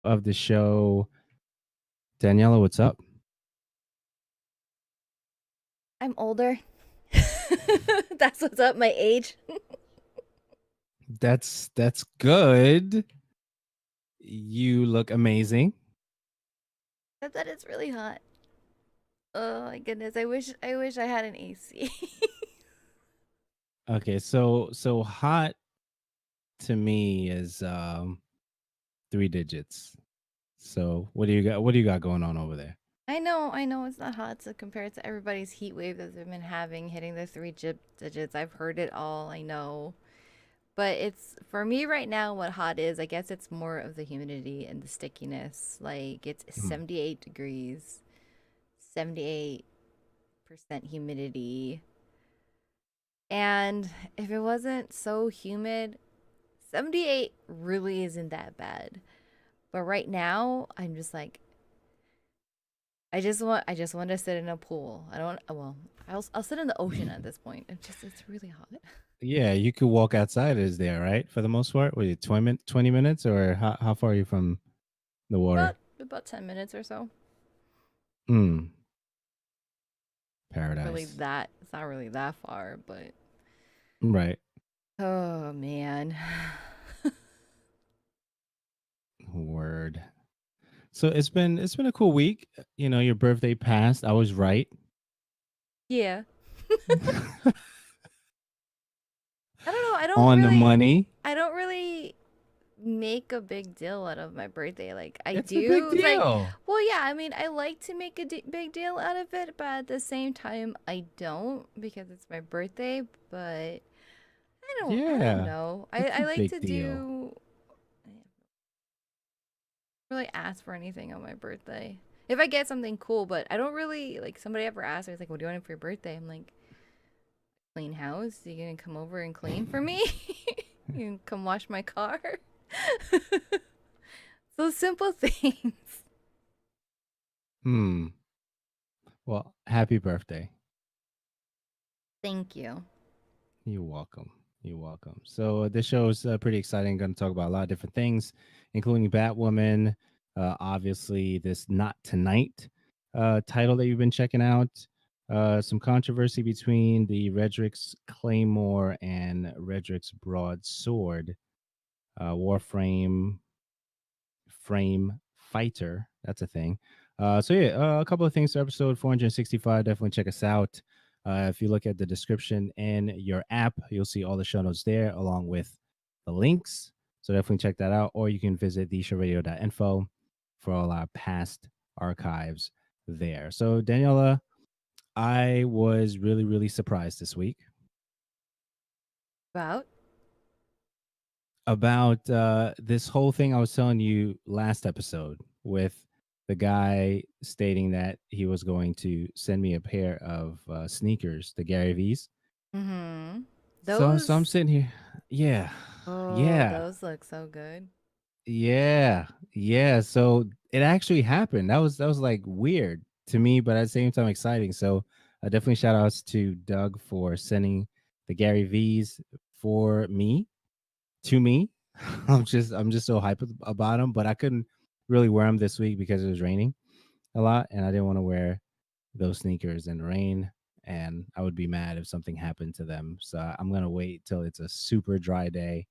of the show. Daniela, what's up? I'm older. That's what's up, my age. That's good. You look amazing. Except that it's really hot. Oh my goodness. I wish I had an AC. Okay, so hot to me is three digits. So what do you got going on over there? I know it's not hot to compare to everybody's heat wave that they've been having, hitting the digits. I've heard it all, I know. But it's for me right now what hot is, I guess it's more of the humidity and the stickiness. Like it's Hmm. 78 degrees, 78% humidity. And if it wasn't so humid, 78 really isn't that bad. But right now, I'm just like I just want to sit in a pool. I don't well, I'll sit in the ocean at this point. It's really hot. Yeah, you could walk outside is there, right? For the most part. What are you, 20 minutes or how far are you from the About water? about 10 minutes or so. Hmm. Really Paradise. that it's not really that far, but Right. oh man. Word. So it's been a cool week. Your birthday passed. I was right. Yeah. I don't know. On the money. I don't really make a big deal out of my birthday. Like I It's a big do. It's like, deal. well, yeah. I mean, I like to make a big deal out of it, but at the same time, I don't because it's my birthday. But I don't Yeah. know. It's I a like big to deal. do. I don't really ask for anything on my birthday. If I get something cool, but I don't really like. Somebody ever asked me, it's like, "What do you want for your birthday?" I'm like, "Clean house. You gonna come over and clean for me? You can come wash my car." So simple things. Hmm. Well, happy birthday. Thank you. You're welcome. You're welcome. So this show is pretty exciting. Going to talk about a lot of different things, including Batwoman. Obviously, this Not Tonight title that you've been checking out. Some controversy between the Redrix Claymore and Redrix Broadsword. Warframe frame fighter. That's a thing. A couple of things to episode 465. Definitely check us out. If you look at the description in your app, you'll see all the show notes there along with the links. So definitely check that out. Or you can visit theshowradio.info for all our past archives there. So Daniela, I was really, really surprised this week About? about this whole thing I was telling you last episode with the guy stating that he was going to send me a pair of sneakers, the Gary V's. Mm-hmm. So I'm Those, sitting here, yeah, oh, yeah, those look so good. yeah, yeah. So it actually happened. That was like weird to me, but at the same time exciting. So definitely shout outs to Doug for sending the Gary V's for me to me. I'm just so hyped about them, but I couldn't really wear them this week because it was raining a lot, and I didn't want to wear those sneakers in the rain, and I would be mad if something happened to them. So I'm gonna wait till it's a super dry day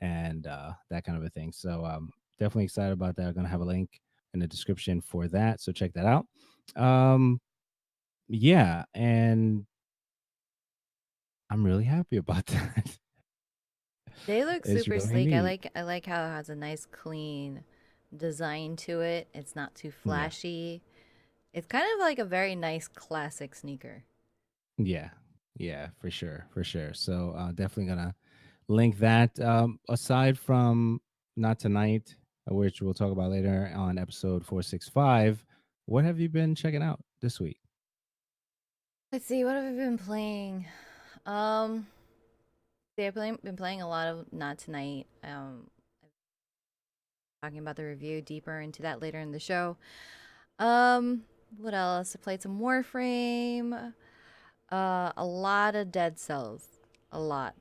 and that kind of a thing. So definitely excited about that. I'm gonna have a link in the description for that, so check that out. Um, yeah, and I'm really happy about that. They look It's super really sleek. I neat. like I like how it has a nice clean design to it. It's not too Yeah. flashy. It's kind of like a very nice classic sneaker. Yeah, yeah, for sure, for sure. So definitely gonna link that. Aside from Not Tonight, which we'll talk about later on episode 465, what have you been checking out this week? Let's see, what have I been playing? Um, been playing a lot of Not Tonight. Talking about the review deeper into that later in the show. What else? I played some Warframe. A lot of Dead Cells. A lot.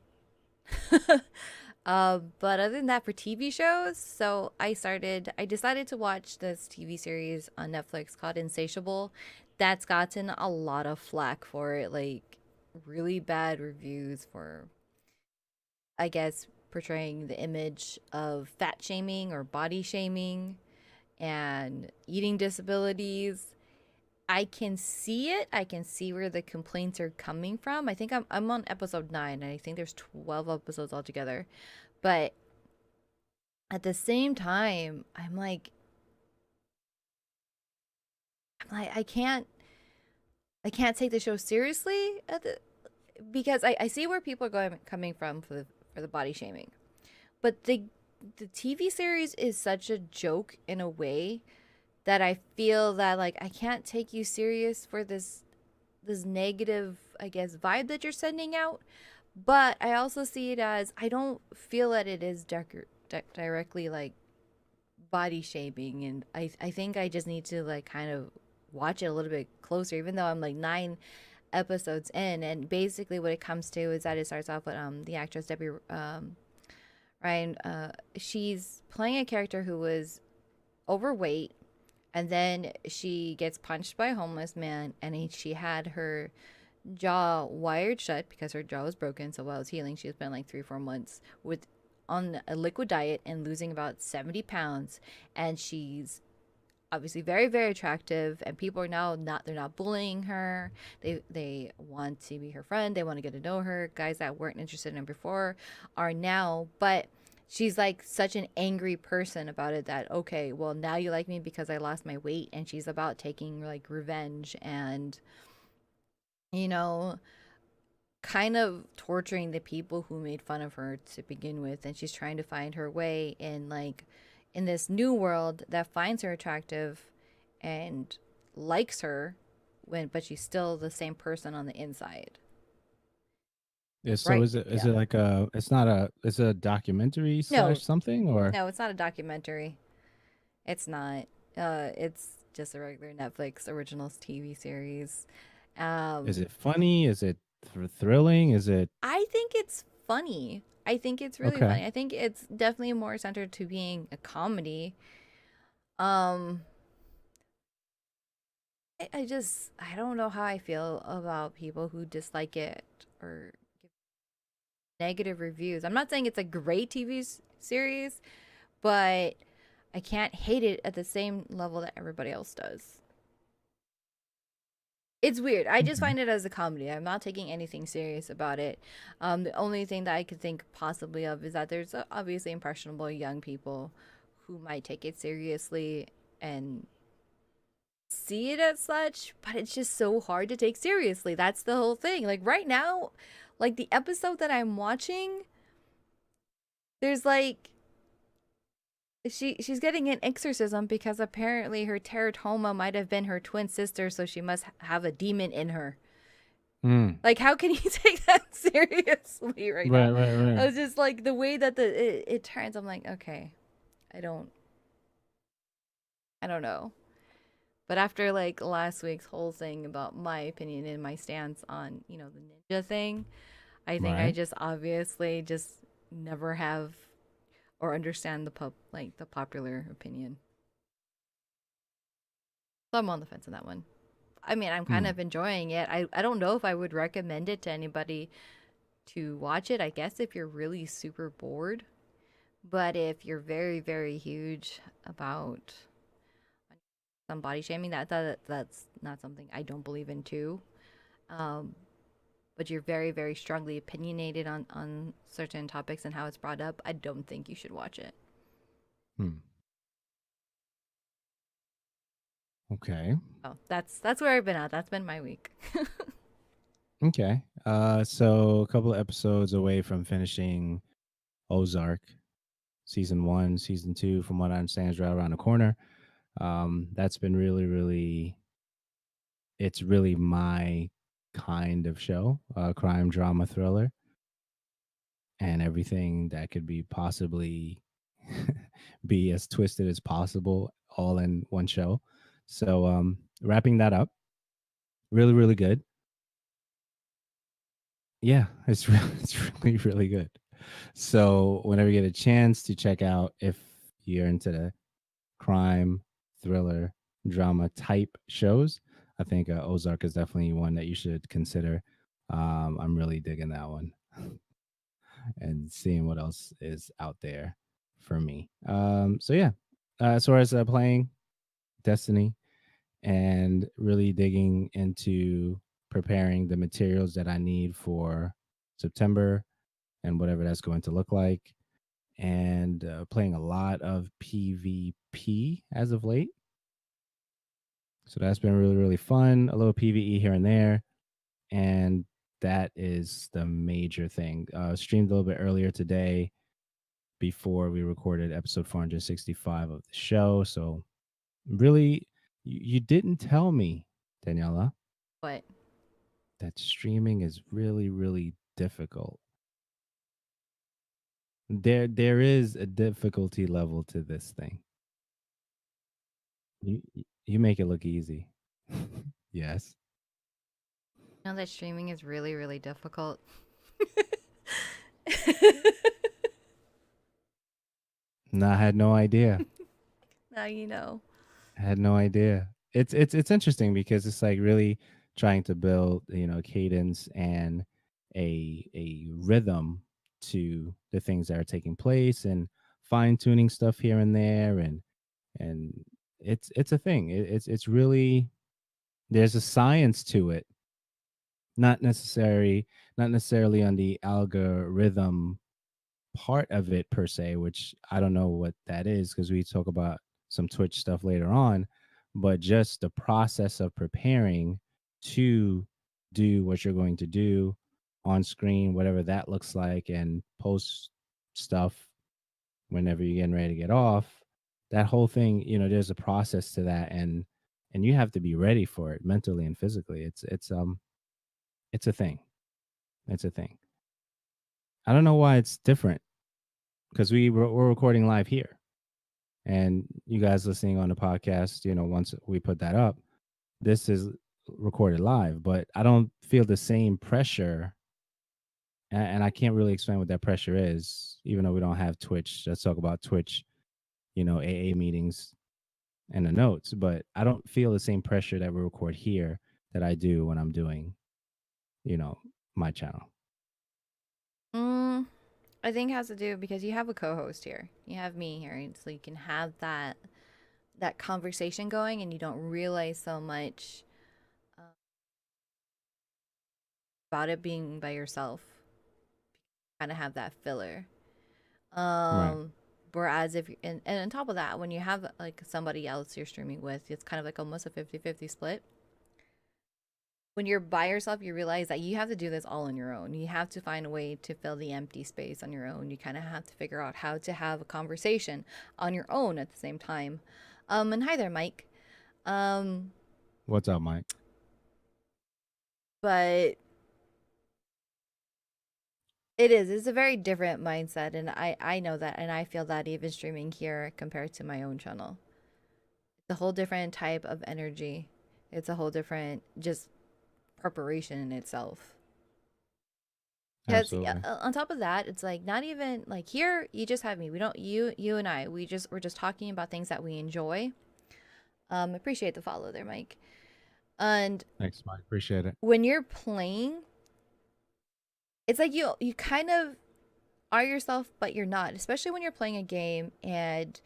But other than that, for TV shows, so I decided to watch this TV series on Netflix called Insatiable. That's gotten a lot of flack for it, like really bad reviews for, I guess, portraying the image of fat shaming or body shaming and eating disabilities. I can see it. I can see where the complaints are coming from. I think I'm on episode 9 and I think there's 12 episodes altogether. But at the same time, I'm like I can't take the show seriously because I see where people are coming from for the body shaming. But the TV series is such a joke in a way that I feel that like I can't take you serious for this negative, I guess, vibe that you're sending out. But I also see it as I don't feel that it is directly like body shaming, and I think I just need to like kind of watch it a little bit closer, even though I'm like 9 episodes in. And basically, what it comes to is that it starts off with the actress Debbie Ryan. She's playing a character who was overweight, and then she gets punched by a homeless man, and she had her jaw wired shut because her jaw was broken. So while it's healing, she spent like 3 or 4 months with on a liquid diet and losing about 70 pounds. And she's obviously very very attractive, and people are now not they're not bullying her. They want to be her friend, they want to get to know her. Guys that weren't interested in her before are now. But she's like such an angry person about it that okay, well, now you like me because I lost my weight. And she's about taking like revenge and, you know, kind of torturing the people who made fun of her to begin with. And she's trying to find her way in like in this new world that finds her attractive and likes her when but she's still the same person on the inside. Yeah, so Right. is Yeah. it like a it's not a it's a documentary No, slash something, or no, it's not a documentary. It's not. It's just a regular Netflix originals TV series. is Um, it funny? Is it thrilling? Is it I think it's funny. I think it's really okay? funny. I think it's definitely more centered to being a comedy. Um, I don't know how I feel about people who dislike it or give negative reviews. I'm not saying it's a great TV series, but I can't hate it at the same level that everybody else does. It's weird. I just Okay. find it as a comedy. I'm not taking anything serious about it. The only thing that I could think possibly of is that there's obviously impressionable young people who might take it seriously and see it as such, but it's just so hard to take seriously. That's the whole thing. Like right now, like the episode that I'm watching, there's like she's getting an exorcism because apparently her teratoma might have been her twin sister, so she must have a demon in her. Mm. Like, how can you take that seriously right now? Right, right, right. I was just like the way that it turns. I'm like, okay, I don't, I don't know. But after like last week's whole thing about my opinion and my stance on the ninja thing, I think I Right. just obviously just never have or understand the popular opinion. So I'm on the fence on that one. I mean, I'm kind Hmm. of enjoying it. I don't know if I would recommend it to anybody to watch it. I guess if you're really super bored. But if you're very, very huge about some body shaming, that's not something I don't believe in too. Um, but you're very, very strongly opinionated on certain topics and how it's brought up, I don't think you should watch it. Hmm. Okay. Oh, that's where I've been at. That's been my week. Okay. So a couple of episodes away from finishing Ozark season 1, season 2. From what I understand, is right around the corner. That's been really, really. It's really my kind of show, crime drama thriller, and everything that could be possibly be as twisted as possible, all in one show. So, wrapping that up, really, really good. Yeah, it's really, it's really, really good. So whenever you get a chance to check out, if you're into the crime, thriller, drama type shows, I think Ozark is definitely one that you should consider. I'm really digging that one and seeing what else is out there for me. So yeah, as far as playing Destiny and really digging into preparing the materials that I need for September and whatever that's going to look like, and playing a lot of PvP as of late. So that's been really, really fun. A little PvE here and there. And that is the major thing. Streamed a little bit earlier today before we recorded episode 465 of the show. So, really, you didn't tell me, Daniela, What? that streaming is really, really difficult. There is a difficulty level to this thing. You make it look easy. Yes. You know that streaming is really, really difficult. No, I had no idea. Now you know. I had no idea. It's interesting because it's like really trying to build, cadence and a rhythm to the things that are taking place and fine tuning stuff here and there, and it's a thing. It's really, there's a science to it, not necessarily not necessarily on the algorithm part of it per se, which I don't know what that is because we talk about some Twitch stuff later on, but just the process of preparing to do what you're going to do on screen, whatever that looks like, and post stuff whenever you're getting ready to get off. That whole thing, there's a process to that, and you have to be ready for it mentally and physically. It's a thing. It's a thing. I don't know why it's different because we're recording live here, and you guys listening on the podcast, once we put that up, this is recorded live, but I don't feel the same pressure, and I can't really explain what that pressure is, even though we don't have Twitch. Let's talk about Twitch, AA meetings and the notes, but I don't feel the same pressure that we record here that I do when I'm doing, you know, my channel. Mm, I think it has to do because you have a co-host here. You have me here, and so you can have that conversation going, and you don't realize so much uh, about it being by yourself. Kind of have that filler. Right. Um, Whereas if and on top of that, when you have like somebody else you're streaming with, it's kind of like almost a 50-50 split. When you're by yourself, you realize that you have to do this all on your own. You have to find a way to fill the empty space on your own. You kind of have to figure out how to have a conversation on your own at the same time. And hi there, Mike. Um, What's up, Mike? but it's a very different mindset, and I know that, and I feel that even streaming here compared to my own channel. It's a whole different type of energy. It's a whole different just preparation in itself. Because yeah, Absolutely. on top of that, it's like not even like here you just have me. We don't you and I. We're just talking about things that we enjoy. Appreciate the follow there, Mike. And Thanks, Mike. Appreciate it. when you're playing, it's like you kind of are yourself, but you're not. Especially when you're playing a game and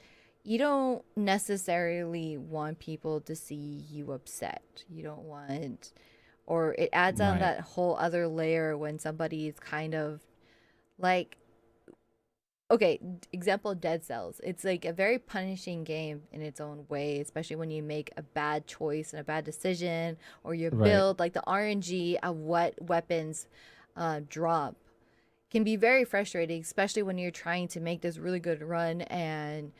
you don't necessarily want people to see you upset. You don't want, or it adds on Right. that whole other layer when somebody is kind of like, okay, example Dead Cells. It's like a very punishing game in its own way, especially when you make a bad choice and a bad decision, or your Right. build, like the RNG of what weapons drop can be very frustrating, especially when you're trying to make this really good run and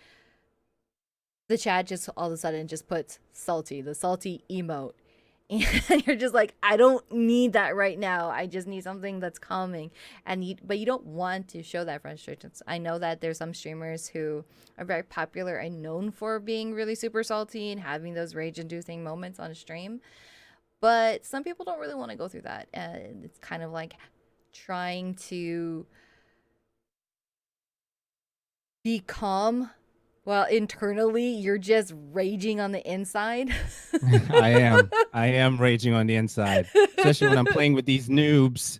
the chat just all of a sudden just puts salty, the salty emote. And you're just like, I don't need that right now. I just need something that's calming. But you don't want to show that frustration. I know that there's some streamers who are very popular and known for being really super salty and having those rage-inducing moments on stream. But some people don't really want to go through that, and it's kind of like trying to be calm while internally you're just raging on the inside. I am raging on the inside, especially when I'm playing with these noobs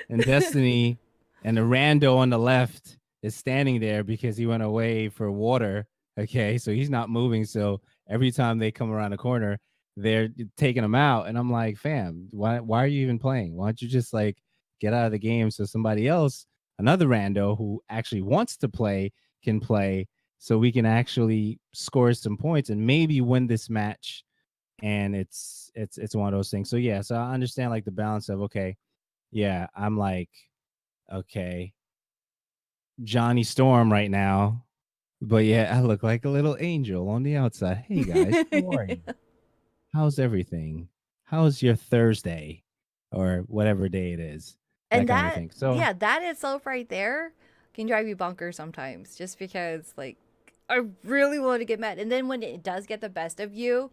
in Destiny, and the rando on the left is standing there because he went away for water. Okay, so he's not moving. So every time they come around the corner, they're taking him out, and I'm like, fam, why are you even playing? Why don't you just like get out of the game so somebody else, another rando who actually wants to play, can play, so we can actually score some points and maybe win this match. And it's one of those things. So yeah, so I understand like the balance of, okay, yeah, I'm like, okay, Johnny Storm right now, but yeah, I look like a little angel on the outside. Hey guys, how are you? How's everything? How's your Thursday or whatever day it is? That And kind of that, thing. So yeah, that itself right there can drive you bonkers sometimes just because, like, I really want to get mad. And then when it does get the best of you,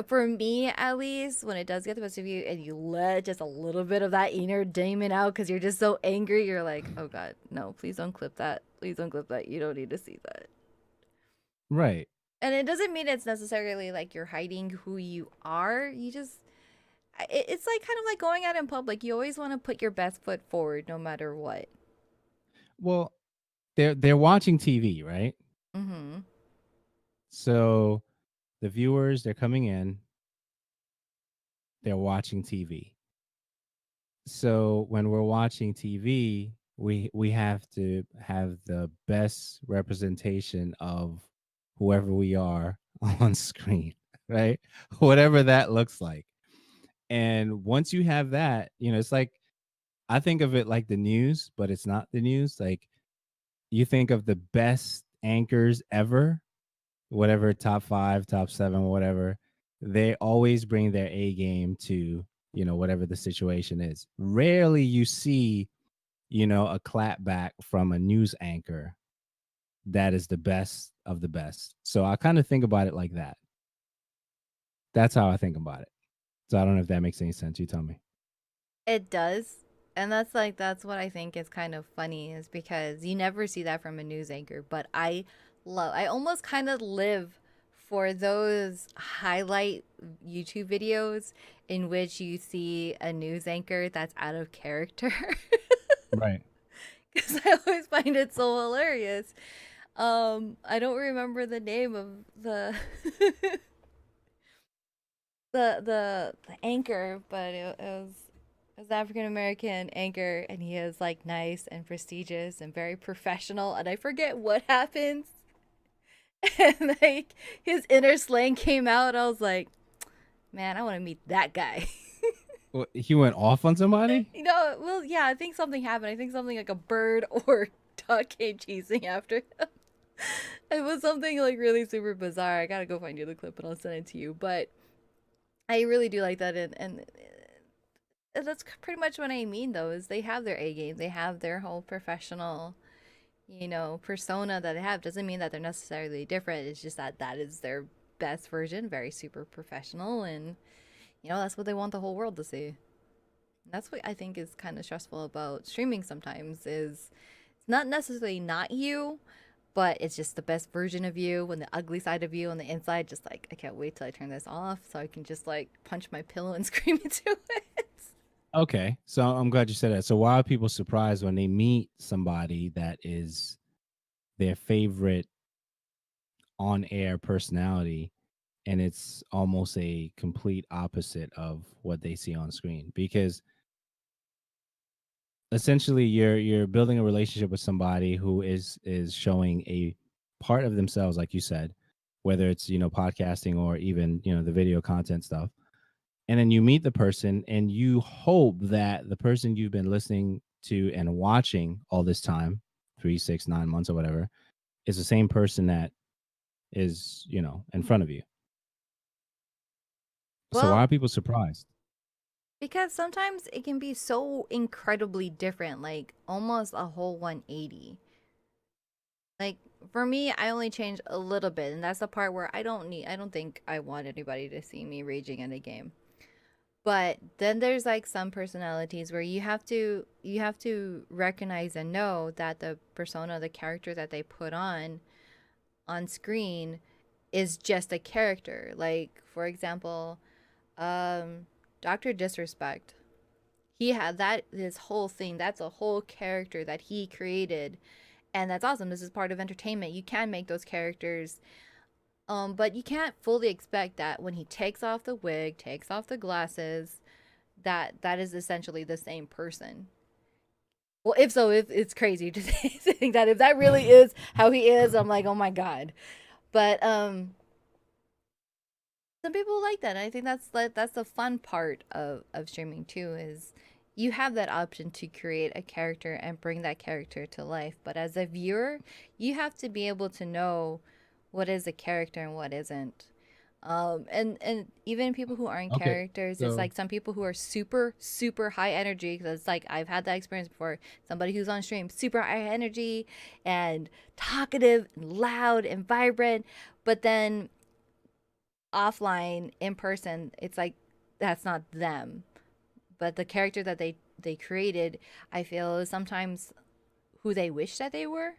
for me at least, when it does get the best of you and you let just a little bit of that inner demon out because you're just so angry, you're like, oh God, no, please don't clip that. Please don't clip that. You don't need to see that. right. And it doesn't mean it's necessarily like you're hiding who you are. You just, it's like kind of like going out in public. You always want to put your best foot forward no matter what. Well, they're watching TV, right? Mm-hmm. So the viewers, they're coming in, they're watching TV. So when we're watching TV, we have to have the best representation of whoever we are on screen, right? Whatever that looks like. And once you have that, it's like, I think of it like the news, but it's not the news. Like, you think of the best anchors ever, whatever, top 5, top 7, whatever, they always bring their A game to, whatever the situation is. Rarely you see, a clap back from a news anchor that is the best of the best. So I kind of think about it like that. That's how I think about it. So I don't know if that makes any sense. You tell me. It does. And that's what I think is kind of funny is because you never see that from a news anchor, but I almost kind of live for those highlight YouTube videos in which you see a news anchor that's out of character. Right. Cuz I always find it so hilarious. I don't remember the name of the the anchor, but it was African American anchor, and he is like nice and prestigious and very professional. And I forget what happens, and like his inner slang came out. I was like, man, I want to meet that guy. Well, he went off on somebody? Well, yeah, I think something happened. I think something like a bird or duck came chasing after him. It was something like really super bizarre. I gotta go find you the clip and I'll send it to you. But I really do like that, and that's pretty much what I mean. Though is they have their A game, they have their whole professional, persona that they have. Doesn't mean that they're necessarily different. It's just that that is their best version, very super professional, and that's what they want the whole world to see. That's what I think is kind of stressful about streaming sometimes is it's not necessarily not you, but it's just the best version of you and the ugly side of you on the inside. Just like, I can't wait till I turn this off so I can just like punch my pillow and scream into it. Okay. So I'm glad you said that. So why are people surprised when they meet somebody that is their favorite on air personality, and it's almost a complete opposite of what they see on screen? Because essentially you're building a relationship with somebody who is showing a part of themselves, like you said, whether it's podcasting or even the video content stuff. And then you meet the person and you hope that the person you've been listening to and watching all this time, 3, 6, 9 months or whatever, is the same person that is in front of you. So why Well, are people surprised? because sometimes it can be so incredibly different, like almost a whole 180. Like for me, I only change a little bit, and that's the part where I don't think I want anybody to see me raging in a game. But then there's like some personalities where you have to recognize and know that the persona, the character that they put on screen is just a character. Like for example, Dr. Disrespect. He had that his whole thing. That's a whole character that he created, and that's awesome. This is part of entertainment. You can make those characters, but you can't fully expect that when he takes off the wig, takes off the glasses, that is essentially the same person. Well, if so, if it's crazy to think that if that really is how he is, I'm like, oh my god. But some people like that. And I think that's the fun part of streaming too is you have that option to create a character and bring that character to life. But as a viewer, you have to be able to know what is a character and what isn't. And even people who aren't Okay. characters, it's So like some people who are super high energy. Because it's like I've had that experience before. Somebody who's on stream, super high energy and talkative and loud and vibrant, but then offline in person it's like that's not them, but the character that they created, I feel, is sometimes who they wish that they were,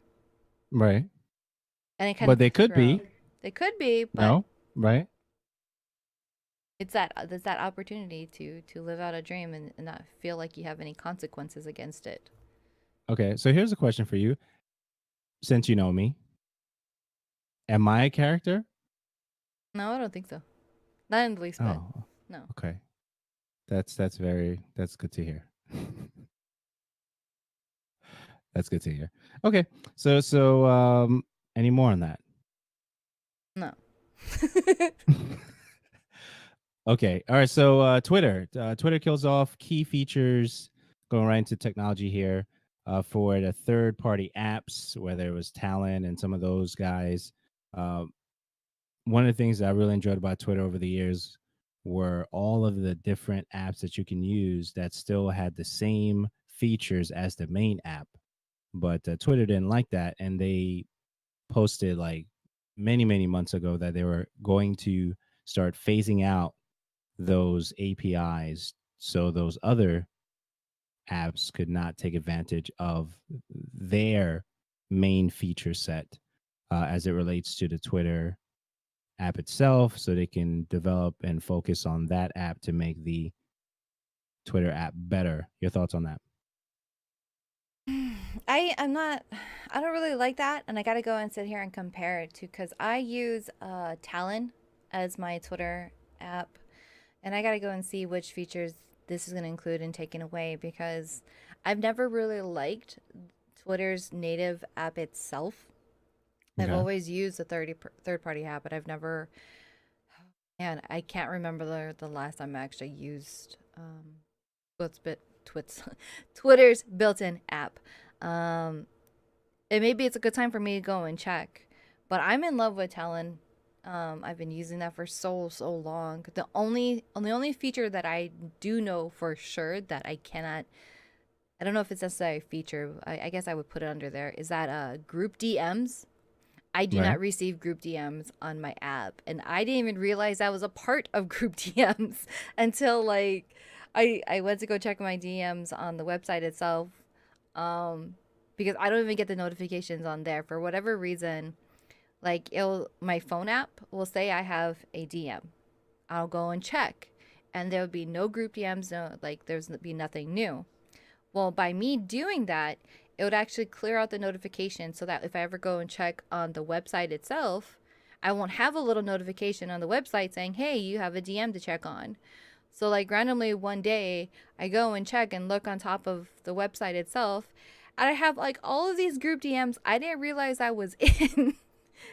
right. and it kind But of they could grow. be. They could be, but No, right? it's that there's that opportunity to live out a dream and not feel like you have any consequences against it. Okay. So here's a question for you. Since you know me, am I a character? No, I don't think so, not in the least bit. Oh, No. okay. That's good to hear. That's good to hear. Okay. So any more on that? No. Okay. All right. So Twitter. Twitter kills off key features, going right into technology here, for the third-party apps, whether it was Talon and some of those guys. Uh, One of the things that I really enjoyed about Twitter over the years were all of the different apps that you can use that still had the same features as the main app. But Twitter didn't like that, and they posted like many months ago that they were going to start phasing out those APIs so those other apps could not take advantage of their main feature set, as it relates to the Twitter app itself, so they can develop and focus on that app to make the Twitter app better. Your thoughts on that? I'm not. I don't really like that, and I gotta go and sit here and compare it to because I use Talon as my Twitter app, and I gotta go and see which features this is gonna include and taken away because I've never really liked Twitter's native app itself. I've Okay. always used a third party app, but I've never. Man, I can't remember the last time I actually used what's bit Twits Twitter's built-in app. Um, and maybe it's a good time for me to go and check. But I'm in love with Talon. I've been using that for so long. The only feature that I do know for sure that I cannot. I don't know if it's necessarily a feature. I guess I would put it under there. Is that group DMs? I do Right. not receive group DMs on my app, and I didn't even realize that was a part of group DMs until like I went to go check my DMs on the website itself, um, because I don't even get the notifications on there for whatever reason. Like it'll my phone app will say I have a DM. I'll go and check, and there will be no group DMs. No, like there's be nothing new. Well, by me doing that, it would actually clear out the notification so that if I ever go and check on the website itself, I won't have a little notification on the website saying, hey, you have a DM to check on. So, like, randomly one day, I go and check and look on top of the website itself, and I have like all of these group DMs I didn't realize I was in.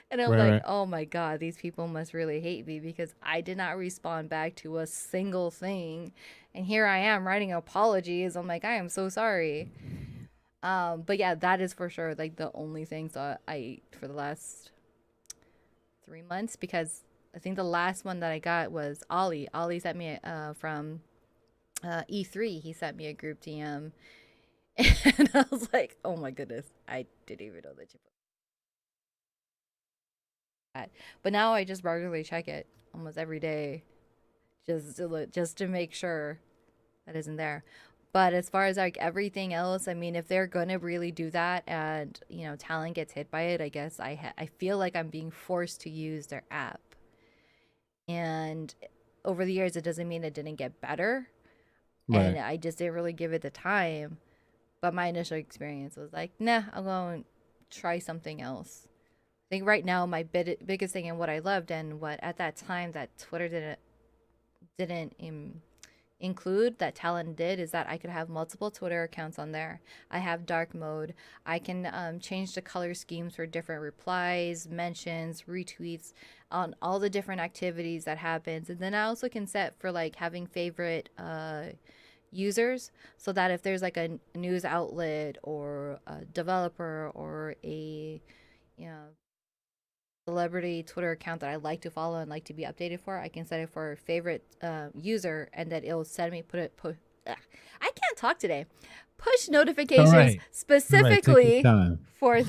And I'm Right. like, Right. oh my God, these people must really hate me because I did not respond back to a single thing. And here I am writing apologies. I'm like, I am so sorry. But yeah, that is for sure like the only things that I ate for the last 3 months because I think the last one that I got was Ollie. Ollie sent me from E3. He sent me a group DM, and I was like, oh my goodness, I didn't even know that you put that. But now I just regularly check it almost every day just to make sure that isn't there. But as far as like everything else, I mean, if they're gonna really do that, and talent gets hit by it, I guess I feel like I'm being forced to use their app. And over the years, it doesn't mean it didn't get better, and Right. I just didn't really give it the time. But my initial experience was like, nah, I'm going to try something else. I think right now my biggest thing and what I loved, and what at that time that Twitter didn't include, that Talon did, is that I could have multiple Twitter accounts on there. I have dark mode. I can change the color schemes for different replies, mentions, retweets, on all the different activities that happens. And then I also can set for like having favorite users, so that if there's like a news outlet or a developer or a you know celebrity Twitter account that I like to follow and like to be updated for, I can set it for favorite user, and that it'll send me I can't talk today. Push All notifications right. All right. Take your specifically time. for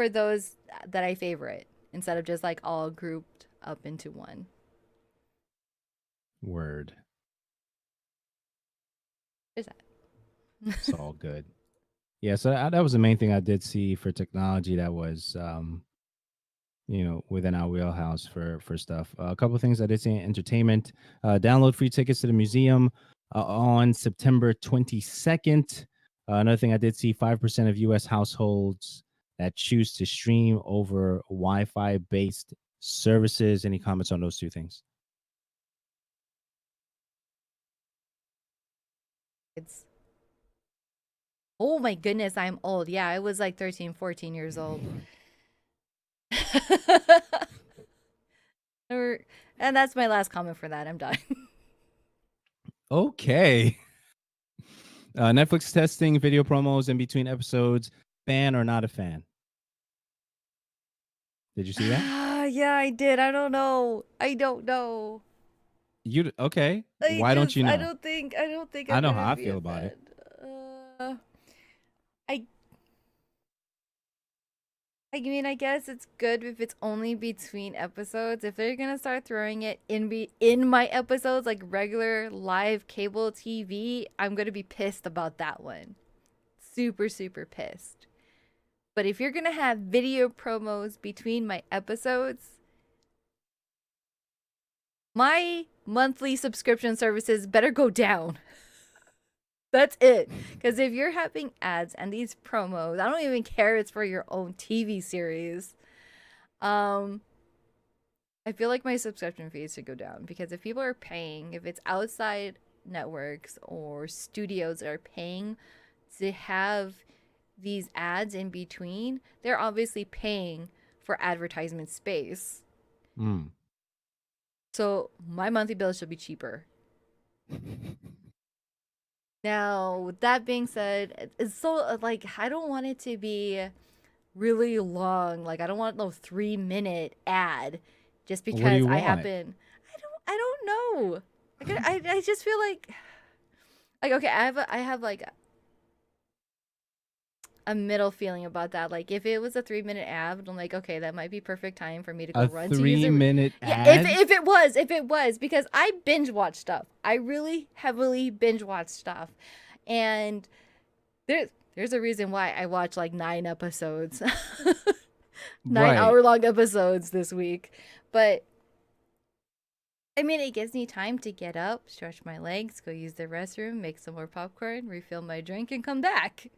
those that I favorite, instead of just like all grouped up into one. Word. There's that. It's all good. Yeah. So that was the main thing I did see for technology that was, within our wheelhouse for stuff. A couple of things I did see in entertainment. Download free tickets to the museum on September 22nd. Another thing I did see: 5% of U.S. households that choose to stream over Wi-Fi based services. Any comments on those two things? It's Oh my goodness, I'm old. Yeah, I was like 13, 14 years old. And that's my last comment for that. I'm done. Okay. Netflix testing video promos in between episodes. Fan or not a fan? Did you see that? Yeah, I did. I don't know. I don't know. You okay? I Why don't just you know? I don't think I I'm know gonna how I be feel a about fan. it. Uh, I I mean, I guess it's good if it's only between episodes. If they're gonna start throwing it in my episodes like regular live cable TV, I'm gonna be pissed about that one. Super, super pissed. But if you're gonna have video promos between my episodes, my monthly subscription services better go down. That's it. Because if you're having ads and these promos, I don't even care if it's for your own TV series. Um, I feel like my subscription fees should go down, because if people are paying, if it's outside networks or studios that are paying to have these ads in between, they're obviously paying for advertisement space. Mm. So my monthly bill should be cheaper. Now, with that being said, it's so like I don't want it to be really long. Like I don't want no 3-minute ad just What do because you I want? happen. I don't know. I just feel like okay. I have like a middle feeling about that. Like if it was a 3-minute ad, I'm like, okay, that might be perfect time for me to go A run to use it. 3-minute Yeah, if ad? if it was because I binge watch stuff. I really heavily binge watch stuff, and there's a reason why I watch like 9 episodes, nine Right. hour long episodes this week. But I mean, it gives me time to get up, stretch my legs, go use the restroom, make some more popcorn, refill my drink, and come back.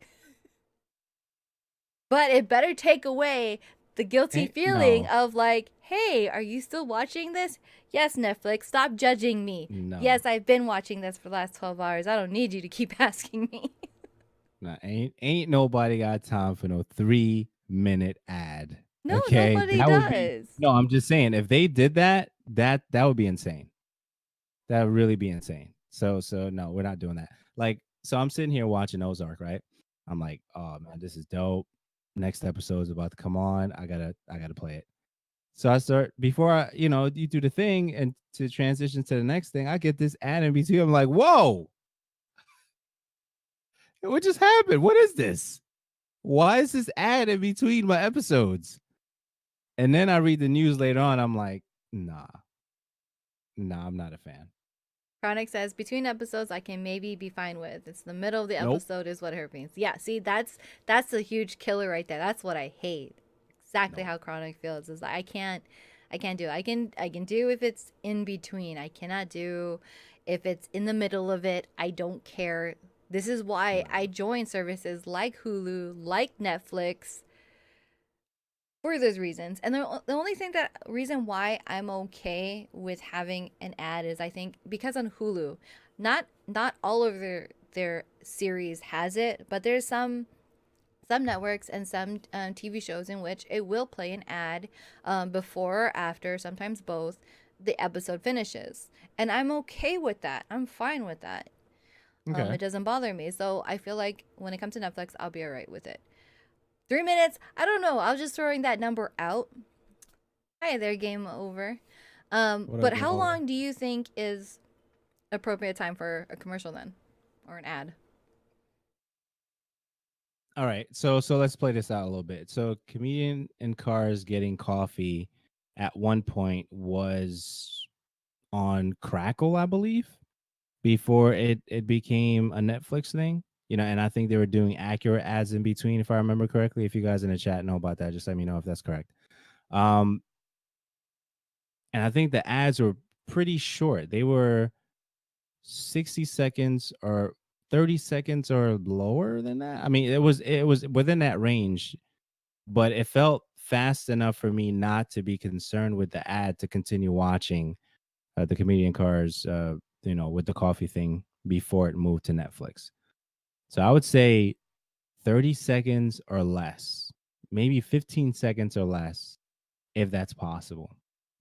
But it better take away the guilty feeling No. of like, hey, are you still watching this? Yes, Netflix, stop judging me. No. Yes, I've been watching this for the last 12 hours. I don't need you to keep asking me. No, ain't nobody got time for no 3-minute ad. No, Okay. nobody That would be does. no, I'm just saying if they did that, that would be insane. That would really be insane. So no, we're not doing that. Like, so I'm sitting here watching Ozark, right? I'm like, oh man, this is dope. Next episode is about to come on. I gotta play it. So I start before you do the thing and to transition to the next thing, I get this ad in between. I'm like, whoa, what just happened? What is this? Why is this ad in between my episodes? And then I read the news later on. I'm like, nah, I'm not a fan. Chronic says between episodes I can maybe be fine with. It's the middle of the Nope. episode is what hurt me. Yeah, see that's a huge killer right there. That's what I hate. Exactly Nope. how Chronic feels. Is like I can't do it. I can do if it's in between. I cannot do if it's in the middle of it. I don't care. This is why I Right. join services like Hulu, like Netflix, for those reasons. And the only thing that reason why I'm okay with having an ad is I think because on Hulu, not all of their series has it, but there's some networks and some TV shows in which it will play an ad before or after, sometimes both, the episode finishes. And I'm okay with that. I'm fine with that. Okay. It doesn't bother me. So I feel like when it comes to Netflix, I'll be all right with it. 3 minutes? I don't know. I was just throwing that number out. Hi there, game over. What up, But game how over? long do you think is appropriate time for a commercial then, or an ad? All right. So let's play this out a little bit. So comedian in cars getting coffee at one point was on Crackle, I believe, before it became a Netflix thing. And I think they were doing accurate ads in between, if I remember correctly. If you guys in the chat know about that, just let me know if that's correct. Um, and I think the ads were pretty short. They were 60 seconds or 30 seconds or lower than that. I mean, it was within that range, but it felt fast enough for me not to be concerned with the ad to continue watching the comedian cars with the coffee thing before it moved to Netflix. So I would say 30 seconds or less, maybe 15 seconds or less, if that's possible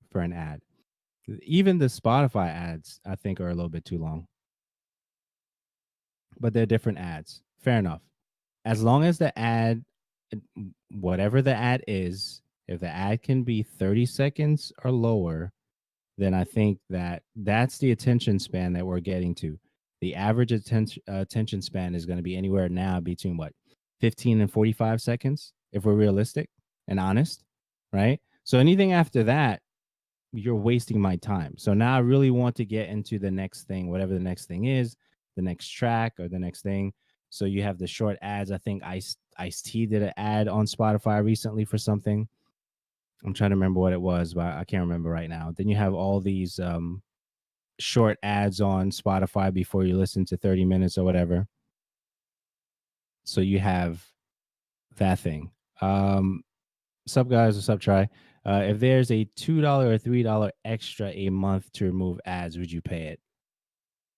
for an ad. Even the Spotify ads, I think, are a little bit too long, but they're different ads. Fair enough. As long as the ad, whatever the ad is, if the ad can be 30 seconds or lower, then I think that's the attention span that we're getting to. The average attention span is going to be anywhere now between what, 15 and 45 seconds, if we're realistic and honest, right? So anything after that, you're wasting my time. So now I really want to get into the next thing, whatever the next thing is, the next track or the next thing. So you have the short ads. I think Ice T did an ad on Spotify recently for something. I'm trying to remember what it was, but I can't remember right now. Then you have all these short ads on Spotify before you listen to 30 minutes or whatever. So you have that thing. Sup guys, what's up, Try? If there's a $2 or $3 extra a month to remove ads, would you pay it?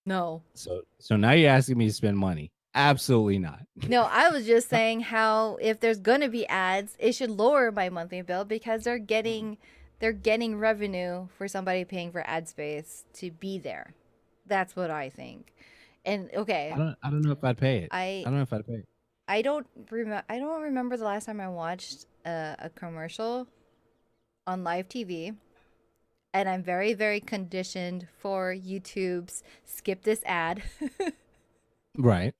No. So now you're asking me to spend money. Absolutely not. No, I was just saying how if there's gonna be ads, it should lower my monthly bill because they're getting revenue for somebody paying for ad space to be there. That's what I think. And okay, I don't know if I'd pay it. I I don't know if I'd pay it. I don't remember the last time I watched a commercial on live TV, and I'm very very conditioned for YouTube's skip this ad. Right.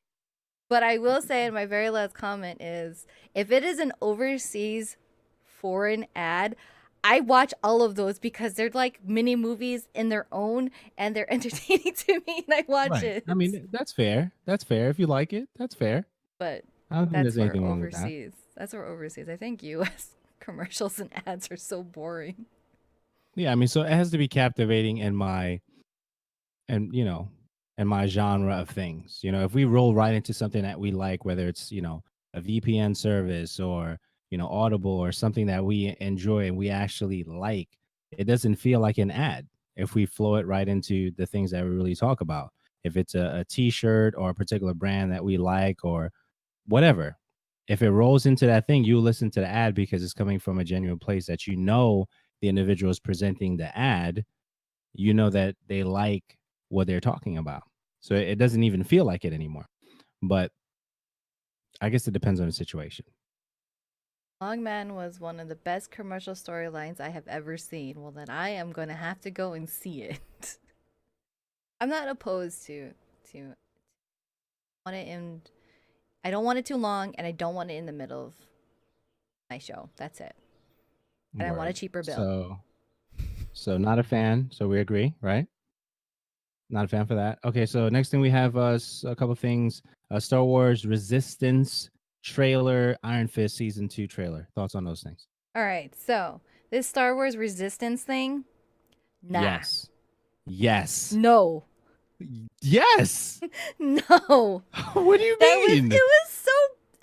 But I will say in my very last comment is if it is an overseas foreign ad, I watch all of those because they're like mini movies in their own and they're entertaining to me and I watch Right. I it. mean, that's fair. That's fair. If you like it, that's fair. But I don't think that's there's for anything wrong with that. overseas. That's for overseas. I think US commercials and ads are so boring. Yeah, I mean, so it has to be captivating in my and in my genre of things. If we roll right into something that we like, whether it's a VPN service or Audible or something that we enjoy and we actually like, it doesn't feel like an ad if we flow it right into the things that we really talk about. If it's a T-shirt or a particular brand that we like or whatever, if it rolls into that thing, you listen to the ad because it's coming from a genuine place that the individual is presenting the ad, that they like what they're talking about. So it doesn't even feel like it anymore. But I guess it depends on the situation. Longman was one of the best commercial storylines I have ever seen. Well, then I am going to have to go and see it. I'm not opposed to want it in. I don't want it too long, and I don't want it in the middle of my show. That's it. And I want a Word. cheaper bill. So not a fan. So we agree, right? Not a fan for that. Okay, so next thing we have a couple things. Star Wars Resistance trailer, Iron Fist season 2 trailer. Thoughts on those things? All right, so this Star Wars Resistance thing, nah, Yes. Yes. no, Yes. no. What do you That was it mean? was so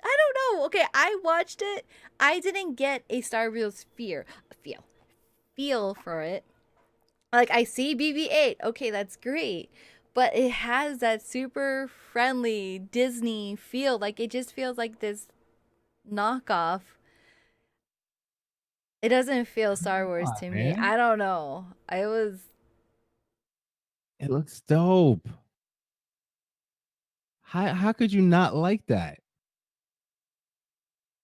I don't know. Okay, I watched it. I didn't get a Star Wars feel for it. Like I see BB-8. Okay, that's great. But it has that super friendly Disney feel. Like it just feels like this knockoff. It doesn't feel Star Come Wars on, to me. man. I don't know. I was It looks dope. How could you not like that?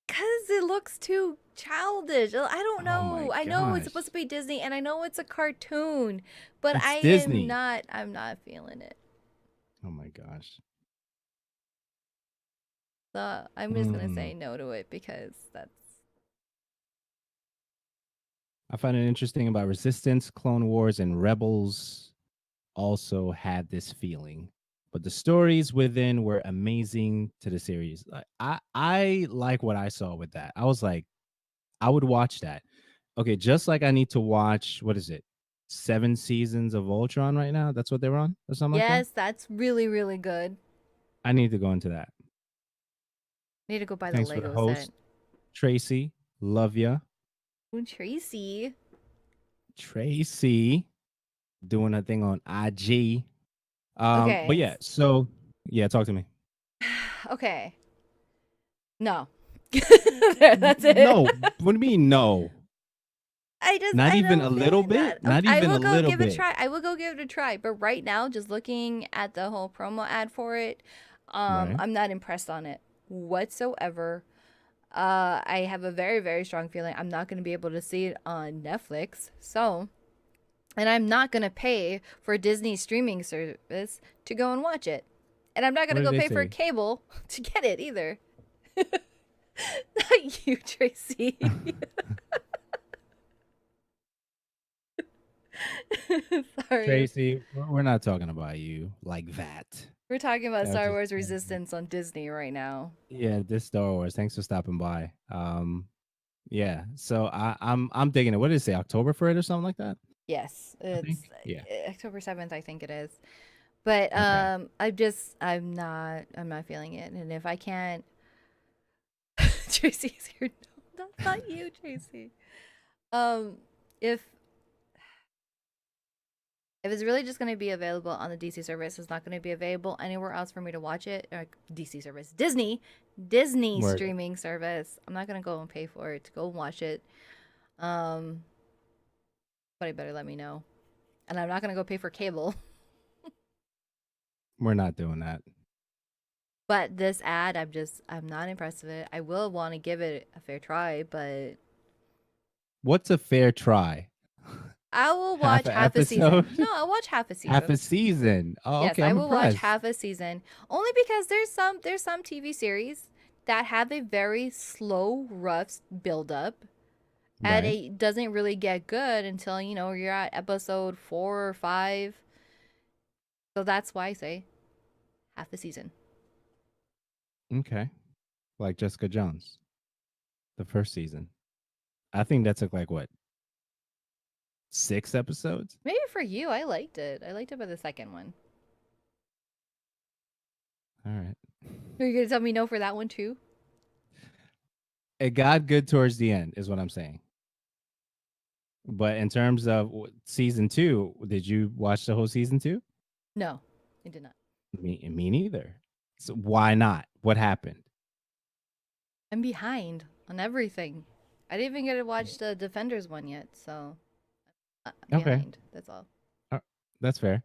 cuz it looks too childish. I don't Oh my know. I know it's supposed gosh. to be Disney and I know it's a cartoon, but It's I'm Disney. not feeling it. Oh my gosh. So I'm just gonna Hmm. say no to it because that's I find it interesting about Resistance, Clone Wars, and Rebels also had this feeling. But the stories within were amazing to the series. I like what I saw with that. I was like, I would watch that. Okay, just like I need to watch, what is it? 7 seasons of Ultron right now? That's what they're on or something like that? yes, that's really really good. I need to go into that. Need to go buy the Thanks for the Lego set. host, Tracy. Love ya. Ooh, Tracy. Tracy doing a thing on IG. But Okay. yeah, so yeah, talk to me. Okay. No. There, that's it. No, what do you mean no? Not I even a don't feel little like bit? that. Okay, Not I even will a go little give it a bit. try. I will go give it a try. But right now, just looking at the whole promo ad for it, Right. I'm not impressed on it whatsoever. I have a very, very strong feeling I'm not going to be able to see it on Netflix. So, and I'm not going to pay for Disney streaming service to go and watch it. And I'm not going What to did go they pay for say? cable to get it either. Not you, Tracy. Sorry. Tracy, we're not talking about you like that. We're talking about That was Star just Wars Resistance on Disney right now. yeah, this Star Wars. Thanks for stopping by. Yeah. So I'm digging it. What did it say? October for it or something like that? Yes, I think. it's Yeah. October 7th, I think it is. But Okay. I'm not feeling it. And if I can't Tracy's here. No, that's not you, Tracy. Um if it's really just going to be available on the DC service, it's not going to be available anywhere else for me to watch it. Or DC service, Disney Word. streaming service. I'm not going to go and pay for it to go and watch it. Um, Somebody better let me know. And I'm not going to go pay for cable. We're not doing that. But this ad, I'm not impressed with it. I will want to give it a fair try, but What's a fair try? I will Half watch an half a season. episode? No, I'll watch half a Half a season. season. Oh, Yes, okay. I I'm will watch impressed. half a season only because there's some TV series that have a very slow, rough build up, and Right. it doesn't really get good until you're at episode 4 or 5. So that's why I say half a season. Okay. Like Jessica Jones, the first season. I think that took like what, 6 episodes? Maybe for you, I liked it. I liked it by the second one. All right. Are you gonna tell me no for that one too? It got good towards the end, is what I'm saying. But in terms of season 2, did you watch the whole season 2? No, it did not. Me neither. So why not? What happened? I'm behind on everything. I didn't even get to watch the Defenders one yet, so I'm Okay. behind. That's all. That's fair.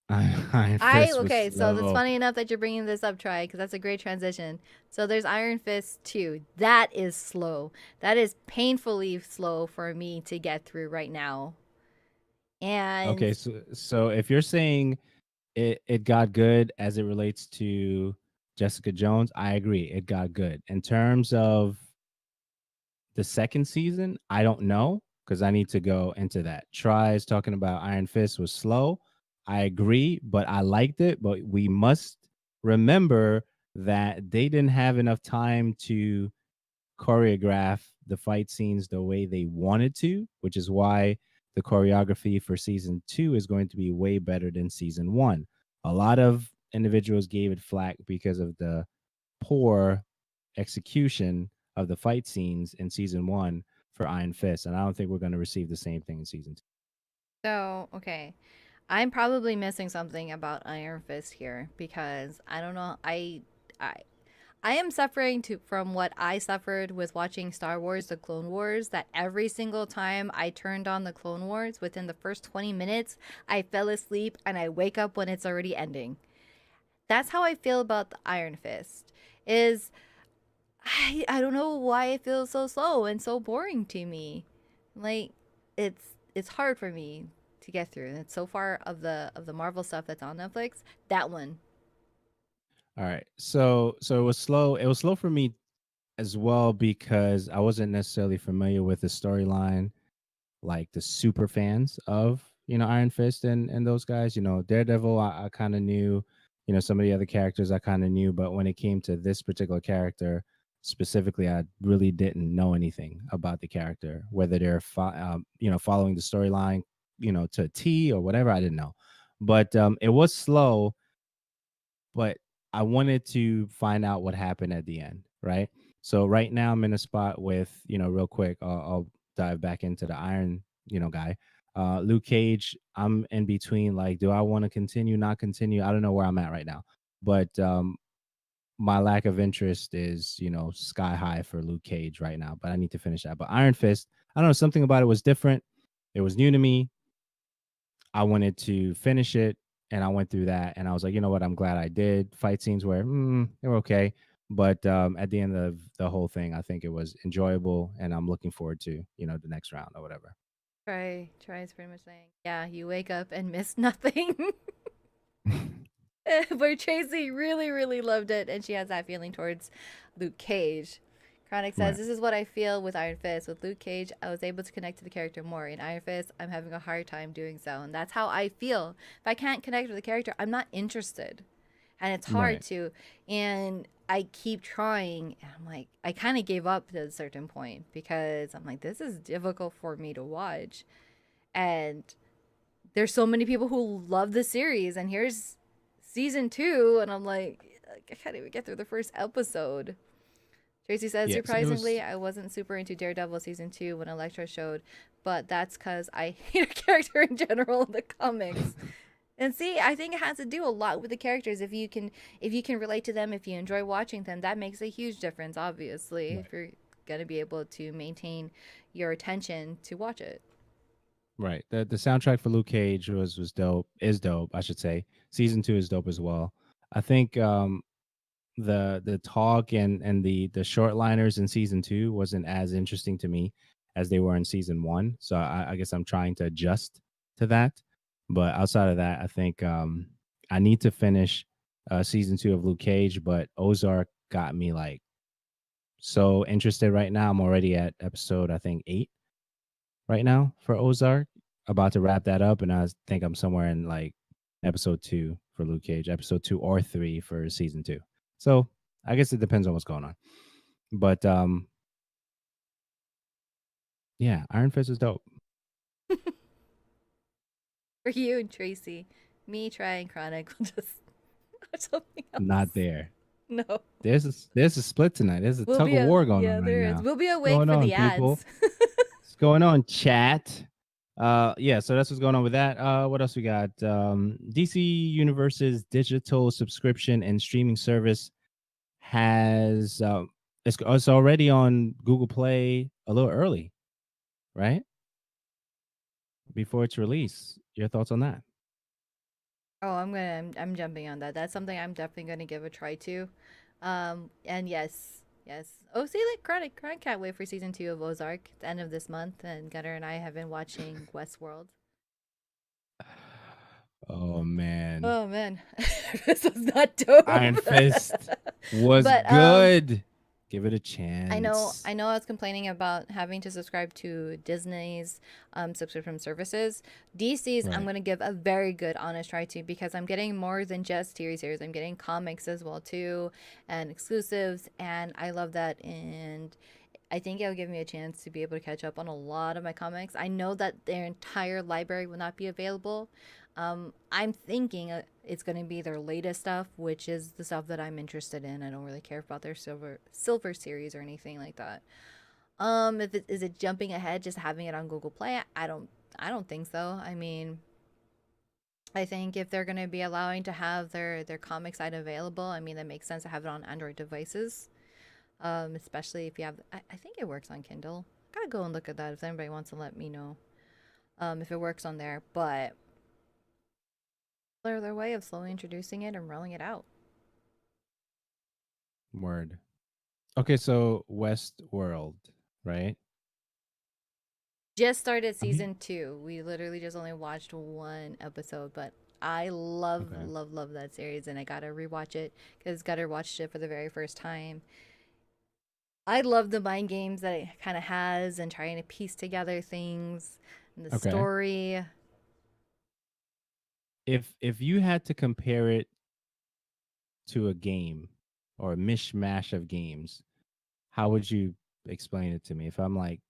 Iron Fist was Okay, so that's slow. funny enough that you're bringing this up, Try, because that's a great transition. So there's Iron Fist 2. That is slow. That is painfully slow for me to get through right now. And Okay, so if you're saying it got good as it relates to Jessica Jones, I agree. It got good. In terms of the second season, I don't know because I need to go into that. Tries talking about Iron Fist was slow. I agree, but I liked it. But we must remember that they didn't have enough time to choreograph the fight scenes the way they wanted to, which is why the choreography for season 2 is going to be way better than season 1. A lot of individuals gave it flack because of the poor execution of the fight scenes in season 1 for Iron Fist, and I don't think we're going to receive the same thing in season 2. So, okay. I'm probably missing something about Iron Fist here because I don't know. I I am suffering from what I suffered with watching Star Wars The Clone Wars, that every single time I turned on The Clone Wars, within the first 20 minutes, I fell asleep and I wake up when it's already ending. That's how I feel about the Iron Fist. Is I don't know why it feels so slow and so boring to me. Like it's hard for me to get through. And it's so far of the Marvel stuff that's on Netflix. That one. All right. So it was slow. It was slow for me as well because I wasn't necessarily familiar with the storyline, like the super fans of Iron Fist and those guys. Daredevil, I kind of knew. Some of the other characters I kind of knew, but when it came to this particular character specifically, I really didn't know anything about the character, whether they're following the storyline to a T or whatever. I didn't know, but it was slow, but I wanted to find out what happened at the end, right? So right now I'm in a spot with, real quick, I'll dive back into the Iron, guy. Luke Cage, I'm in between. Like, do I want to continue, not continue? I don't know where I'm at right now, but my lack of interest is, sky high for Luke Cage right now. But I need to finish that. But Iron Fist, I don't know, something about it was different. It was new to me. I wanted to finish it, and I went through that, and I was like, you know what? I'm glad I did. Fight scenes were they were okay, but at the end of the whole thing, I think it was enjoyable, and I'm looking forward to the next round or whatever. Try is pretty much saying, yeah, you wake up and miss nothing. But Tracy really, really loved it, and she has that feeling towards Luke Cage. Chronic says, Right, "This is what I feel with Iron Fist. With Luke Cage, I was able to connect to the character more. In Iron Fist, I'm having a hard time doing so, and that's how I feel. If I can't connect with the character, I'm not interested, and it's hard right, to. And I keep trying. And I'm like, I kind of gave up at a certain point because I'm like, this is difficult for me to watch, and there's so many people who love the series, and here's season 2, and I'm like, I can't even get through the first episode." Tracy says, yes, it surprisingly, was I wasn't super into Daredevil season 2 when Elektra showed, but that's because I hate a character in general in the comics. And see, I think it has to do a lot with the characters. If you can relate to them, if you enjoy watching them, that makes a huge difference, obviously, right, if you're gonna be able to maintain your attention to watch it. right. The soundtrack for Luke Cage was dope. Is dope, I should say. Season 2 is dope as well. I think the talk and the short liners in season 2 wasn't as interesting to me as they were in season 1, so I guess I'm trying to adjust to that. But outside of that, I think I need to finish season 2 of Luke Cage, but Ozark got me like so interested right now. I'm already at episode, I think, 8 right now for Ozark, about to wrap that up, and I think I'm somewhere in like episode 2 for Luke Cage, episode 2 or 3 for season 2. So I guess it depends on what's going on. But yeah, Iron Fist is dope. For you and Tracy, me trying Chronic will just watch something Not else. there. No. There's a split tonight. There's a We'll tug be of a war going on Yeah, right there is. now. We'll be What's awake going for on, the people? ads. What's going on, chat? Yeah, so that's what's going on with that. What else we got? DC Universe's digital subscription and streaming service has it's already on Google Play a little early, right? Before its release. Your thoughts on that? Oh, I'm jumping on that. That's something I'm definitely gonna give a try to. And yes, yes. Oh, see, like Chronic can't wait for season 2 of Ozark at the end of this month. And Gunnar and I have been watching Westworld. Oh man. Oh man, this was not dope. Iron Fist was But good. Give it a I chance. know. I was complaining about having to subscribe to Disney's subscription services. DC's, I'm Right. gonna give a very good, honest try to because I'm getting more than just TV series. I'm getting comics as well too, and exclusives, and I love that. And I think it'll give me a chance to be able to catch up on a lot of my comics. I know that their entire library will not be available. I'm thinking it's going to be their latest stuff, which is the stuff that I'm interested in. I don't really care about their silver series or anything like that. If it is it jumping ahead, just having it on Google Play, I don't think so. I mean, I think if they're going to be allowing to have their comic site available, I mean that makes sense to have it on Android devices. Especially if you have, I think it works on Kindle. Gotta go and look at that if anybody wants to let me know if it works on there. But they're their way of slowly introducing it and rolling it out. Word. Okay, so Westworld, right? Just started I'm he- season 2. We literally just only watched one episode, but I love, okay. love, love that series, and I gotta rewatch it because gotta watched it for the very first time. I love the mind games that it kind of has and trying to piece together things and the Okay. story. If you had to compare it to a game or a mishmash of games, how would you explain it to me? If I'm like,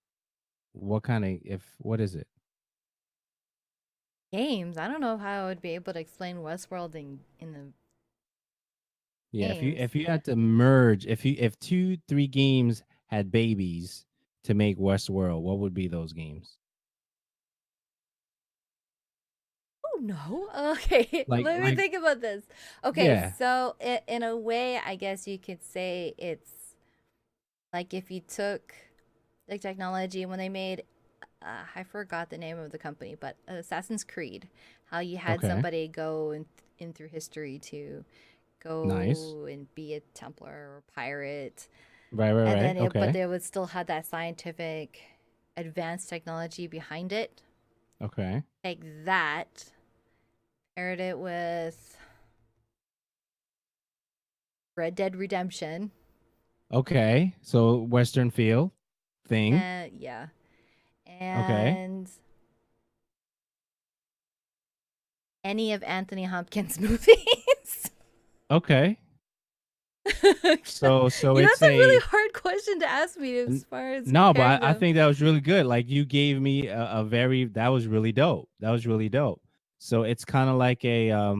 what kind of if what is it? Games. I don't know how I would be able to explain Westworld in the Yeah, games. if you had to merge, if two, three games had babies to make Westworld, what would be those games? Oh no. Okay, let me Like think about this. Okay, yeah. so in a way, I guess you could say it's like if you took the technology when they made I forgot the name of the company, but Assassin's Creed, how you had Okay. somebody go in through history to Nice. go and be a Templar or pirate, Right, right, and right. then but Okay. they would still have that scientific advanced technology behind it. Okay. Take that, paired it with Red Dead Redemption, Okay. So Western feel thing. and yeah, Okay. and any of Anthony Hopkins' movies. Okay. So You know, it's that's a a really hard question to ask me as far as no, comparing but I them. think that was really good. Like you gave me a very that was really dope. That was really dope. So it's kind of like a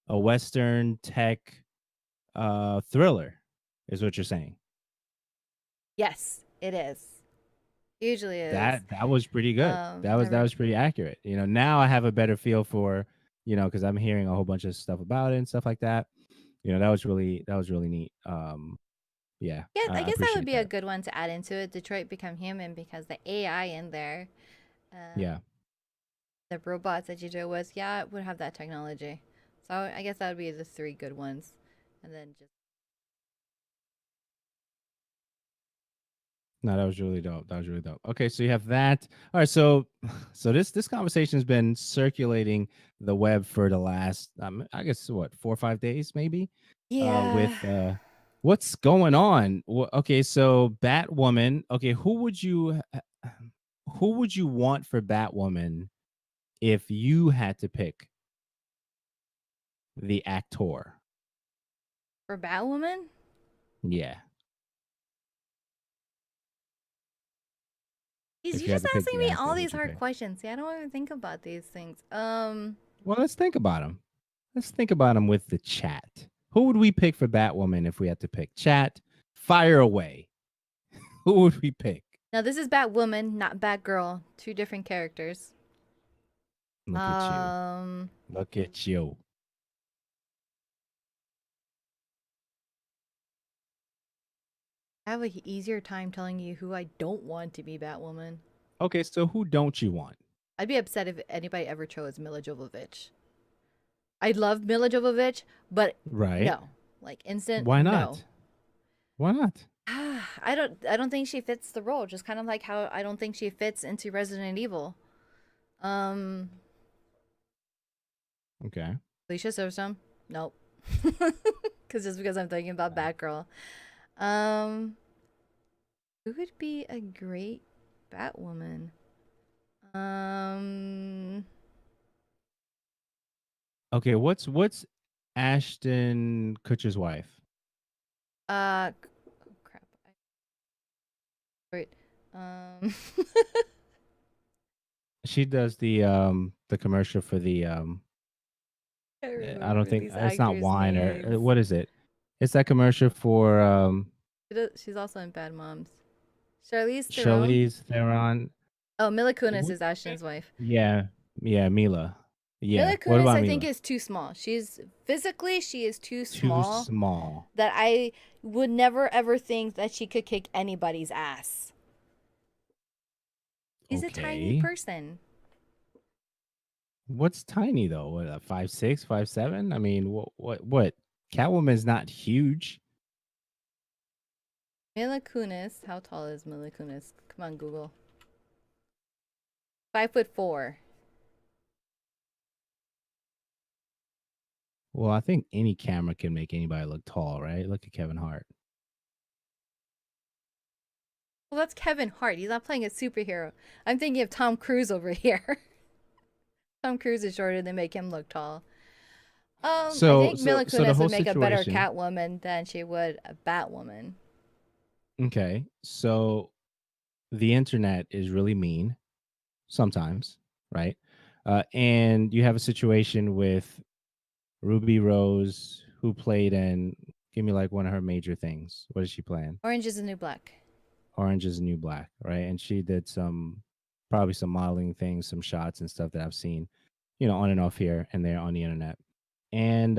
Western tech thriller, is what you're saying. Yes, it is. Usually is. That was pretty good. That Never. was pretty accurate. You know, now I have a better feel for, because I'm hearing a whole bunch of stuff about it and stuff like that. That was really neat. Yeah, Yeah, I I guess that would appreciate be a that. good one to add into it. Detroit Become Human because the AI in there, Yeah. the robots that you deal with, yeah, it would have that technology. So I guess that would be the three good ones, and then just No, that was really dope. That was really dope. Okay, so you have that. All right, so this conversation has been circulating the web for the last I guess what 4 or 5 days maybe. yeah. With what's going on? Okay, so Batwoman. Okay, who would you want for Batwoman if you had to pick the actor? For Batwoman, Yeah, geez, if you you had just to pick asking the me actor, all who'd these you hard pick? questions. See, I don't even think about these things. Well, let's think about them. Let's think about them with the chat. Who would we pick for Batwoman if we had to pick? Chat, fire away. Who would we pick? Now this is Batwoman, not Batgirl. Two different characters. Look at you. Um, Look at you. I have an easier time telling you who I don't want to be Batwoman. Okay, so who don't you want? I'd be upset if anybody ever chose Mila Jovovich. I love Mila Jovovich, but Right. no, like instant Why no. not? Why not? I don't think she fits the role. Just kind of like how I don't think she fits into Resident Evil. Um, Okay. Alicia Silverstone, nope. Because just because I'm thinking about Batgirl. Um, Who would be a great Batwoman? Um, Okay, what's Ashton Kutcher's wife? oh, crap. Wait. Um, She does the commercial for the I can't I don't remember think these it's not actors' wine or names. what is it? It's that commercial for She's also in Bad Moms. Charlize Theron. Charlize Theron. Oh, Mila Kunis What? is Ashton's wife. Yeah, yeah, Mila. Yeah. Mila What Kunis, about I think, Mila? is too small. She is too Too small small. that I would never ever think that she could kick anybody's ass. She's a tiny Okay. person. What's tiny though? What, 5'6", 5'7"? I mean, what? Catwoman's not huge. Mila Kunis, how tall is Mila Kunis? Come on, Google. 5'4". Well, I think any camera can make anybody look tall, right? Look at Kevin Hart. Well, that's Kevin Hart. He's not playing a superhero. I'm thinking of Tom Cruise over here. Tom Cruise is shorter. They make him look tall. I So think so Mila so the Kunis whole would make a better situation. Catwoman than she would a Batwoman. Okay. So the internet is really mean sometimes, right? And you have a situation with Ruby Rose, who played in, give me like one of her major things. What is she playing? Orange is the New Black. Orange is the New Black, right? And she did probably some modeling things, some shots and stuff that I've seen, on and off here and there on the internet. And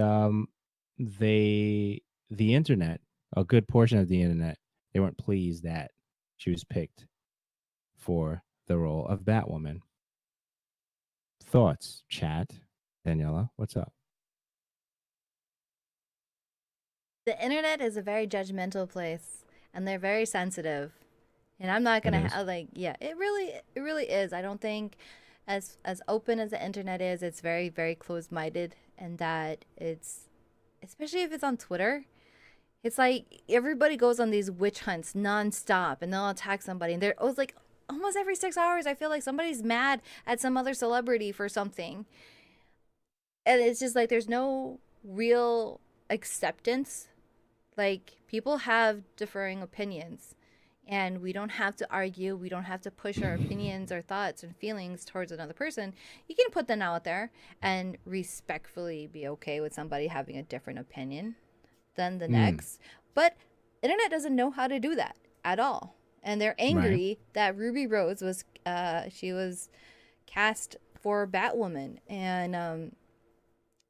they, the internet, a good portion of the internet, they weren't pleased that she was picked for the role of Batwoman. Thoughts, chat? Daniela, what's up? The internet is a very judgmental place, and they're very sensitive. And I'm not It gonna is. like, yeah, it really is. I don't think, as open as the internet is, it's very very closed minded, and that it's, especially if it's on Twitter, it's like everybody goes on these witch hunts nonstop, and they'll attack somebody, and they're always like almost every 6 hours. I feel like somebody's mad at some other celebrity for something, and it's just like there's no real acceptance. Like, people have differing opinions, and we don't have to argue. We don't have to push our opinions or thoughts and feelings towards another person. You can put them out there and respectfully be okay with somebody having a different opinion than the Mm, next. But internet doesn't know how to do that at all. And they're right. angry that Ruby Rose was she was cast for Batwoman. And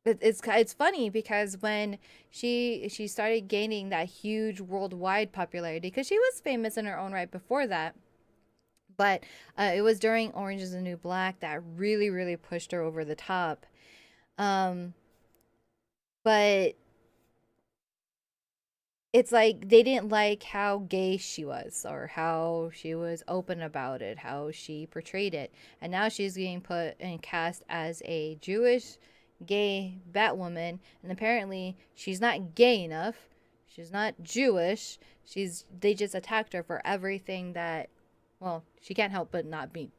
it's funny because when she started gaining that huge worldwide popularity, because she was famous in her own right before that, but it was during Orange is the New Black that really really pushed her over the top. um but it's like they didn't like how gay she was, or how she was open about it, how she portrayed it. And now she's being put and cast as a Jewish gay Batwoman, and apparently she's not gay enough. She's not Jewish. They just attacked her for everything that, well, she can't help but not be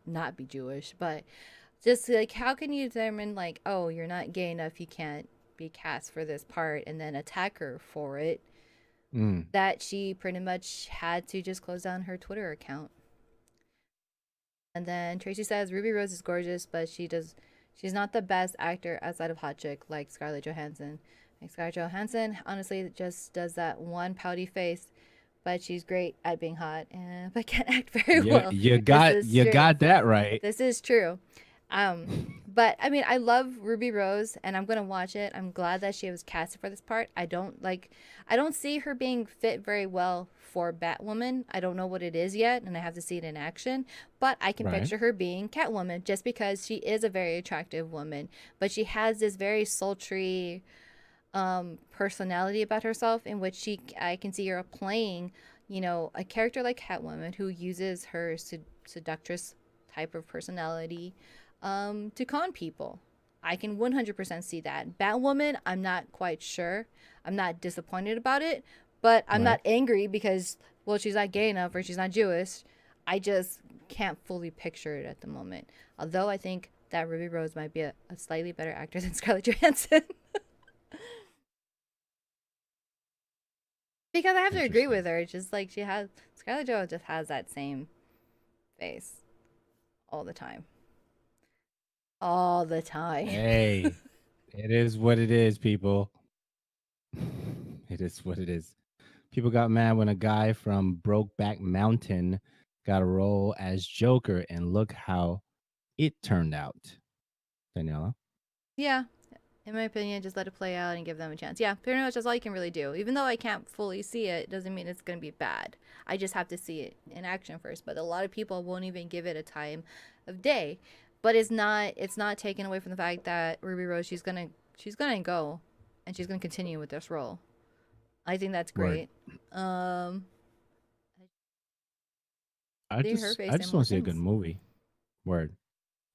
Jewish, but just like, how can you determine like, oh, you're not gay enough, you can't be cast for this part, and then attack her for it, Mm, that she pretty much had to just close down her Twitter account. And then Tracy says Ruby Rose is gorgeous, but she's not the best actor outside of Hot Chick like Scarlett Johansson. Like Scarlett Johansson honestly just does that one pouty face, but she's great at being hot, and but can't act very you well. you This got is you true. got that right. This is true. Um, but I mean, I love Ruby Rose, and I'm gonna watch it. I'm glad that she was casted for this part. I don't see her being fit very well for Batwoman. I don't know what it is yet, and I have to see it in action. But I can Right. picture her being Catwoman, just because she is a very attractive woman, but she has this very sultry personality about herself, in which I can see her playing, a character like Catwoman, who uses her seductress type of personality to con people. I can 100% see that. Batwoman, I'm not quite sure. I'm not disappointed about it, but I'm Right. not angry because, well, she's not gay enough or she's not Jewish. I just can't fully picture it at the moment. Although I think that Ruby Rose might be a slightly better actor than Scarlett Johansson. Because I have to agree with her. It's just like Scarlett Jo just has that same face all the time. All the time. Hey, it is what it is, people. It is what it is. People got mad when a guy from Brokeback Mountain got a role as Joker, and look how it turned out. Daniela? Yeah. In my opinion, just let it play out and give them a chance. Yeah, pretty much that's all you can really do. Even though I can't fully see it, doesn't mean it's going to be bad. I just have to see it in action first. But a lot of people won't even give it a time of day. But it's not taken away from the fact that Ruby Rose, she's gonna go and she's gonna continue with this role. I think that's great. I See her face I in just more want to see a good things. movie. Word.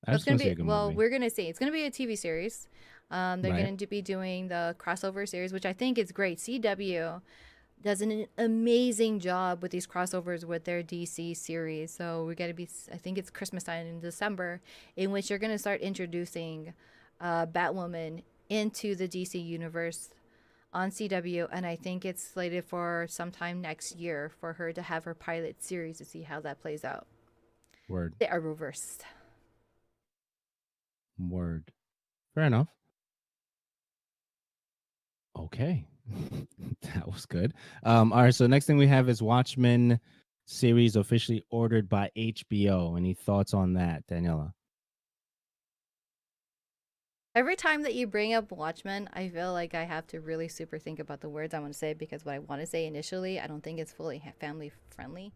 I It's just gonna want to see be a good well. movie. We're gonna see. It's gonna be a TV series. They're Right. going to be doing the crossover series, which I think is great. CW does an amazing job with these crossovers with their DC series. So we're gonna be. I think it's Christmas time in December, in which you're gonna start introducing Batwoman into the DC universe on CW, and I think it's slated for sometime next year for her to have her pilot series to see how that plays out. Word. They are reversed. Word. Fair enough. Okay. That was good. All right. So next thing we have is Watchmen series officially ordered by HBO. Any thoughts on that, Daniela? Every time that you bring up Watchmen, I feel like I have to really super think about the words I want to say because what I want to say initially, I don't think it's fully family friendly.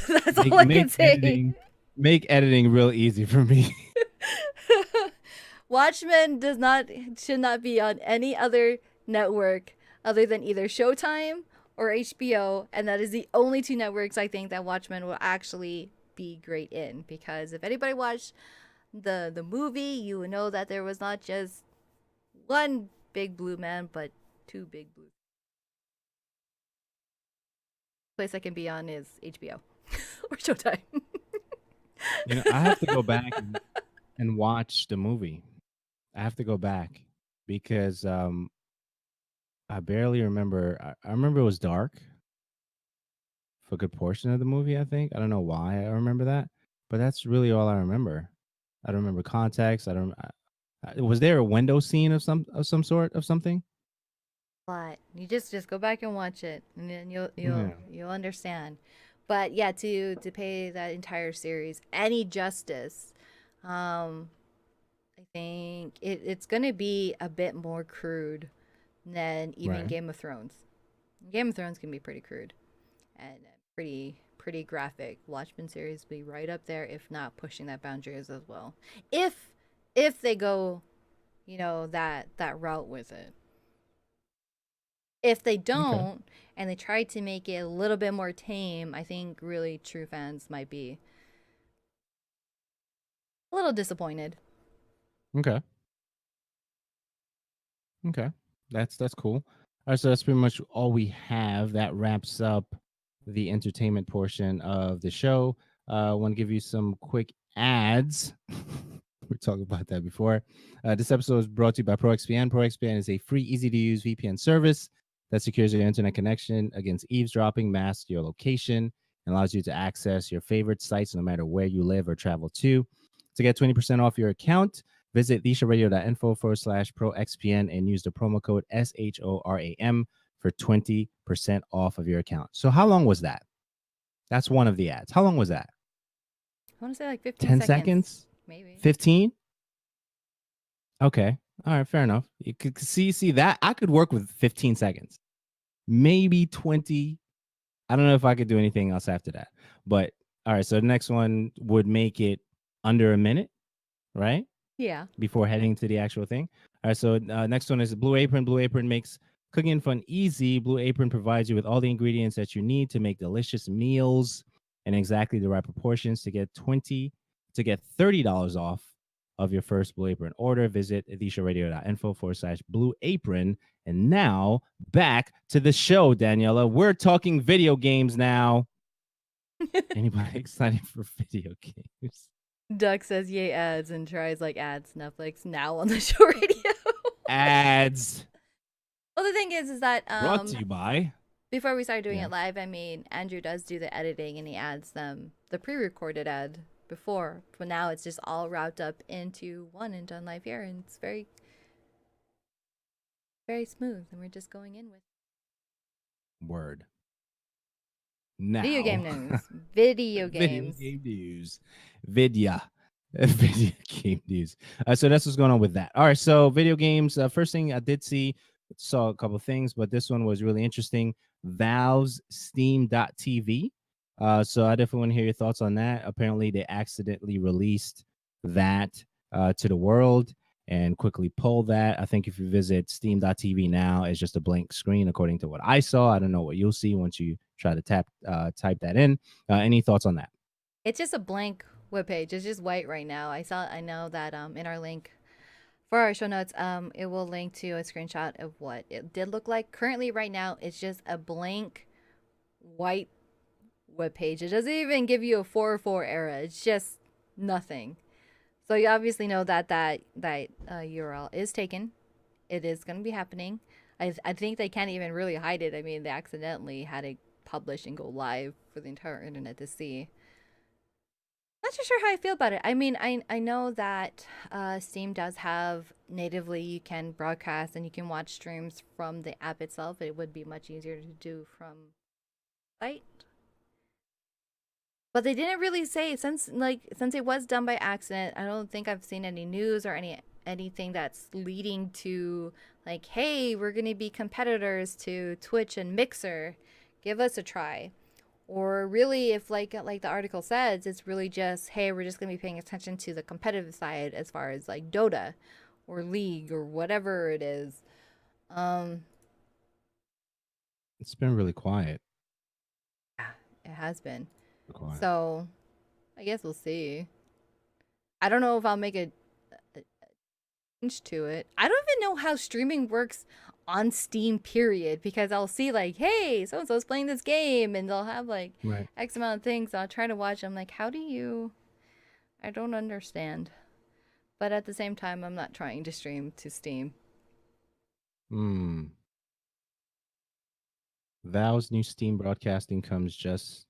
That's all I can say. Make editing real easy for me. Watchmen should not be on any other network other than either Showtime or HBO, and that is the only two networks I think that Watchmen will actually be great in. Because if anybody watched the movie, you would know that there was not just one big blue man, but two big blue. Place I can be on is HBO or Showtime. I have to go back and watch the movie. I have to go back because I barely remember. I remember it was dark for a good portion of the movie. I think I don't know why I remember that, but that's really all I remember. I don't remember context. I don't. Was there a window scene of some sort of something? But you just go back and watch it, and then Yeah. you'll understand. But yeah, to pay that entire series any justice, um, I think it's gonna be a bit more crude than even Right. Game of Thrones. Game of Thrones can be pretty crude and pretty graphic. Watchmen series be right up there, if not pushing that boundaries as well. If they go, that route with it. If they Okay. don't and they try to make it a little bit more tame, I think really true fans might be a little disappointed. Okay. Okay. That's cool. All right, so that's pretty much all we have. That wraps up the entertainment portion of the show. I want to give you some quick ads. We talked about that before. This episode is brought to you by ProXPN. ProXPN is a free, easy to use VPN service that secures your internet connection against eavesdropping, masks your location, and allows you to access your favorite sites no matter where you live or travel to. To get 20% off your account, visit theshowradio.info/ProXPN and use the promo code SHORAM for 20% off of your account. So, how long was that? That's one of the ads. How long was that? I want to say like 15 10 seconds. seconds? Maybe. 15? Okay. All right. Fair enough. You could see that I could work with 15 seconds, maybe 20. I don't know if I could do anything else after that. But all right. So the next one would make it under a minute, right? Yeah. Before heading to the actual thing. All right. So next one is Blue Apron. Blue Apron makes cooking fun easy. Blue Apron provides you with all the ingredients that you need to make delicious meals in exactly the right proportions to get $30 off of your first Blue Apron order. Visit theshowradio.info/Blue Apron. And now back to the show, Daniela. We're talking video games now. Anybody excited for video games? Duck says yay ads and tries like ads Netflix now on the show radio. Ads Well, the thing is that brought to you by. before we started doing Yeah. it live, I mean, Andrew does do the editing and he adds them the pre-recorded ad before, but now it's just all wrapped up into one and done live here, and it's very, very smooth, and we're just going in with Word. Now, video game news, video games. Video game news. Vidya. Video game news. So that's what's going on with that. All right. So video games. First thing I did saw a couple things, but this one was really interesting. Valve's Steam.tv. So I definitely want to hear your thoughts on that. Apparently, they accidentally released that to the world and quickly pulled that. I think if you visit Steam.tv now, it's just a blank screen, according to what I saw. I don't know what you'll see once you try to type that in. Any thoughts on that? It's just a blank webpage. It's just white right now. I know that in our link for our show notes, it will link to a screenshot of what it did look like. Currently, right now, it's just a blank white webpage. It doesn't even give you a 404 error. It's just nothing. So you obviously know that URL is taken. It is going to be happening. I think they can't even really hide it. I mean, they accidentally had it published and go live for the entire internet to see. Not too sure how I feel about it. I mean, I know that Steam does have natively you can broadcast and you can watch streams from the app itself. It would be much easier to do from site. But they didn't really say since it was done by accident. I don't think I've seen any news or anything that's leading to like, hey, we're gonna be competitors to Twitch and Mixer. Give us a try. Or really, if like the article says, it's really just, hey, we're just gonna be paying attention to the competitive side as far as like Dota or League or whatever it is. It's been really quiet. Yeah, it has been. Quiet. So, I guess we'll see. I don't know if I'll make a change to it. I don't even know how streaming works on Steam, period, because I'll see like, hey, so and so's playing this game, and they'll have like Right. X amount of things. I'll try to watch. I'm like, how do you? I don't understand. But at the same time, I'm not trying to stream to Steam. Valve's new Steam broadcasting comes just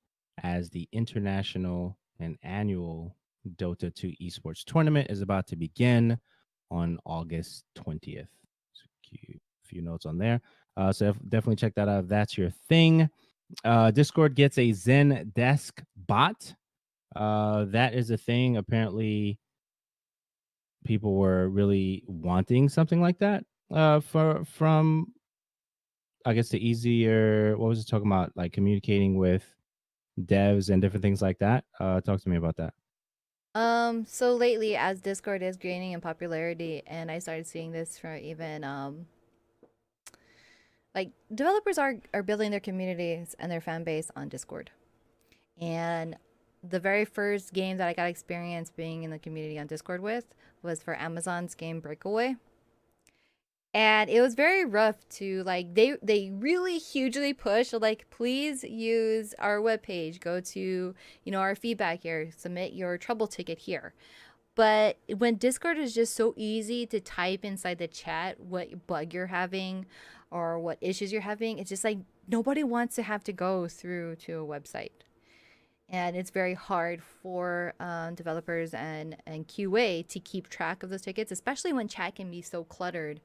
as the international and annual Dota 2 esports tournament is about to begin on August 20th. So a few notes on there. So definitely check that out if that's your thing. Discord gets a Zen Desk bot. That is a thing. Apparently, people were really wanting something like that from I guess the easier, what was it talking about? Like communicating with devs and different things like that. Talk to me about that. So lately, as Discord is gaining in popularity, and I started seeing this from even like developers are building their communities and their fan base on Discord. And the very first game that I got experience being in the community on Discord with was for Amazon's game Breakaway. And it was very rough to like they really hugely push like, please use our webpage, go to our feedback here, submit your trouble ticket here. But when Discord is just so easy to type inside the chat what bug you're having or what issues you're having, it's just like nobody wants to have to go through to a website. And it's very hard for developers and QA to keep track of those tickets, especially when chat can be so cluttered.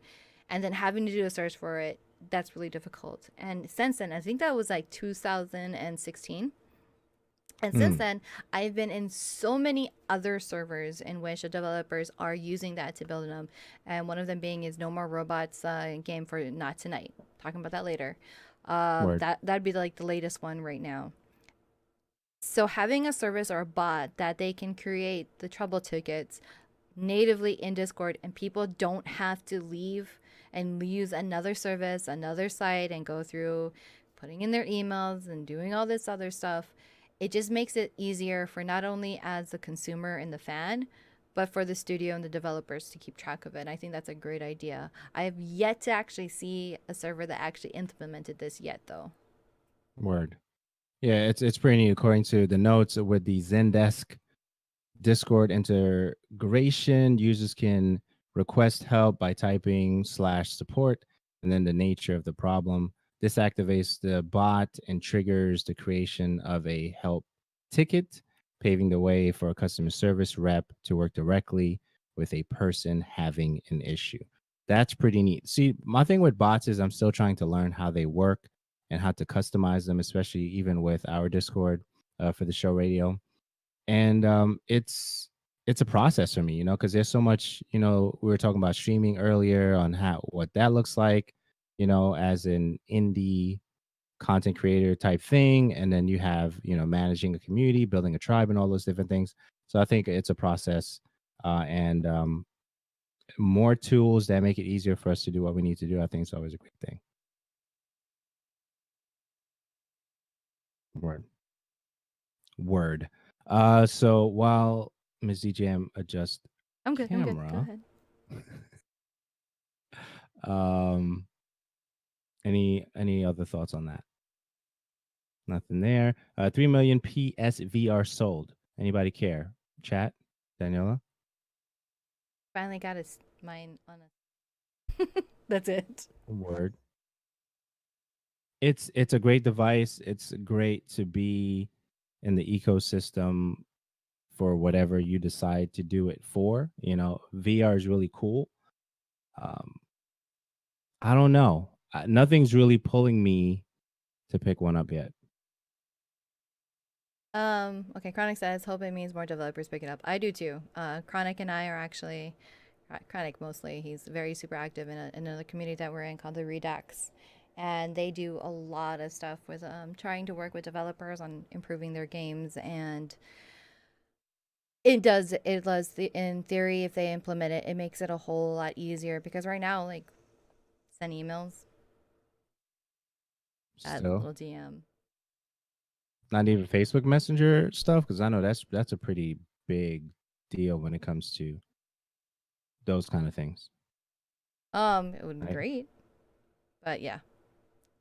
And then having to do a search for it, that's really difficult. And since then, I think that was like 2016. And since then, I've been in so many other servers in which the developers are using that to build them. And one of them being is No More Robots game for Not Tonight. Talking about that later. That'd be like the latest one right now. So having a service or a bot that they can create the trouble tickets natively in Discord, and people don't have to leave and use another service, another site, and go through putting in their emails and doing all this other stuff. It just makes it easier for not only as the consumer and the fan, but for the studio and the developers to keep track of it. And I think that's a great idea. I have yet to actually see a server that actually implemented this yet, though. Word. Yeah, it's pretty neat. According to the notes with the Zendesk Discord integration, users can request help by typing /support and then the nature of the problem. This activates the bot and triggers the creation of a help ticket, paving the way for a customer service rep to work directly with a person having an issue. That's pretty neat. See, my thing with bots is I'm still trying to learn how they work and how to customize them, especially even with our Discord for the show radio. And it's a process for me, because there's so much. We were talking about streaming earlier on how what that looks like, as an indie content creator type thing, and then you have managing a community, building a tribe, and all those different things. So I think it's a process, and more tools that make it easier for us to do what we need to do. I think it's always a great thing. Word. Word. So while Ms. DJM adjusts I'm good. I'm good. Go camera, ahead. um, any other thoughts on that? Nothing there. 3 million PSVR sold. Anybody care? Chat, Daniela. Finally got mine on a. That's it. Word. It's a great device. It's great to be in the ecosystem for whatever you decide to do it for. VR is really cool. Um, I don't know. Nothing's really pulling me to pick one up yet. Okay, Chronic says, hope it means more developers pick it up. I do too. Chronic and I are actually, Chronic mostly, he's very super active in another community that we're in called the Redux. And they do a lot of stuff with trying to work with developers on improving their games. And it does, in theory, if they implement it, it makes it a whole lot easier. Because right now, like, send emails, add Still, little DM. not even Facebook Messenger stuff, because I know that's a pretty big deal when it comes to those kind of things. It would be Right? great. But yeah.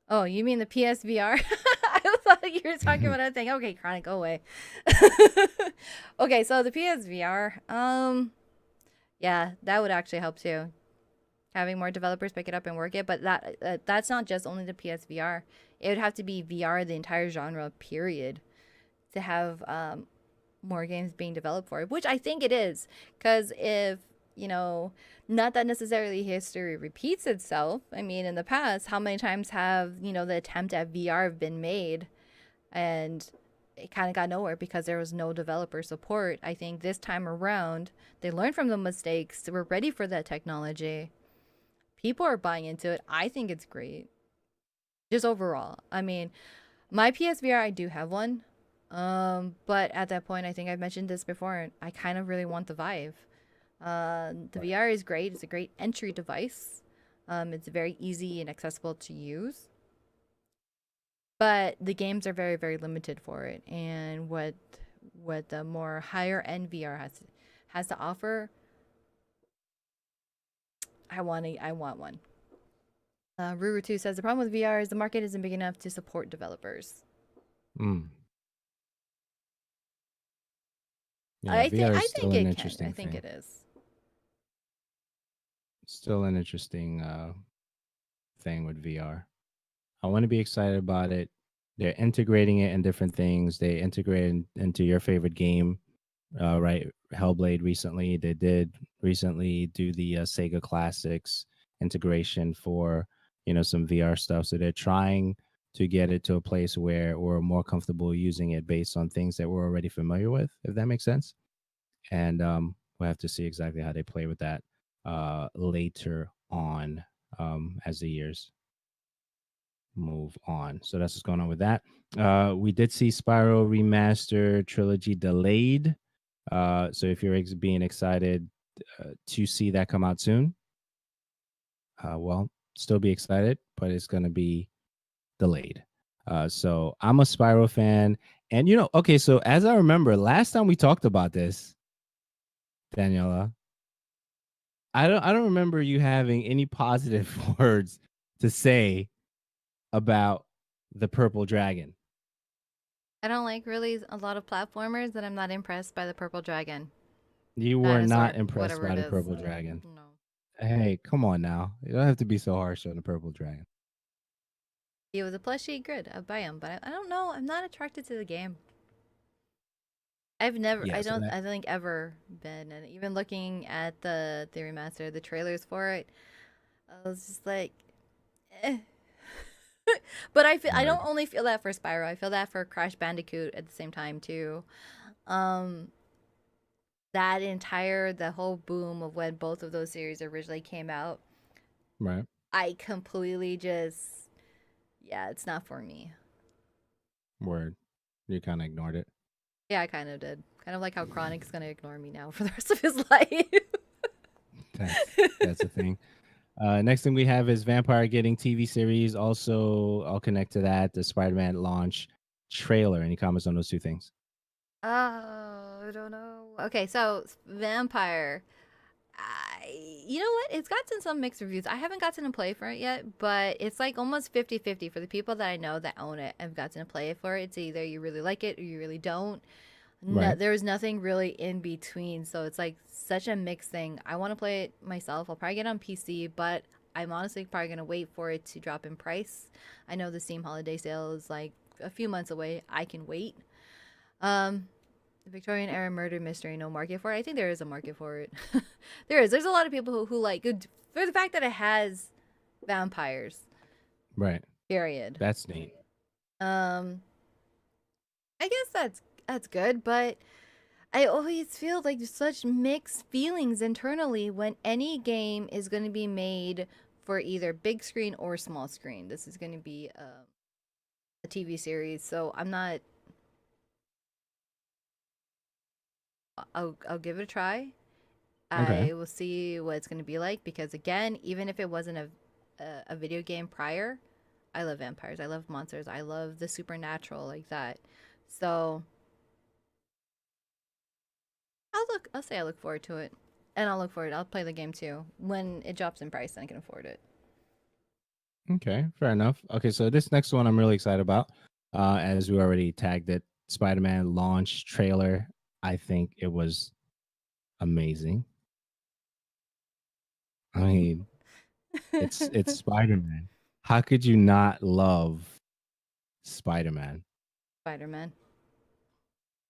Oh, you mean the PSVR? I thought you were talking about a thing. Okay, Chronic, go away. Okay, so the PSVR, yeah, that would actually help too. Having more developers pick it up and work it, but that's not just only the PSVR. It would have to be VR, the entire genre, period, to have more games being developed for it, which I think it is. Because if, not that necessarily history repeats itself. I mean, in the past, how many times have, the attempt at VR been made and it kind of got nowhere because there was no developer support. I think this time around, they learned from the mistakes. We're ready for that technology. People are buying into it. I think it's great. Just overall. I mean, my PSVR, I do have one. But at that point, I think I've mentioned this before. I kind of really want the Vive. The VR is great. It's a great entry device. It's very easy and accessible to use. But the games are very, very limited for it. And what the more higher end VR has to offer, I want one. Ruru2 says the problem with VR is the market isn't big enough to support developers. Mm. Yeah, I VR is think still an it can. interesting I think thing. it is. Still an interesting thing with VR. I want to be excited about it. They're integrating it in different things. They integrate it into your favorite game, right? Hellblade recently. They did recently do the Sega Classics integration for some VR stuff. So they're trying to get it to a place where we're more comfortable using it based on things that we're already familiar with, if that makes sense. And we'll have to see exactly how they play with that later on as the years move on. So that's what's going on with that. We did see Spyro Remaster Trilogy delayed. So if you're being excited to see that come out soon, well, still be excited, but it's going to be delayed. So I'm a Spyro fan. And, okay, so as I remember, last time we talked about this, Daniela. I don't remember you having any positive words to say about the purple dragon. I don't like really a lot of platformers, and I'm not impressed by the purple dragon. You were not Dinosaur, impressed whatever by it the is. purple dragon. No. Hey, come on now. You don't have to be so harsh on the purple dragon. He was a plushie, good. I'd buy him, but I don't know. I'm not attracted to the game. I've never, Yeah, so that I think ever been. And even looking at the remaster, the trailers for it, I was just like, eh. But I word. don't only feel that for Spyro. I feel that for Crash Bandicoot at the same time too. Um, the whole boom of when both of those series originally came out, Right. I completely just, yeah, it's not for me. Word. You kind of ignored it. Yeah, I kind of did. Kind of like how Chronic's gonna ignore me now for the rest of his life. That's a thing. Next thing we have is Vampire getting TV series. Also, I'll connect to that. The Spider-Man launch trailer. Any comments on those two things? Oh, I don't know. Okay, so Vampire. You know what? It's gotten some mixed reviews. I haven't gotten to play for it yet, but it's like almost 50-50 for the people that I know that own it and have gotten to play for it. It's either you really like it or you really don't. No, Right. there's nothing really in between. So it's like such a mixed thing. I want to play it myself. I'll probably get it on PC, but I'm honestly probably going to wait for it to drop in price. I know the Steam holiday sale is like a few months away. I can wait. Um, the Victorian era murder mystery, no market for it. I think there is a market for it. There is. There's a lot of people who like for the fact that it has vampires. Right. Period. That's neat. Um, I guess that's good, but I always feel like there's such mixed feelings internally when any game is going to be made for either big screen or small screen. This is going to be a TV series, so I'm not. I'll give it a try. Okay. I will see what it's going to be like because again, even if it wasn't a video game prior, I love vampires. I love monsters. I love the supernatural like that. So I'll say I look forward to it. And I'll look forward. I'll play the game too. When it drops in price, then I can afford it. Okay. Fair enough. Okay. So this next one I'm really excited about. As we already tagged it, Spider-Man launch trailer. I think it was amazing. I mean, it's Spider-Man. How could you not love Spider-Man? Spider-Man.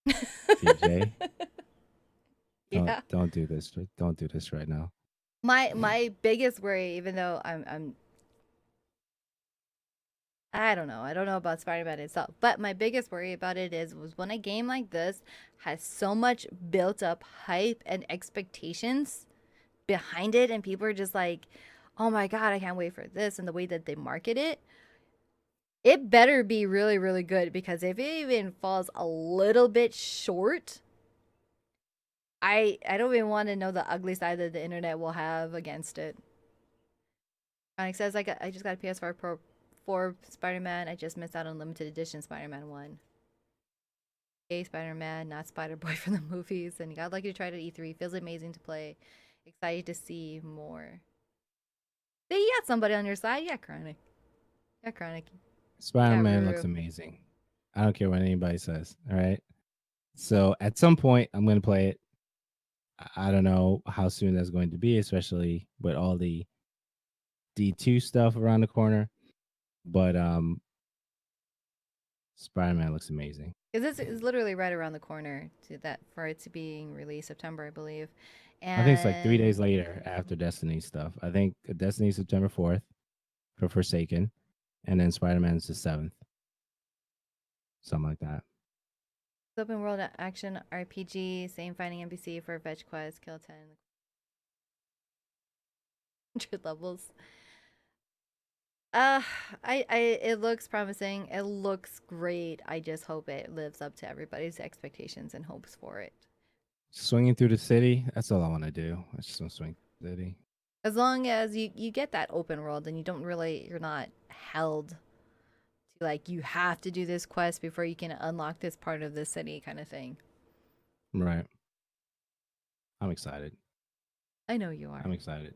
TJ, don't Yeah. don't do this. Don't do this right now. My biggest worry, even though I don't know. I don't know about Spider-Man itself, but my biggest worry about it was when a game like this has so much built up hype and expectations behind it, and people are just like, "Oh my god, I can't wait for this!" And the way that they market it, it better be really, really good because if it even falls a little bit short, I don't even want to know the ugly side that the internet will have against it. Onyx says I just got a PS4 Pro for Spider-Man. I just missed out on limited edition Spider-Man 1. Hey, Spider-Man, not Spider-Boy from the movies. And you got lucky to try it at E3. Feels amazing to play. Excited to see more. Hey, you got somebody on your side. Yeah, Chronic. Yeah, Chronic. Yeah, Spider-Man looks Ruru. amazing. I don't care what anybody says. All right. So at some point, I'm going to play it. I don't know how soon that's going to be, especially with all the D2 stuff around the corner. But Spider-Man looks amazing. Because this is literally right around the corner to that for it to being released September, I believe. I think it's like 3 days And later after Destiny stuff. I think Destiny September 4th for Forsaken, and then Spider-Man's the 7th, something like that. open world action RPG, same finding NPC for fetch quest, kill 100 levels. Uh, I it looks promising. It looks great. I just hope it lives up to everybody's expectations and hopes for it. Swinging through the city, that's all I want to do. I just want to swing through the city. As long as you get that open world and you're not held to like you have to do this quest before you can unlock this part of the city kind of thing. Right. I'm excited. I know you are. I'm excited.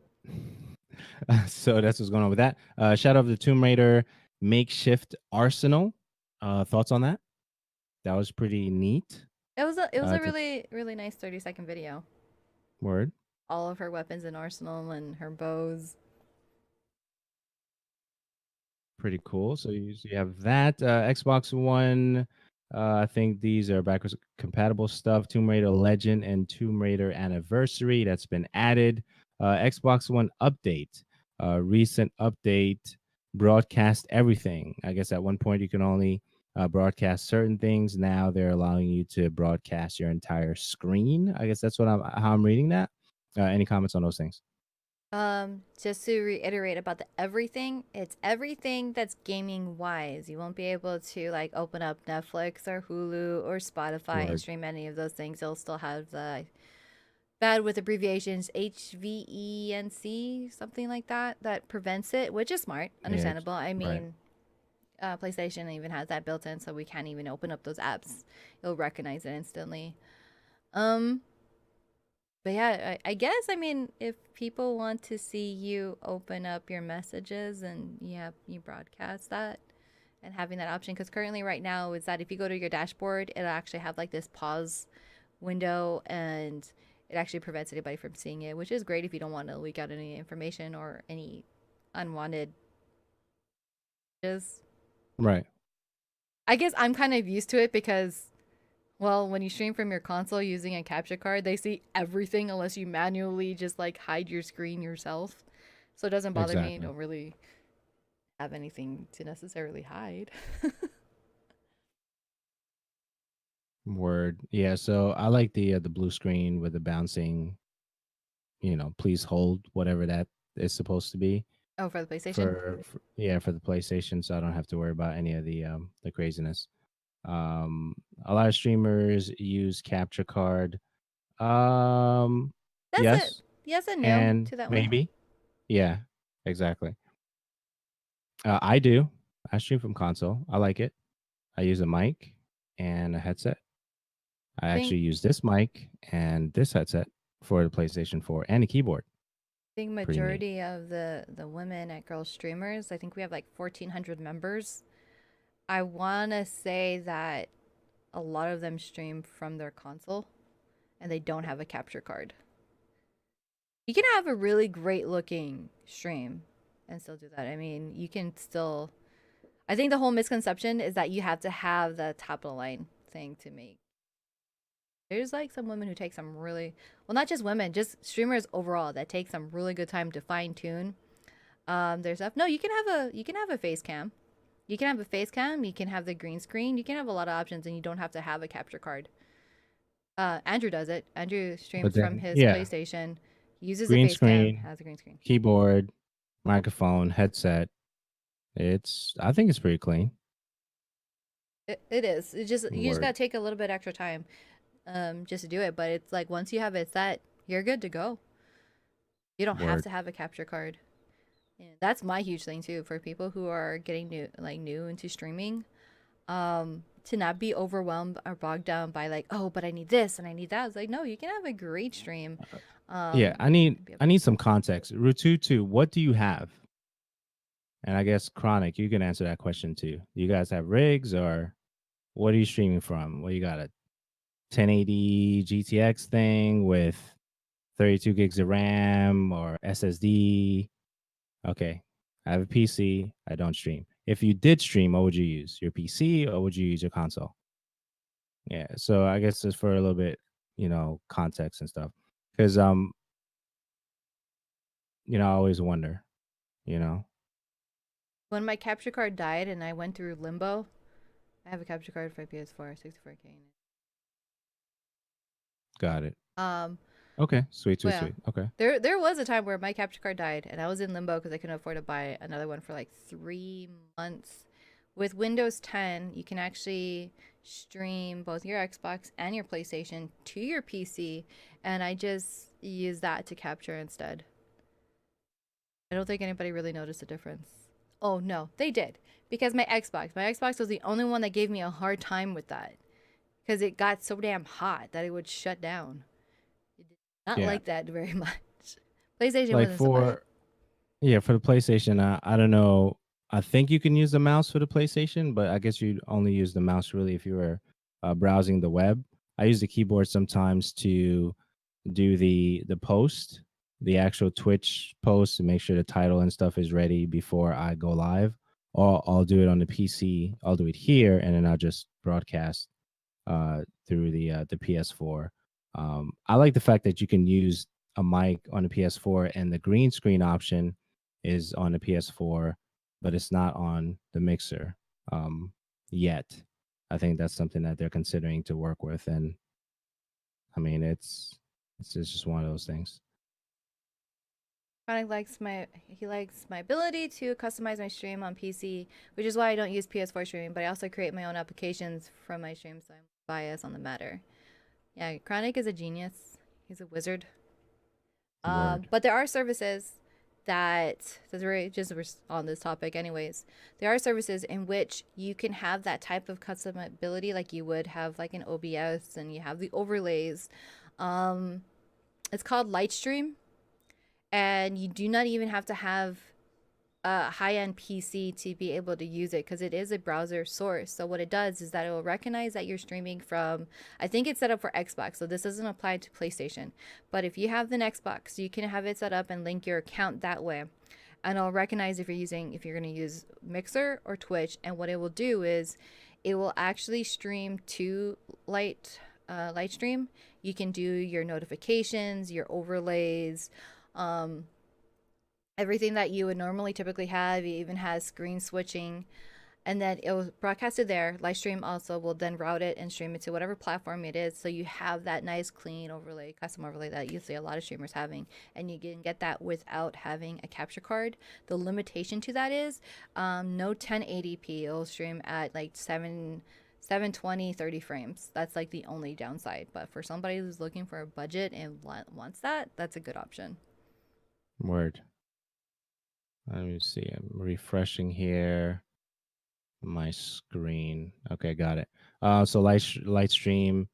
So that's what's going on with that. Shadow of the Tomb Raider makeshift arsenal. Thoughts on that? That was pretty neat. It was a To really nice 30-second video. word. All of her weapons in arsenal and her bows. Pretty cool. So you have that Xbox One. I think these are backwards compatible stuff. Tomb Raider Legend and Tomb Raider Anniversary that's been added. Xbox One update, recent update, broadcast everything. I guess at one point you can only broadcast certain things. Now they're allowing you to broadcast your entire screen. I guess that's how I'm reading that. Any comments on those things? Just to reiterate about the everything, it's everything that's gaming wise. You won't be able to like open up Netflix or Hulu or Spotify and Word. stream any of those things. You'll still have the bad with abbreviations HVENC, something like that, that prevents it, which is smart, Yeah. understandable. I Right. mean, PlayStation even has that built in, so we can't even open up those apps. It'll recognize it instantly. Um, but yeah, I guess I mean if people want to see you open up your messages and you broadcast that and having that option, because currently right now is that if you go to your dashboard, it'll actually have like this pause window and it actually prevents anybody from seeing it, which is great if you don't want to leak out any information or any unwanted. Right. I guess I'm kind of used to it because, well, when you stream from your console using a capture card, they see everything unless you manually just like hide your screen yourself. So it doesn't bother me. I Exactly. don't really have anything to necessarily hide. Word. Yeah, so I like the blue screen with the bouncing, please hold whatever that is supposed to be Oh, for the PlayStation? for the PlayStation, so I don't have to worry about any of the craziness. Um a lot of streamers use capture card. Um That's it. yes, Yes and no and to that one. maybe. Yeah, exactly. I do. I stream from console. I like it. I use a mic and a headset. I I think actually use this mic and this headset for the PlayStation 4 and a keyboard. think Pretty neat. majority of the women at Girl Streamers, I think we have like 1,400 members. I want to say that a lot of them stream from their console and they don't have a capture card. You can have a really great looking stream and still do that. I mean, you can still. I think the whole misconception is that you have to have the top of the line thing to make. There's like some women who take some really, well, not just women, just streamers overall that take some really good time to fine tune their stuff. No, you can have a face cam. You can have a face cam. You can have the green screen. You can have a lot of options, and you don't have to have a capture card. Andrew does it. Andrew But streams from then, his yeah, PlayStation, uses a green face cam, screen, has a green screen. keyboard, microphone, headset. I think it's pretty clean. It is. You just Word. gotta take a little bit extra time, just to do it. But it's like once you have it set, you're good to go. You don't have Word. to have a capture card. And that's my huge thing too for people who are getting new into streaming. To not be overwhelmed or bogged down by like, oh, but I need this and I need that. It's like, no, you can have a great stream. Yeah, I need Be able I need some context. Rututu, what do you have? And I guess Chronic, you can answer that question too. Do you guys have rigs or what are you streaming from? What you got, a 1080 GTX thing with 32 gigs of RAM or SSD? Okay. I have a PC. I don't stream. If you did stream, what would you use? Your PC or would you use your console? Yeah. So I guess just for a little bit, context and stuff. Because I always wonder, you know. when my capture card died and I went through limbo, I have a capture card for PS4, 64K. Got it. Um, Okay. Sweet, well, sweet, yeah, sweet. Okay. there was a time where my capture card died and I was in limbo because I couldn't afford to buy another one for like 3 months. With Windows 10, you can actually stream both your Xbox and your PlayStation to your PC, and I just use that to capture instead. I don't think anybody really noticed a difference. Oh no, they did. Because my Xbox was the only one that gave me a hard time with that. Because it got so damn hot that it would shut down. It did Not Yeah. like that very much. PlayStation Like wasn't so bad. for the PlayStation, I don't know. I think you can use the mouse for the PlayStation, but I guess you'd only use the mouse really if you were browsing the web. I use the keyboard sometimes to do the post, the actual Twitch post, to make sure the title and stuff is ready before I go live. Or I'll do it on the PC. I'll do it here, and then I'll just broadcast through the PS4. I like the fact that you can use a mic on the PS4, and the green screen option is on the PS4, but it's not on the mixer yet. I think that's something that they're considering to work with, and I mean it's just one of those things. Chronic likes my ability to customize my stream on PC, which is why I don't use PS4 streaming, but I also create my own applications from my stream, so I'm biased on the matter. Yeah, Chronic is a genius. He's a wizard. Word. But there are services that's really just on this topic anyways. There are services in which you can have that type of customability like you would have like an OBS, and you have the overlays. Um, it's called Lightstream, and you do not even have to have a high-end PC to be able to use it because it is a browser source. So what it does is that it will recognize that you're streaming from, I think it's set up for Xbox, so this doesn't apply to PlayStation. But if you have an Xbox, you can have it set up and link your account that way. And it'll recognize if you're going to use Mixer or Twitch, and what it will do is it will actually stream to Lightstream. You can do your notifications, your overlays, um, everything that you would normally typically have. It even has screen switching, and then it was broadcasted there. Livestream also will then route it and stream it to whatever platform it is, so you have that nice clean overlay, custom overlay that you see a lot of streamers having, and you can get that without having a capture card. The limitation to that is no 1080p. It'll stream at like 720 30 frames. That's like the only downside, but for somebody who's looking for a budget and wants that, that's a good option. Word. Let me see. I'm refreshing here my screen. Okay, got it. So Lightstream,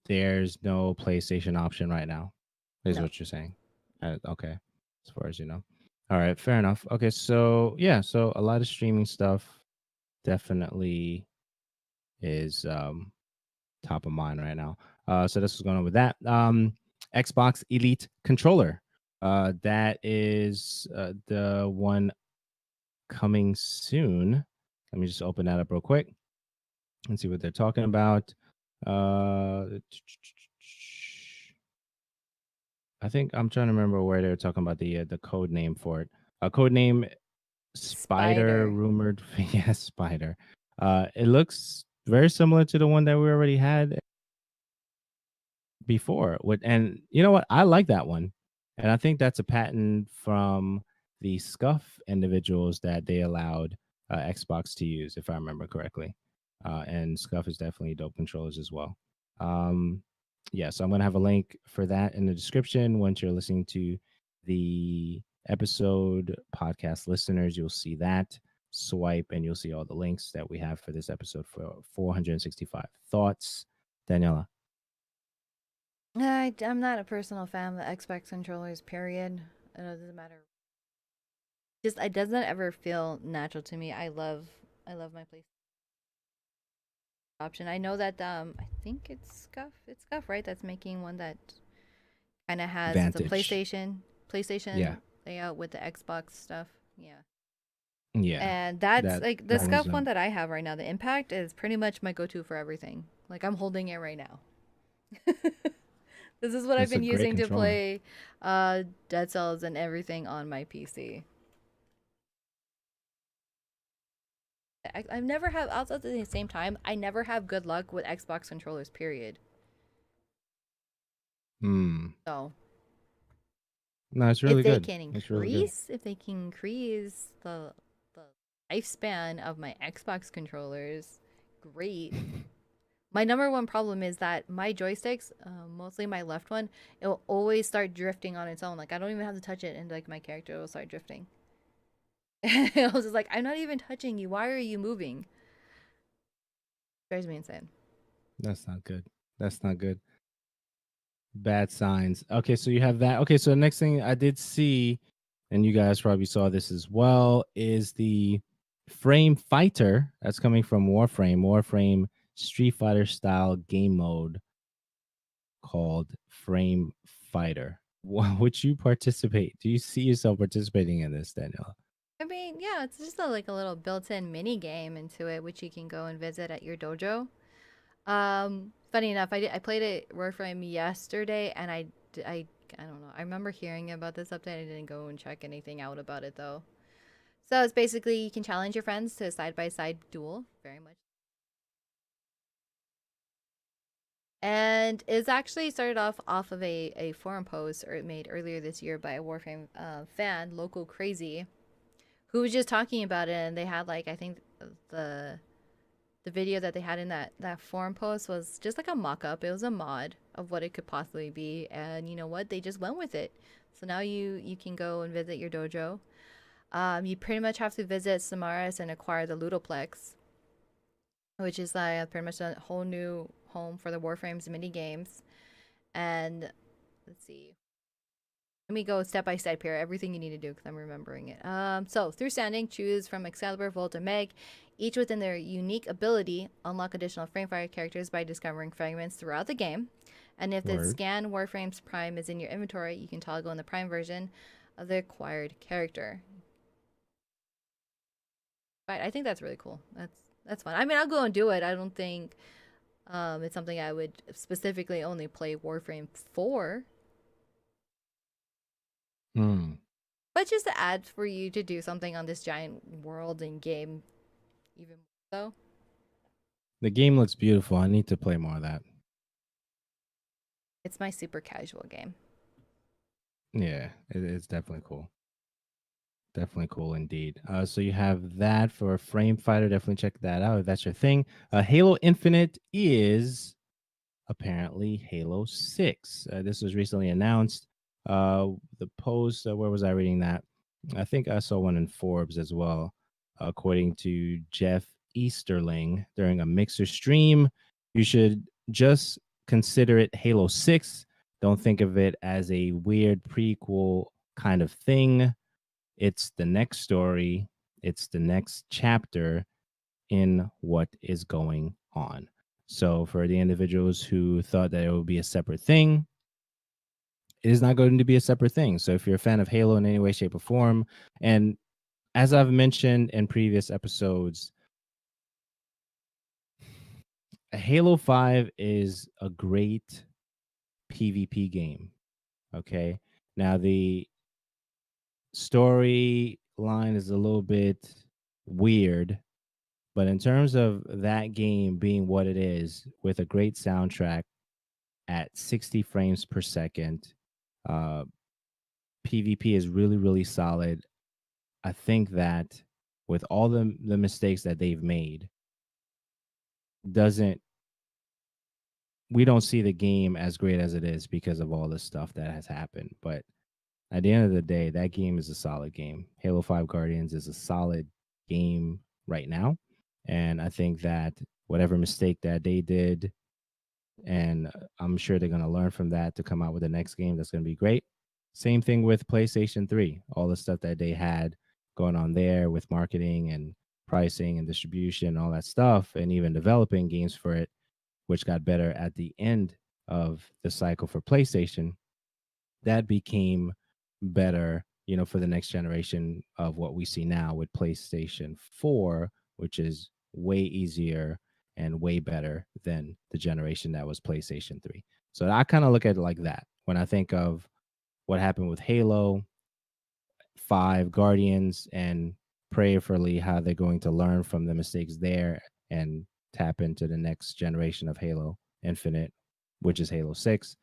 there's no PlayStation option right now, is No. what you're saying. Okay, as far as you know. All right, fair enough. Okay, so yeah, so a lot of streaming stuff definitely is top of mind right now. So this is going on with that. Xbox Elite controller. That is the one coming soon. Let me just open that up real quick and see what they're talking about. I think I'm trying to remember where they were talking about the code name for it. Code name Spider Spider. rumored. Yes, Spider. It looks very similar to the one that we already had before. And you know what? I like that one, and I think that's a patent from the Scuff individuals that they allowed Xbox to use, if I remember correctly. And Scuff is definitely dope controllers as well. Yeah, so I'm gonna have a link for that in the description. Once you're listening to the episode, podcast listeners, you'll see that. Swipe and you'll see all the links that we have for this episode for 465 thoughts. Daniela. I'm not a personal fan of the Xbox controllers, period. It doesn't matter. Just it doesn't ever feel natural to me. I love my PlayStation option. I know that I think it's Scuff, right? That's making one that kind of has the Vantage. Yeah. PlayStation layout with the Xbox stuff. Yeah. Yeah. And that's That like the that one's Scuff one that I have right now. The Impact is pretty much my go-to for everything. Like I'm holding it right now. This is what I've it's a been great using to controller. play Dead Cells and everything on my PC. I've never have also at the same time, I never have good luck with Xbox controllers, period. Hmm. So No, it's really good. It's really good. if they can increase the lifespan of my Xbox controllers, great. My number one problem is that my joysticks, mostly my left one, it will always start drifting on its own. Like I don't even have to touch it, and like my character will start drifting. I was just like, I'm not even touching you. Why are you moving? Drives me insane. That's not good. That's not good. bad signs. Okay, so you have that. Okay, so the next thing I did see, and you guys probably saw this as well, is the Frame Fighter that's coming from Warframe. Warframe Street Fighter style game mode called Frame Fighter. Would you participate? Do you see yourself participating in this, Daniel? I mean, yeah, it's just like a little built-in mini game into it, which you can go and visit at your dojo. Funny enough, I played it Warframe yesterday, and I don't know. I remember hearing about this update. I didn't go and check anything out about it though. So it's basically you can challenge your friends to a side-by-side duel, very much. And it's actually started off of a forum post or made earlier this year by a Warframe fan, Local Crazy, who was just talking about it, and they had like I think the the video that they had in that forum post was just like a mock-up. It was a mod of what it could possibly be, and you know what? They just went with it. So now you can go and visit your dojo. You pretty much have to visit Samaras and acquire the Ludoplex, which is like pretty much a whole new home for the Warframes mini games. And let's see, let me go step by step here. Everything you need to do because I'm remembering it. So through standing, choose from Excalibur, Volt, and Meg, each within their unique ability. Unlock additional Framefire characters by discovering fragments throughout the game. And if the Word. Scan Warframes Prime is in your inventory, you can toggle in the Prime version of the acquired character. But I think that's really cool. That's fun. I mean, I'll go and do it. I don't think it's something I would specifically only play Warframe for. Hmm. But just to add for you to do something on this giant world and game, even more so. The game looks beautiful. I need to play more of that. It's my super casual game. Yeah, it's definitely cool. Definitely cool indeed. So you have that for Frame Fighter. Definitely check that out if that's your thing. Halo Infinite is apparently Halo 6. This was recently announced. The post, where was I reading that? I think I saw one in Forbes as well. According to Jeff Easterling during a Mixer stream, you should just consider it Halo 6. Don't think of it as a weird prequel kind of thing. It's the next story, it's the next chapter in what is going on. So, for the individuals who thought that it would be a separate thing, it is not going to be a separate thing. So, if you're a fan of Halo in any way, shape, or form, and as I've mentioned in previous episodes, Halo 5 is a great PvP game. Okay. Now, the storyline is a little bit weird. But in terms of that game being what it is, with a great soundtrack at 60 frames per second, uh, PvP is really, really solid. I think that with all the mistakes that they've made, doesn't we don't see the game as great as it is because of all the stuff that has happened. But at the end of the day, that game is a solid game. Halo 5 Guardians is a solid game right now. And I think that whatever mistake that they did, and I'm sure they're going to learn from that to come out with the next game that's going to be great. Same thing with PlayStation 3, all the stuff that they had going on there with marketing and pricing and distribution and all that stuff, and even developing games for it, which got better at the end of the cycle for PlayStation. That became better, for the next generation of what we see now with PlayStation 4, which is way easier and way better than the generation that was PlayStation 3. So I kind of look at it like that when I think of what happened with Halo 5 Guardians, and prayerfully how they're going to learn from the mistakes there and tap into the next generation of Halo Infinite, which is Halo 6.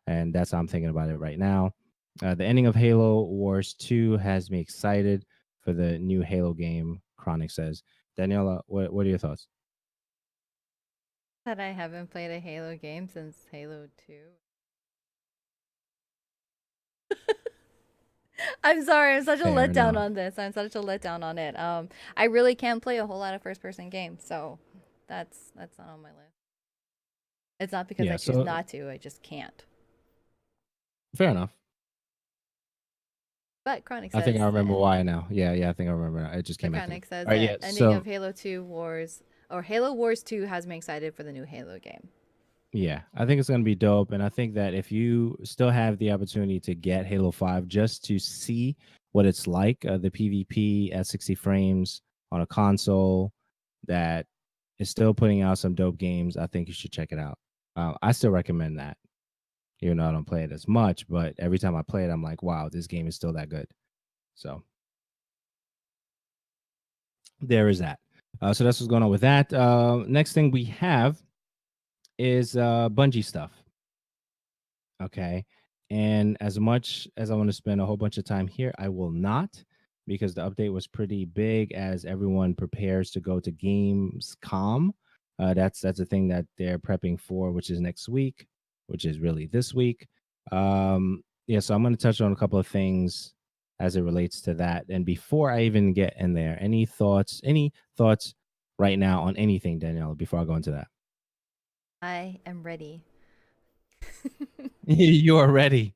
And that's how I'm thinking about it right now. The ending of Halo Wars 2 has me excited for the new Halo game, Chronic says. Daniela, what are your thoughts? That I haven't played a Halo game since Halo 2. I'm sorry, I'm such a Fair letdown enough. on this. I'm such a letdown on it. I really can't play a whole lot of first person games, so that's not on my list. It's not because I Yeah, choose so not to, I just can't. Fair enough. But Chronic I think I says remember why now. Yeah, yeah, I think I remember now. It just but came back to me. Chronic says All right, yeah. that ending of So Halo 2 Wars or Halo Wars 2 has me excited for the new Halo game. yeah, I think it's gonna be dope, and I think that if you still have the opportunity to get Halo 5 just to see what it's like, the PvP at 60 frames on a console that is still putting out some dope games, I think you should check it out. I still recommend that, even though I don't play it as much, but every time I play it, I'm like, wow, this game is still that good. So there is that. So that's what's going on with that. Next thing we have is Bungie stuff. Okay. And as much as I want to spend a whole bunch of time here, I will not, because the update was pretty big as everyone prepares to go to Gamescom. That's a thing that they're prepping for, which is next week, which is really this week. Yeah, so I'm going to touch on a couple of things as it relates to that. And before I even get in there, any thoughts? Any thoughts right now on anything, Danielle? Before I go into that, I am ready. you are ready.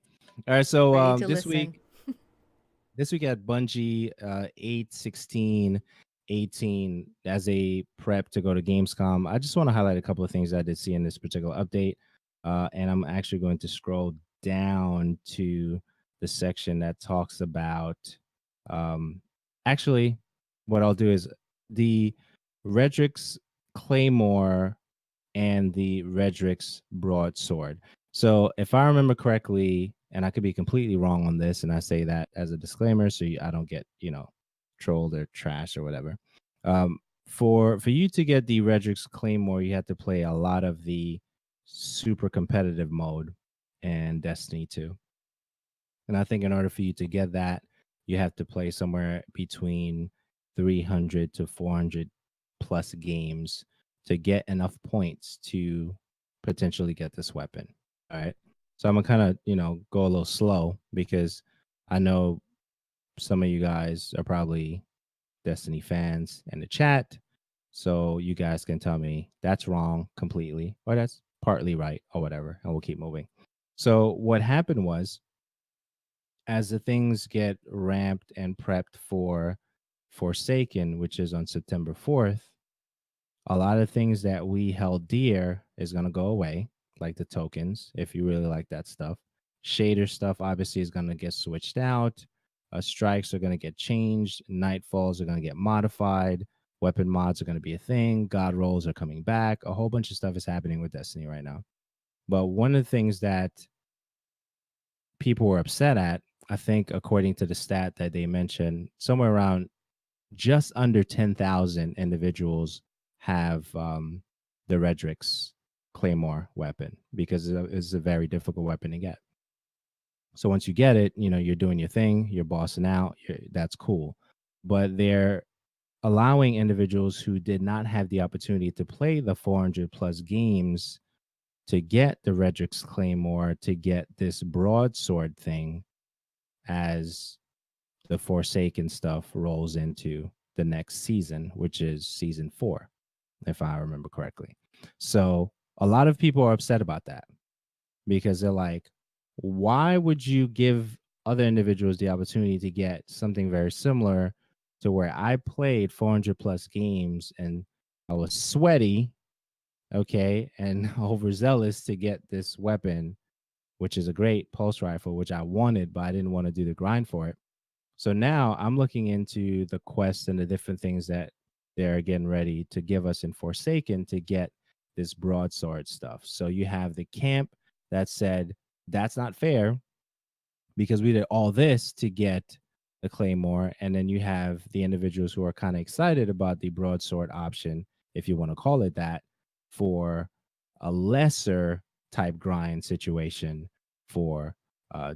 All right, so Ready to listen. this week at Bungie, 8, 16, 18 as a prep to go to Gamescom. I just want to highlight a couple of things I did see in this particular update. And I'm actually going to scroll down to the section that talks about. Um, actually, what I'll do is the Redrix Claymore and the Redrix broadsword. So if I remember correctly, and I could be completely wrong on this, and I say that as a disclaimer, so I don't get trolled or trash or whatever. For you to get the Redrix Claymore, you have to play a lot of the super competitive mode in Destiny 2. And I think in order for you to get that, you have to play somewhere between 300 to 400 plus games to get enough points to potentially get this weapon. All right. So I'm gonna kind of, go a little slow because I know some of you guys are probably Destiny fans in the chat. So you guys can tell me that's wrong completely or that's partly right or whatever, and we'll keep moving. So what happened was, as the things get ramped and prepped for Forsaken, which is on September 4th, a lot of things that we held dear is going to go away, like the tokens, if you really like that stuff. Shader stuff obviously is going to get switched out. Strikes are going to get changed. Nightfalls are going to get modified. Weapon mods are going to be a thing. God rolls are coming back. A whole bunch of stuff is happening with Destiny right now. But one of the things that people were upset at, I think, according to the stat that they mentioned, somewhere around just under 10,000 individuals have the Redrix Claymore weapon because it's a very difficult weapon to get. So once you get it, you're doing your thing, you're bossing out, that's cool. But they're allowing individuals who did not have the opportunity to play the 400 plus games to get the Redrix Claymore, to get this broadsword thing as the Forsaken stuff rolls into the next season, which is season 4, if I remember correctly. So a lot of people are upset about that because they're like, why would you give other individuals the opportunity to get something very similar to where I played 400 plus games and I was sweaty, okay, and overzealous to get this weapon, which is a great pulse rifle, which I wanted, but I didn't want to do the grind for it. So now I'm looking into the quests and the different things that they're getting ready to give us in Forsaken to get this broadsword stuff. So you have the camp that said, that's not fair because we did all this to get the Claymore. And then you have the individuals who are kind of excited about the broadsword option, if you want to call it that, for a lesser type grind situation for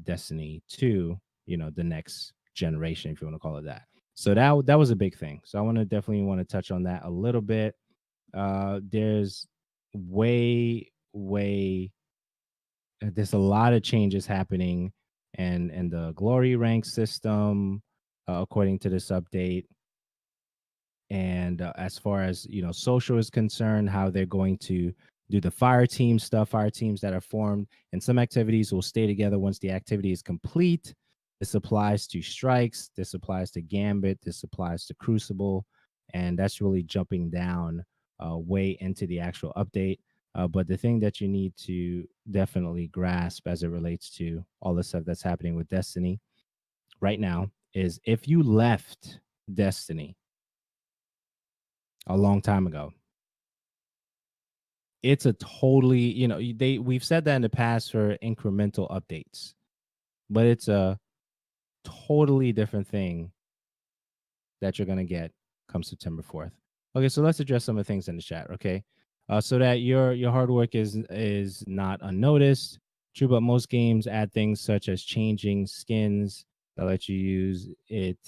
Destiny 2, the next generation, if you want to call it that. So that was a big thing. So I definitely want to touch on that a little bit. There's there's a lot of changes happening and the glory rank system, according to this update. And as far as social is concerned, how they're going to do the fire team stuff, fire teams that are formed, and some activities will stay together once the activity is complete. This applies to strikes, this applies to Gambit, this applies to Crucible, and that's really jumping down way into the actual update. But the thing that you need to definitely grasp as it relates to all the stuff that's happening with Destiny right now is if you left Destiny a long time ago, it's a totally, we've said that in the past for incremental updates, but it's a totally different thing that you're going to get come September 4th. Okay, so let's address some of the things in the chat, okay? So that your hard work is not unnoticed. True, but most games add things such as changing skins that let you use it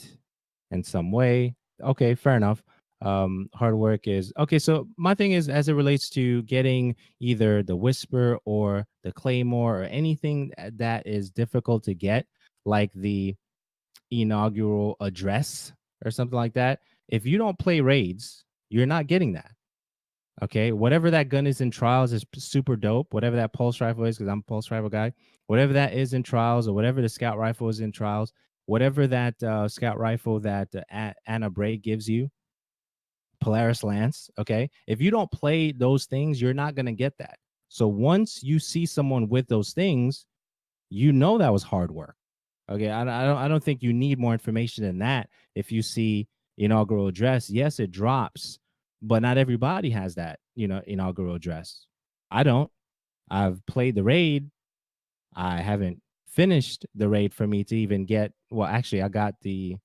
in some way. Okay, fair enough. Hard work is okay. So my thing is, as it relates to getting either the Whisper or the Claymore or anything that is difficult to get, like the inaugural address or something like that, if you don't play raids, you're not getting that. Okay, whatever that gun is in trials is super dope. Whatever that pulse rifle is, because I'm a pulse rifle guy. Whatever that is in trials, or whatever the scout rifle is in trials, whatever that scout rifle that Anna Bray gives you, Polaris Lance. Okay, if you don't play those things, you're not gonna get that. So once you see someone with those things, you know that was hard work. Okay, I don't think you need more information than that. If you see inaugural address, yes, it drops, but not everybody has that, inaugural address. I don't. I've played the raid. I haven't finished the raid for me to even get. Well, actually, I got the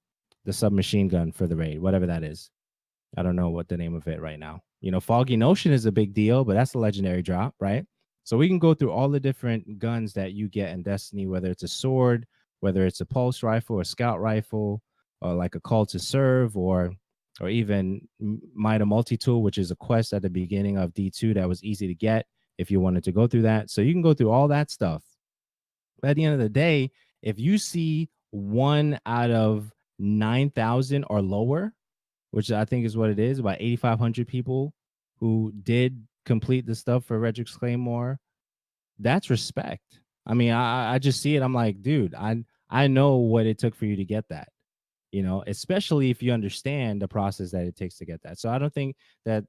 submachine gun for the raid, whatever that is. I don't know what the name of it right now. Foggy Notion is a big deal, but that's a legendary drop, right? So we can go through all the different guns that you get in Destiny, whether it's a sword, whether it's a pulse rifle or scout rifle, or like a call to serve, or even Mida Multi-Tool, which is a quest at the beginning of D2 that was easy to get if you wanted to go through that. So you can go through all that stuff. But at the end of the day, if you see 1 out of 9,000 or lower, which I think is what it is, about 8,500 people who did complete the stuff for Redrick's Claymore, that's respect. I mean, I just see it. I'm like, dude, I know what it took for you to get that, especially if you understand the process that it takes to get that. So I don't think that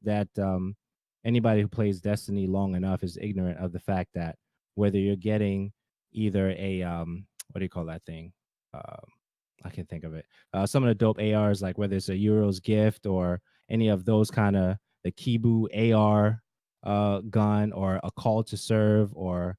anybody who plays Destiny long enough is ignorant of the fact that whether you're getting either a what do you call that thing? I can think of it. Some of the dope ARs, like whether it's a Euro's Gift or any of those kind of the Kibu AR gun, or a Call to Serve, or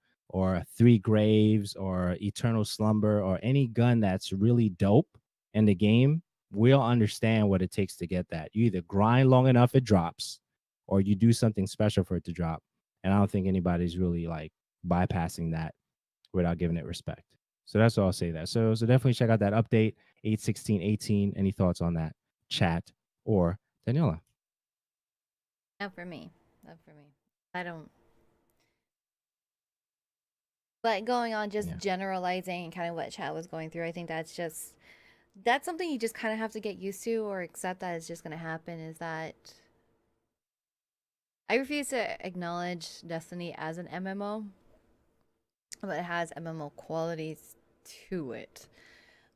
Three Graves, or Eternal Slumber, or any gun that's really dope in the game, we'll understand what it takes to get that. You either grind long enough it drops, or you do something special for it to drop. And I don't think anybody's really like bypassing that without giving it respect. So that's all I'll say that. So definitely check out that update, 8.16.18. Any thoughts on that? Chat or Daniela? Not for me. Not for me. I don't. But going on, just Yeah. generalizing kind of what chat was going through, I think that's something you just kind of have to get used to or accept that it's just going to happen. Is that I refuse to acknowledge Destiny as an MMO, but it has MMO qualities to it.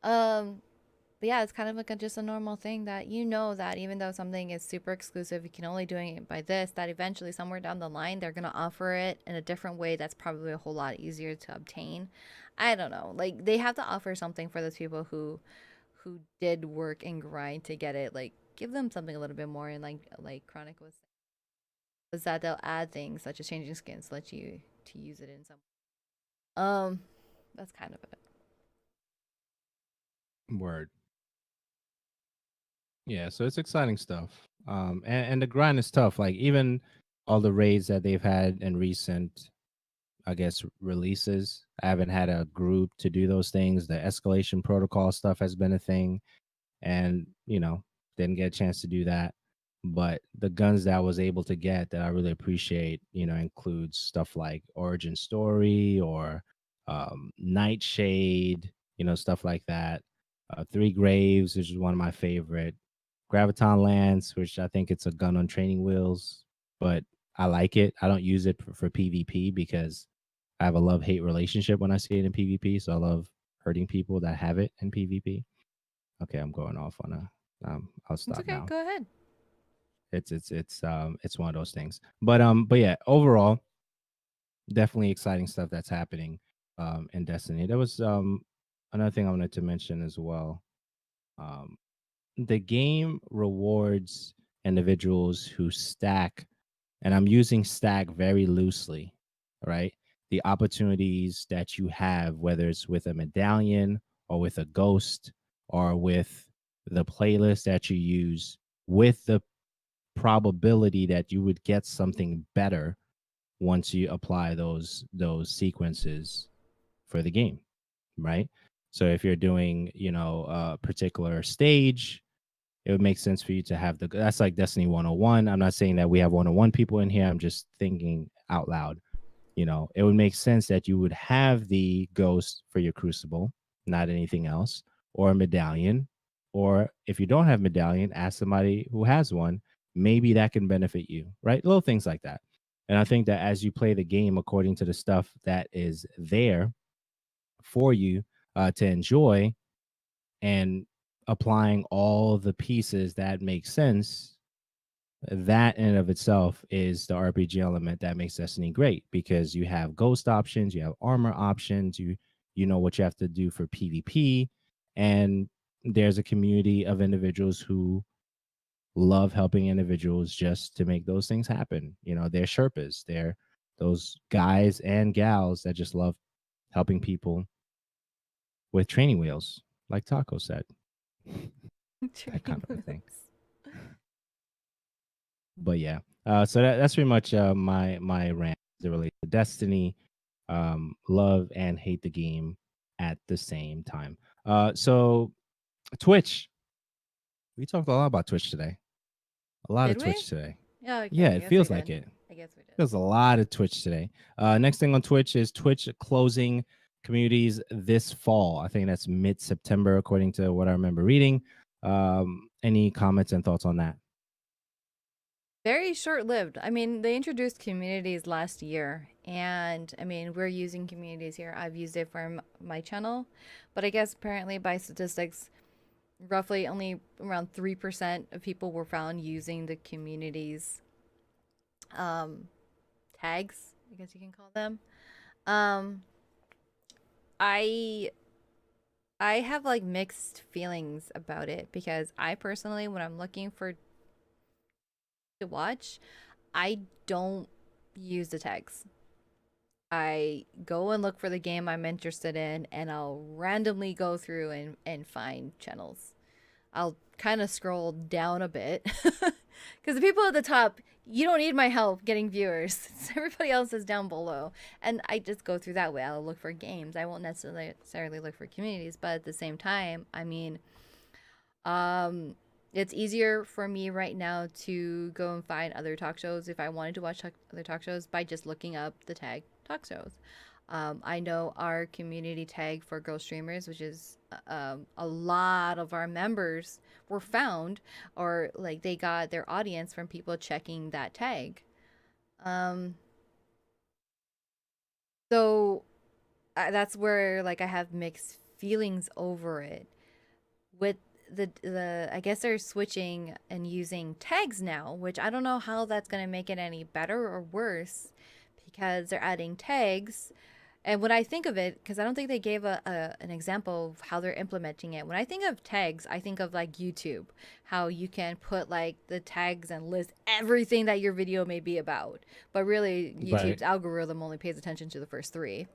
But yeah, it's kind of like just a normal thing that that even though something is super exclusive, you can only doing it by this, that eventually somewhere down the line they're gonna offer it in a different way that's probably a whole lot easier to obtain. I don't know. Like they have to offer something for those people who did work and grind to get it. Like give them something a little bit more, and like Chronic was that they'll add things such as changing skins to let you to use it in some. That's kind of it. Word. Yeah, so it's exciting stuff. And the grind is tough. Like even all the raids that they've had in recent, I guess, releases, I haven't had a group to do those things. The escalation protocol stuff has been a thing, and didn't get a chance to do that. But the guns that I was able to get that I really appreciate, includes stuff like Origin Story, or Nightshade, stuff like that. Three Graves, which is one of my favorite. Graviton Lance, which I think it's a gun on training wheels, but I like it. I don't use it for PvP because I have a love-hate relationship when I see it in PvP. So I love hurting people that have it in PvP. Okay, I'm going off on a. I'll It's stop okay. now. Go ahead. It's one of those things. But yeah, overall, definitely exciting stuff that's happening in Destiny. There was another thing I wanted to mention as well. Um, the game rewards individuals who stack, and I'm using stack very loosely, right? The opportunities that you have, whether it's with a medallion or with a ghost or with the playlist that you use, with the probability that you would get something better once you apply those sequences for the game, right? So if you're doing, a particular stage, it would make sense for you to have that's like Destiny 101. I'm not saying that we have 101 people in here. I'm just thinking out loud. It would make sense that you would have the ghost for your crucible, not anything else, or a medallion. Or if you don't have medallion, ask somebody who has one. Maybe that can benefit you, right? Little things like that. And I think that as you play the game according to the stuff that is there for you to enjoy, and applying all the pieces that make sense, that in and of itself is the RPG element that makes Destiny great, because you have ghost options, you have armor options, you know what you have to do for PvP, and there's a community of individuals who love helping individuals just to make those things happen. They're Sherpas, they're those guys and gals that just love helping people with training wheels, like Taco said. That Training kind of a thing. wheels. But yeah, so that's pretty much my rant as it relates to Destiny. Love and hate the game at the same time. So Twitch, we talked a lot about Twitch today. A lot of Did we? Twitch today. Yeah. Yeah, Okay. I it guess we feels like did. it. I guess we did. There's a lot of Twitch today. Next thing on Twitch is Twitch closing communities this fall. I think that's mid-September, according to what I remember reading. Any comments and thoughts on that? Very short lived. I mean, they introduced communities last year, and I mean, we're using communities here. I've used it for my channel, but I guess apparently by statistics, roughly only around 3% of people were found using the communities um, tags, I guess you can call them. Um, I I have like mixed feelings about it because I personally, when I'm looking for to watch, I don't use the tags. I go and look for the game I'm interested in, and I'll randomly go through and find channels. I'll kind of scroll down a bit because the people at the top, you don't need my help getting viewers. Everybody else is down below, and I just go through that way. I'll look for games. I won't necessarily look for communities, but at the same time, I mean, um, it's easier for me right now to go and find other talk shows if I wanted to watch other talk shows by just looking up the tag talk shows. I know our community tag for girl streamers, which is a lot of our members were found, or like they got their audience from people checking that tag. Um, so that's where like I have mixed feelings over it. With the I guess they're switching and using tags now, which I don't know how that's going to make it any better or worse because they're adding tags. And when I think of it, because I don't think they gave an example of how they're implementing it. When I think of tags, I think of like YouTube, how you can put like the tags and list everything that your video may be about. But really, Right. YouTube's algorithm only pays attention to the first three.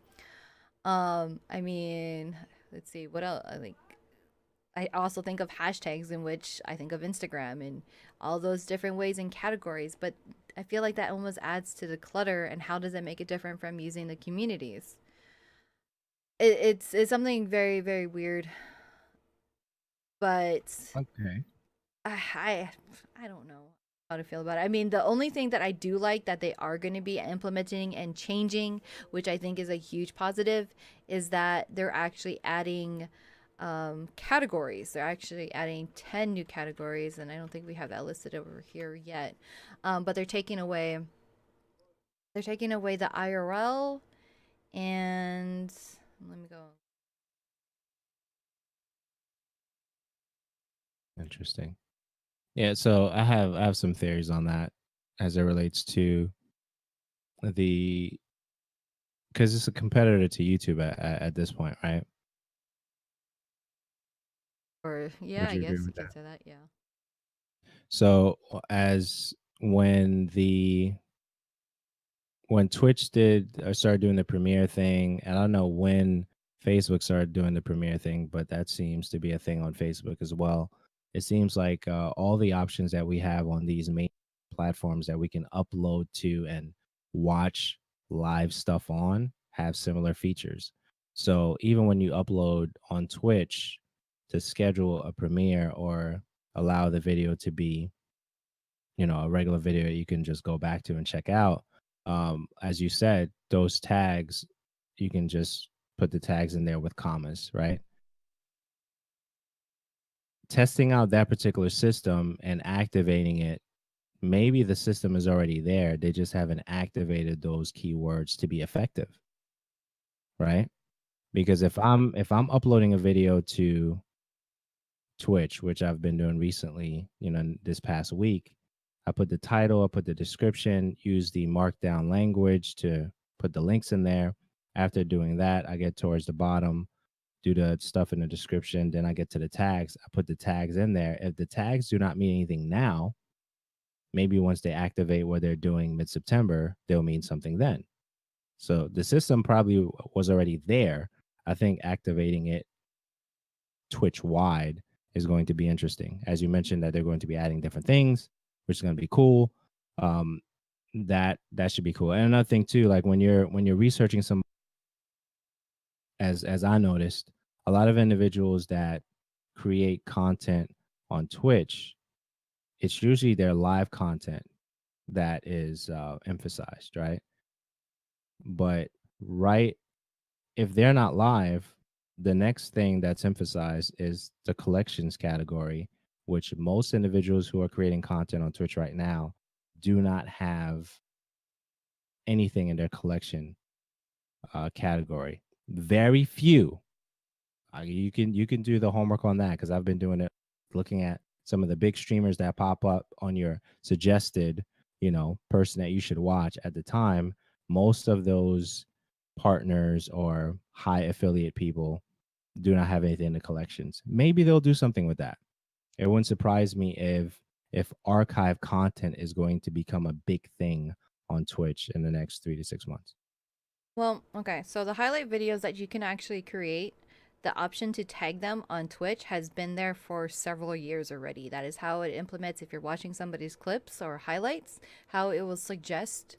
I mean, let's see, what else? I also think of hashtags, in which I think of Instagram and all those different ways and categories. But I feel like that almost adds to the clutter. And how does it make it different from using the communities? It's something very very weird. But Okay. I I don't know how to feel about it. I mean, the only thing that I do like that they are going to be implementing and changing, which I think is a huge positive, is that they're actually adding categories. They're actually adding 10 new categories, and I don't think we have that listed over here yet. But they're taking away They're taking away the IRL, and let me go. Interesting. Yeah, so I have some theories on that as it relates to the because it's a competitor to YouTube at this point, right? Or yeah, Would I you agree guess you with could that? say that. Yeah. So as when Twitch did or started doing the premiere thing, and I don't know when Facebook started doing the premiere thing, but that seems to be a thing on Facebook as well. It seems like all the options that we have on these main platforms that we can upload to and watch live stuff on have similar features. So even when you upload on Twitch to schedule a premiere or allow the video to be, a regular video you can just go back to and check out, as you said, those tags, you can just put the tags in there with commas, right? Testing out that particular system and activating it, maybe the system is already there, they just haven't activated those keywords to be effective, right? Because if I'm uploading a video to Twitch, which I've been doing recently, this past week, I put the title, I put the description, use the markdown language to put the links in there. After doing that, I get towards the bottom, do the stuff in the description, then I get to the tags. I put the tags in there. If the tags do not mean anything now, maybe once they activate what they're doing mid September, they'll mean something then. So the system probably was already there. I think activating it Twitch wide is going to be interesting. As you mentioned, that they're going to be adding different things, which is going to be cool. Um, that should be cool. And another thing too, like when you're researching some, as I noticed, a lot of individuals that create content on Twitch, it's usually their live content that is emphasized, right? But right, if they're not live, the next thing that's emphasized is the collections category, which most individuals who are creating content on Twitch right now do not have anything in their collection category. Very few. You can do the homework on that because I've been doing it, looking at some of the big streamers that pop up on your suggested, person that you should watch at the time. Most of those partners or high affiliate people do not have anything in the collections. Maybe they'll do something with that. It wouldn't surprise me if archive content is going to become a big thing on Twitch in the next 3 to 6 months. Well, okay. So the highlight videos that you can actually create, the option to tag them on Twitch has been there for several years already. That is how it implements if you're watching somebody's clips or highlights, how it will suggest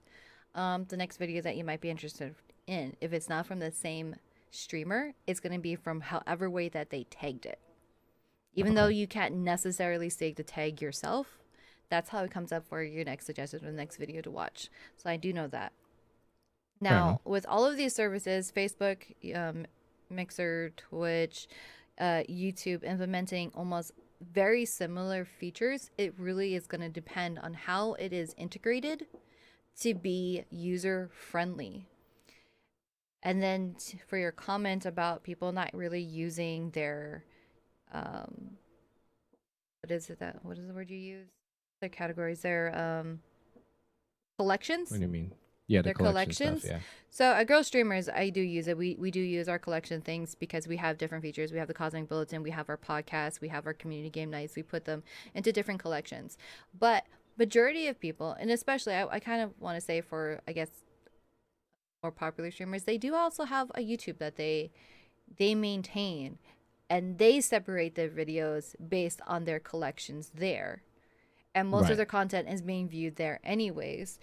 the next video that you might be interested in. If it's not from the same streamer, it's going to be from however way that they tagged it. Even though Okay, you can't necessarily stake the tag yourself, that's how it comes up for your next suggested or the next video to watch. So I do know that. fair enough. Now, with all of these services, Facebook, Mixer, Twitch, YouTube implementing almost very similar features, it really is going to depend on how it is integrated to be user friendly. And then for your comment about people not really using their, um, what is the word you use? Their categories, their What collections. do you mean? Yeah, the Their collection stuff. collections. Yeah. So at Girl Streamers, I do use it. We do use our collection things because we have different features. We have the Cosmic Bulletin, we have our podcast, we have our community game nights. We put them into different collections. But majority of people, and especially I kind of want to say for I guess more popular streamers, they do also have a YouTube that they maintain, and they separate their videos based on their collections there. And most of Right. their content is being viewed there anyways,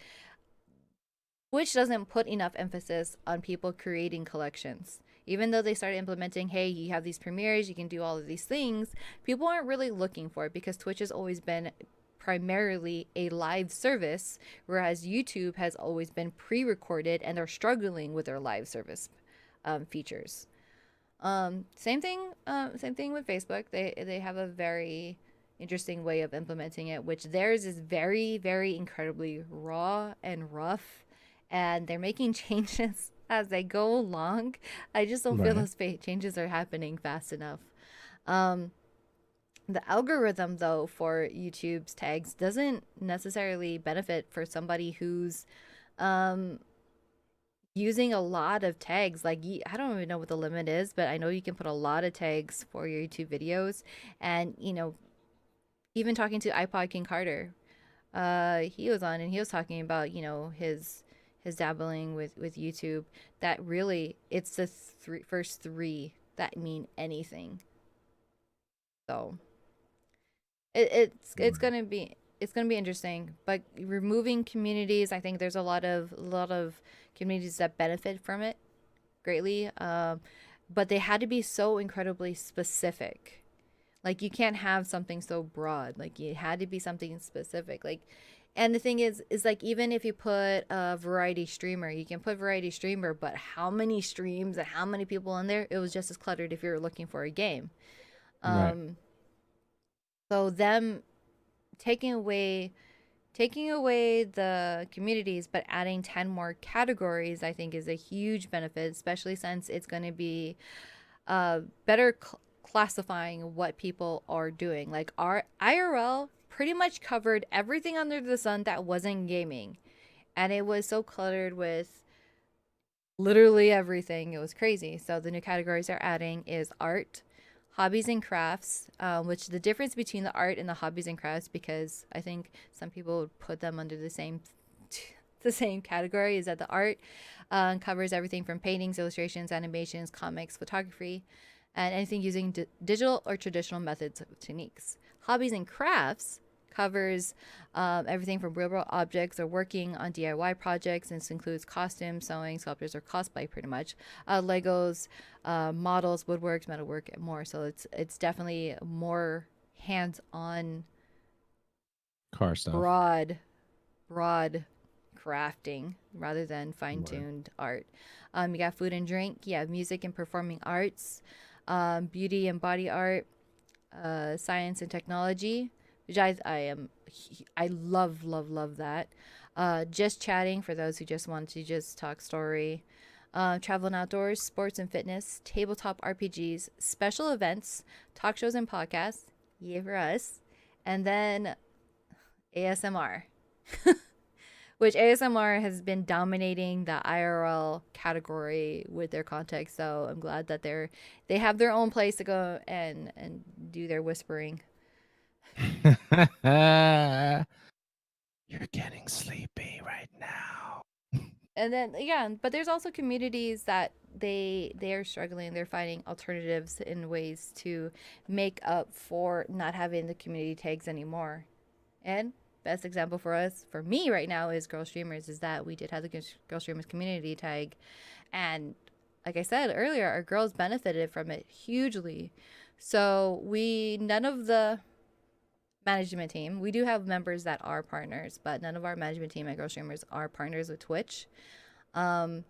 which doesn't put enough emphasis on people creating collections. Even though they started implementing, hey, you have these premieres, you can do all of these things, people aren't really looking for it because Twitch has always been primarily a live service, whereas YouTube has always been pre recorded and they're struggling with their live service features. Same thing with Facebook. They have a very interesting way of implementing it, which theirs is very, very incredibly raw and rough and they're making changes as they go along. I just don't feel Right. those changes are happening fast enough. Um, the algorithm, though, for YouTube's tags doesn't necessarily benefit for somebody who's um, using a lot of tags. Like, I don't even know what the limit is, but I know you can put a lot of tags for your YouTube videos. And, even talking to iPod King Carter, he was on and he was talking about, his dabbling with YouTube. That really, it's the first three that mean anything. So it's Right. gonna be interesting. But removing communities, I think there's a lot of communities that benefit from it greatly. But they had to be so incredibly specific. Like you can't have something so broad. Like it had to be something specific. Like, and the thing is like even if you put a variety streamer, you can put variety streamer, but how many streams and how many people in there? It was just as cluttered if you were looking for a game. Right. Um, so them taking away taking away the communities but adding 10 more categories, I think, is a huge benefit, especially since it's going to be better classifying what people are doing. Like our IRL pretty much covered everything under the sun that wasn't gaming, and it was so cluttered with literally everything. It was crazy. So the new categories they're adding is art, hobbies and crafts, which the difference between the art and the hobbies and crafts, because I think some people would put them under the same category, is that the art covers everything from paintings, illustrations, animations, comics, photography, and anything using digital or traditional methods of techniques. Hobbies and crafts covers everything from real world objects or working on DIY projects. And this includes costumes, sewing, sculptures, or cosplay, pretty much. Legos, models, woodworks, metalwork, and more. So it's definitely more hands on, Car stuff. broad, broad crafting rather than fine Right. tuned art. You got food and drink, you have music and performing arts, beauty and body art, science and technology, which I love that. Just chatting for those who just want to just talk story. Travel and outdoors, sports and fitness, tabletop RPGs, special events, talk shows and podcasts. Yeah, for us. And then ASMR, which ASMR has been dominating the IRL category with their content. So I'm glad that they have their own place to go and do their whispering. You're getting sleepy right now. And then yeah, but there's also communities that they are struggling. They're finding alternatives in ways to make up for not having the community tags anymore. And best example for us, for me right now, is Girl Streamers. Is that we did have the Girl Streamers community tag, and like I said earlier, our girls benefited from it hugely. So none of the management team, we do have members that are partners, but none of our management team at Girl Streamers are partners with Twitch. Um,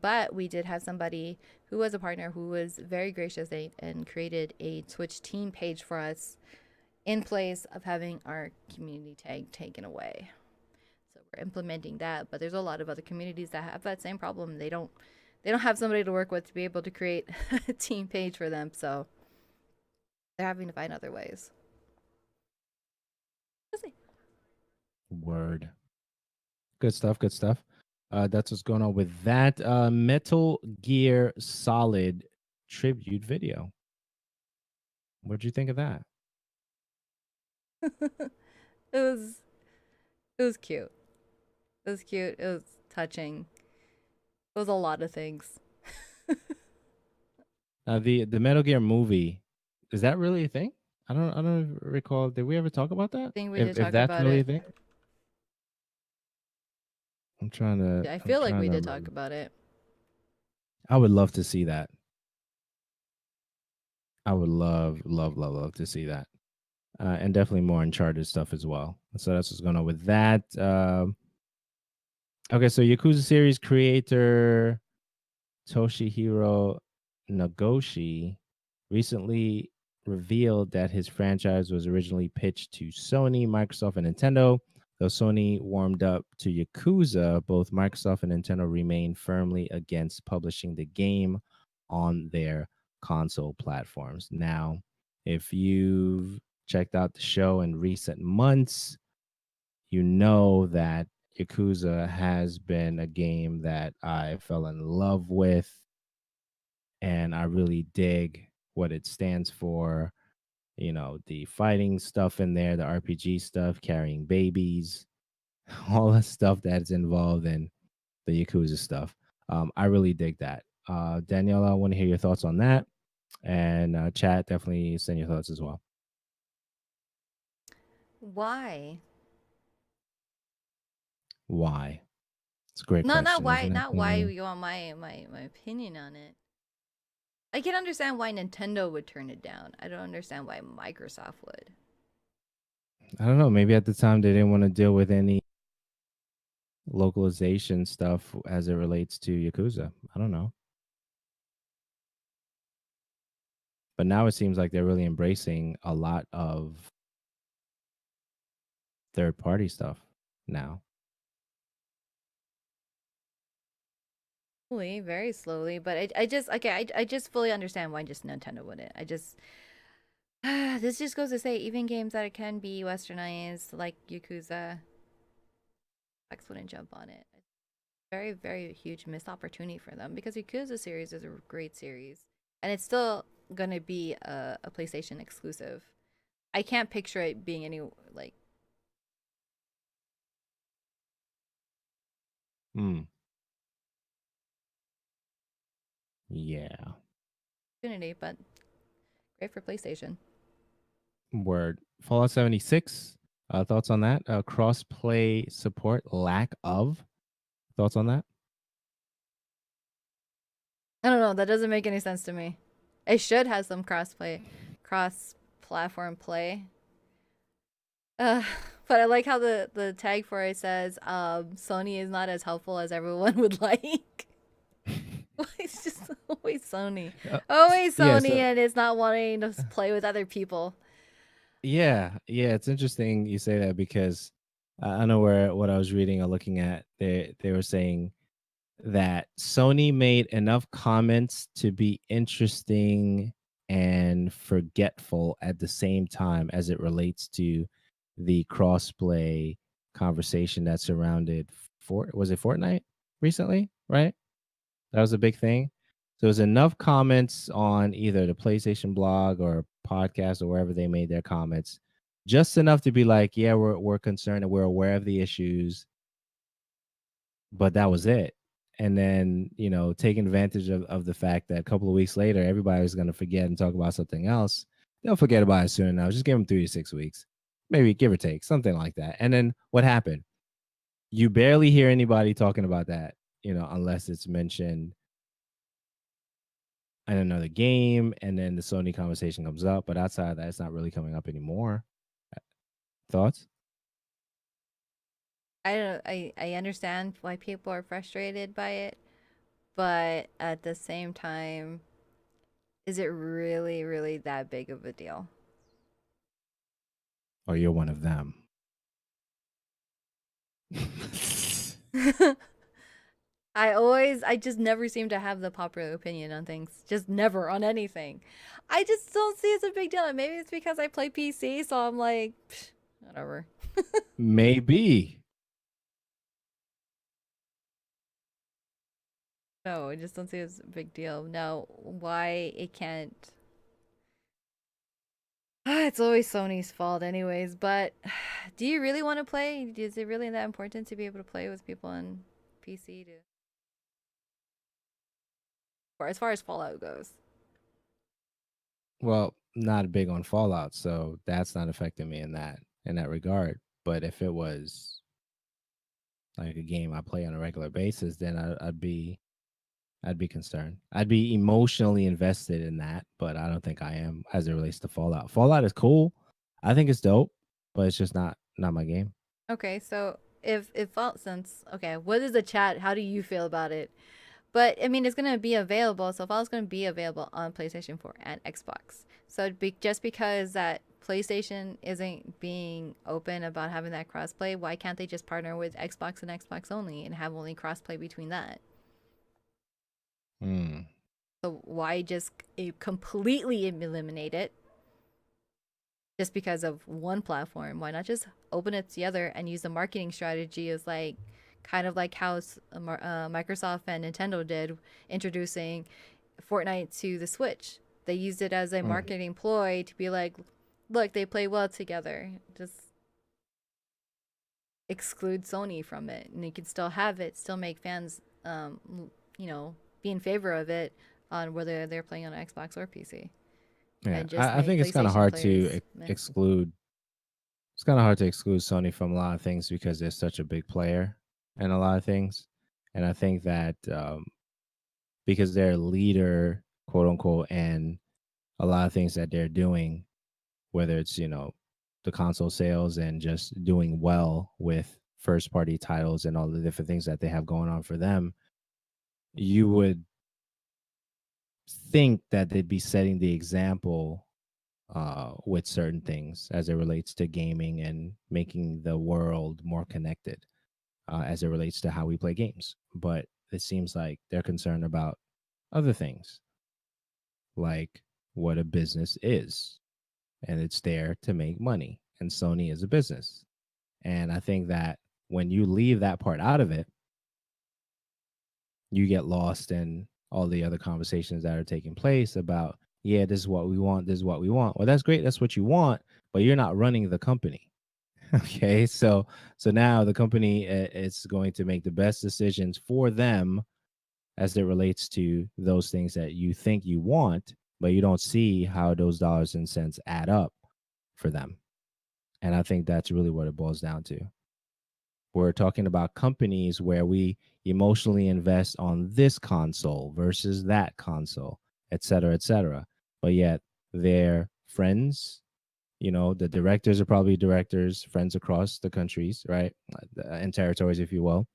but we did have somebody who was a partner who was very gracious and created a Twitch team page for us in place of having our community tag taken away. So we're implementing that, but there's a lot of other communities that have that same problem. They don't have somebody to work with to be able to create a team page for them, so they're having to find other ways. We'll see. Word. Good stuff. Good stuff. That's what's going on with that Metal Gear Solid tribute video. What'd you think of that? it was it was cute. It was cute. It was touching. It was a lot of things. The Metal Gear movie, is that really a thing? I don't recall. Did we ever talk about I that? think we did If talk that's about really a it. thing, I'm trying to. I I'm feel like trying we to did talk remember. about it. I would love to see that. I would love to see that, and definitely more Uncharted stuff as well. So that's what's going on with that. Okay, so Yakuza series creator Toshihiro Nagoshi recently revealed that his franchise was originally pitched to Sony, Microsoft, and Nintendo, Though Sony warmed up to Yakuza, both Microsoft and Nintendo remain firmly against publishing the game on their console platforms. Now, if you've checked out the show in recent months, you know that Yakuza has been a game that I fell in love with, and I really dig what it stands for. You know, the fighting stuff in there, the RPG stuff, carrying babies, all the stuff that's involved in the Yakuza stuff. I really dig that. Daniela, I want to hear your thoughts on that. And chat, definitely send your thoughts as well. Why? Why? It's a great Not question, why. isn't it? Not why you want my opinion on it. I can understand why Nintendo would turn it down. I don't understand why Microsoft would. I don't know. Maybe at the time they didn't want to deal with any localization stuff as it relates to Yakuza. I don't know. But now it seems like they're really embracing a lot of third party stuff now. Slowly, very slowly, but I just okay. I just fully understand why just Nintendo wouldn't. I just this just goes to say even games that can be westernized like Yakuza, X wouldn't jump on it. Very very huge missed opportunity for them because Yakuza series is a great series and it's still gonna be a PlayStation exclusive. I can't picture it being any like Hmm. Yeah. opportunity, but great for PlayStation. Word. Fallout 76. Thoughts on that? Cross play support, lack of. Thoughts on that? I don't know. That doesn't make any sense to me. It should have some cross platform play. Uh, but I like how the tag for it says Sony is not as helpful as everyone would like. It's just always Sony. Always Yeah. Sony, So and it's not wanting to play with other people. yeah, it's interesting you say that because I know where what I was reading or looking at. They were saying that Sony made enough comments to be interesting and forgetful at the same time as it relates to the crossplay conversation that surrounded was it Fortnite recently, right? That was a big thing. So there's enough comments on either the PlayStation blog or podcast or wherever they made their comments, just enough to be like, yeah, we're concerned and we're aware of the issues, but that was it. And then, taking advantage of the fact that a couple of weeks later, everybody was going to forget and talk about something else. They'll forget about it soon enough. Just give them 3 to 6 weeks, maybe give or take, something like that. And then what happened? You barely hear anybody talking about that, unless it's mentioned in another game, and then the Sony conversation comes up. But outside of that, it's not really coming up anymore. Thoughts? I don't. I understand why people are frustrated by it, but at the same time, is it really really that big of a deal? Or you're one of them? I just never seem to have the popular opinion on things. Just never on anything. I just don't see it's a big deal. Maybe it's because I play PC, so I'm like, whatever. Maybe. No, I just don't see it as a big deal. Now, why it can't. It's always Sony's fault, anyways. But do you really want to play? Is it really that important to be able to play with people on PC? Or as far as Fallout goes. Well, not big on Fallout, so that's not affecting me in that regard. But if it was like a game I play on a regular basis, then I'd be concerned. I'd be emotionally invested in that, but I don't think I am as it relates to Fallout. Fallout is cool. I think it's dope, but it's just not my game. Okay, so if Fallout since okay, what is the chat? How do you feel about it? But I mean, it's gonna be available. So Fallout's gonna be available on PlayStation 4 and Xbox. So it'd be just because that PlayStation isn't being open about having that crossplay, why can't they just partner with Xbox and Xbox only and have only crossplay between that? Hmm. So why just completely eliminate it just because of one platform? Why not just open it to the other and use the marketing strategy as like kind of like how Microsoft and Nintendo did introducing Fortnite to the Switch. They used it as a Hmm. marketing ploy to be like, look, they play well together. Just exclude Sony from it, and you can still have it, still make fans, you know, be in favor of it on whether they're playing on Xbox or PC, Yeah, and just I make think it's kind of PlayStation hard to players meh. exclude. It's kind of hard to exclude Sony from a lot of things because they're such a big player in a lot of things, and I think that because they're a leader, quote unquote, and a lot of things that they're doing, whether it's the console sales and just doing well with first party titles and all the different things that they have going on for them, you would think that they'd be setting the example with certain things as it relates to gaming and making the world more connected as it relates to how we play games. But it seems like they're concerned about other things, like what a business is, and it's there to make money. And Sony is a business. And I think that when you leave that part out of it, you get lost in all the other conversations that are taking place about, yeah, this is what we want, this is what we want. Well, that's great, that's what you want, but you're not running the company. Okay, so now the company is going to make the best decisions for them as it relates to those things that you think you want, but you don't see how those dollars and cents add up for them. And I think that's really what it boils down to. We're talking about companies where we emotionally invest on this console versus that console, et cetera, et cetera. But yet their friends, the directors are probably directors, friends across the countries, right? And territories, if you will.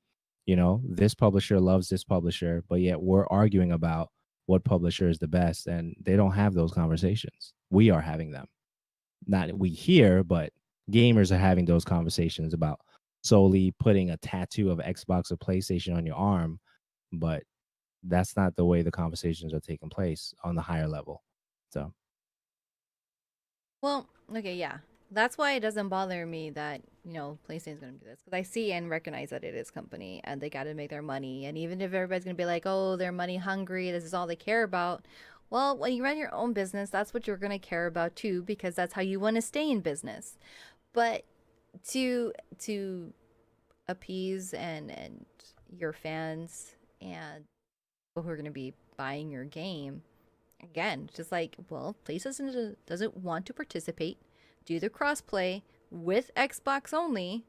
This publisher loves this publisher, but yet we're arguing about what publisher is the best. And they don't have those conversations. We are having them. Not we here, but gamers are having those conversations about solely putting a tattoo of Xbox or PlayStation on your arm, but that's not the way the conversations are taking place on the higher level. So, Well, okay, yeah. That's why it doesn't bother me that, PlayStation's going to do this. Because I see and recognize that it is company and they got to make their money. And even if everybody's going to be like, oh, they're money hungry, this is all they care about. Well, when you run your own business, that's what you're going to care about too, because that's how you want to stay in business. But to appease and your fans and people who are going to be buying your game, again, just like, well, PlayStation doesn't want to participate, do the crossplay with Xbox only,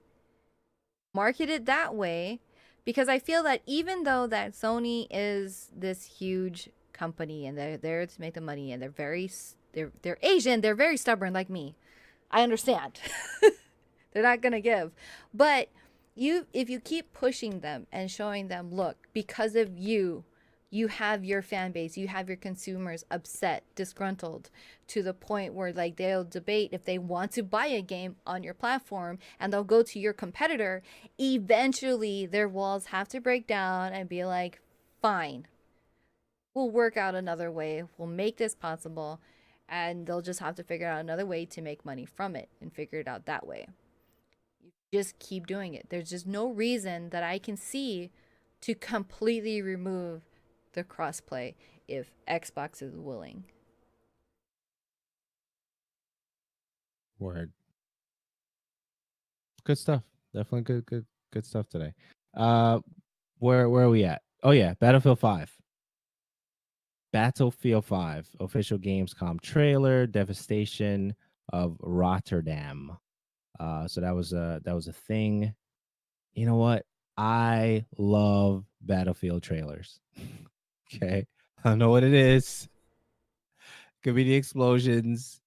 market it that way, because I feel that even though that Sony is this huge company and they're there to make the money and they're Asian, they're very stubborn like me. I understand. They're not gonna give, but if you keep pushing them and showing them, look, because of you have your fan base, you have your consumers upset, disgruntled, to the point where like they'll debate if they want to buy a game on your platform and they'll go to your competitor. Eventually their walls have to break down and be like, fine, we'll work out another way, we'll make this possible, and they'll just have to figure out another way to make money from it and figure it out that way. You just keep doing it. There's just no reason that I can see to completely remove the crossplay if Xbox is willing. word. Good stuff. Definitely good stuff today. Uh, where are we at? Oh yeah, Battlefield 5. Battlefield 5 official Gamescom trailer, devastation of Rotterdam. So that was a thing. You know what? I love Battlefield trailers. Okay. I don't know what it is. Could be the explosions,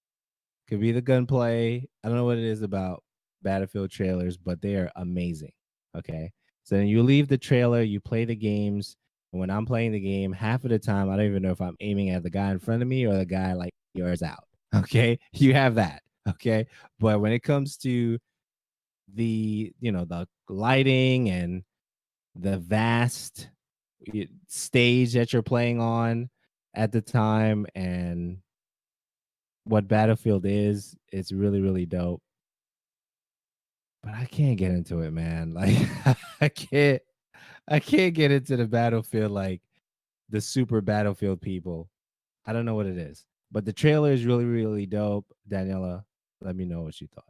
could be the gunplay. I don't know what it is about Battlefield trailers, but they are amazing. Okay. So then you leave the trailer, you play the games. And when I'm playing the game, half of the time, I don't even know if I'm aiming at the guy in front of me or the guy like yours out. Okay. You have that. Okay, but when it comes to the lighting and the vast stage that you're playing on at the time and what Battlefield is, it's really, really dope. But I can't get into it, man. Like I can't I can't get into the Battlefield like the super Battlefield people. I don't know what it is. But the trailer is really, really dope. Daniela, let me know what you thought.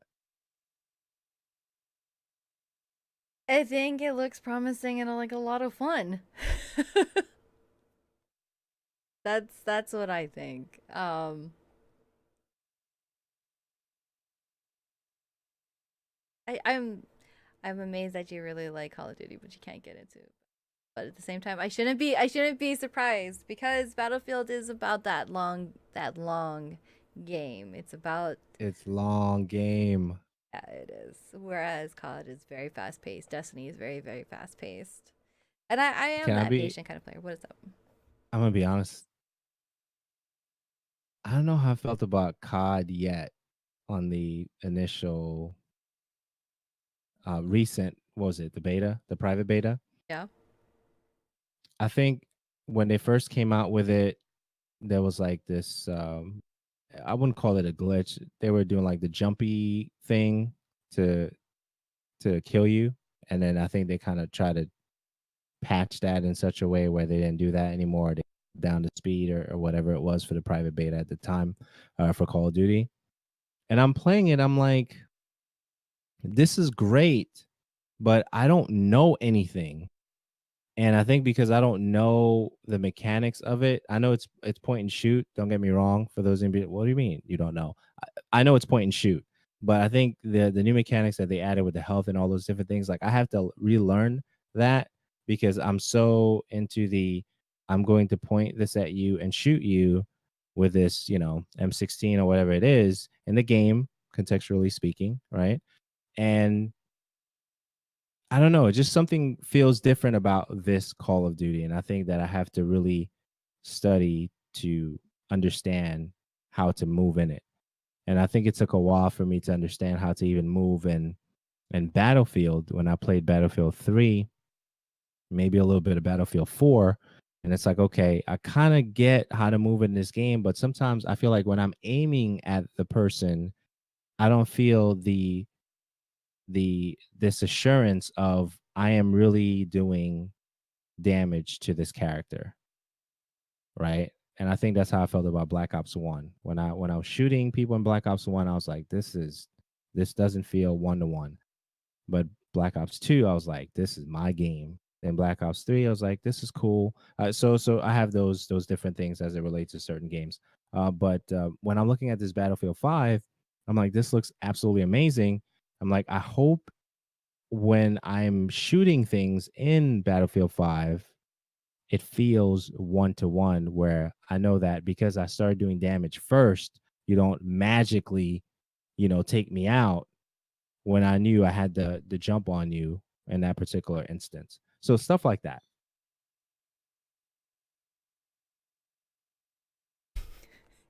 I think it looks promising and like a lot of fun. That's what I think. I'm amazed that you really like Call of Duty, but you can't get into it. But at the same time, I shouldn't be surprised because Battlefield is about that long game. It's about It's long game. yeah, it is. Whereas COD is very fast paced. Destiny is very, very fast paced. And I am Can I that be patient kind of player. What is up? I'm gonna be honest. I don't know how I felt about COD yet on the initial recent, what was it, the beta, the private beta? Yeah. I think when they first came out with it, there was like this I wouldn't call it a glitch. They were doing like the jumpy thing to kill you. And then I think they kind of try to patch that in such a way where they didn't do that anymore. They down the speed or whatever it was for the private beta at the time for Call of Duty. And I'm playing it. I'm like, this is great, but I don't know anything. And I think because I don't know the mechanics of it, I know it's point and shoot. Don't get me wrong. For those in, what do you mean you don't know? I know it's point and shoot, but I think the new mechanics that they added with the health and all those different things, like I have to relearn that because I'm so into the I'm going to point this at you and shoot you with this, M16 or whatever it is in the game, contextually speaking, right? And I don't know, just something feels different about this Call of Duty, and I think that I have to really study to understand how to move in it. And I think it took a while for me to understand how to even move in Battlefield when I played Battlefield 3, maybe a little bit of Battlefield 4, and it's like, okay, I kind of get how to move in this game, but sometimes I feel like when I'm aiming at the person, I don't feel this assurance of I am really doing damage to this character, right? And I think that's how I felt about Black Ops 1. When I was shooting people in Black Ops 1, I was like, this doesn't feel one to one. But Black Ops 2, I was like, this is my game. Then Black Ops 3, I was like, this is cool. So I have those different things as it relates to certain games. But when I'm looking at this Battlefield 5, I'm like, this looks absolutely amazing. I'm like, I hope when I'm shooting things in Battlefield 5, it feels one to one where I know that because I started doing damage first, you don't magically, take me out when I knew I had the jump on you in that particular instance. So stuff like that.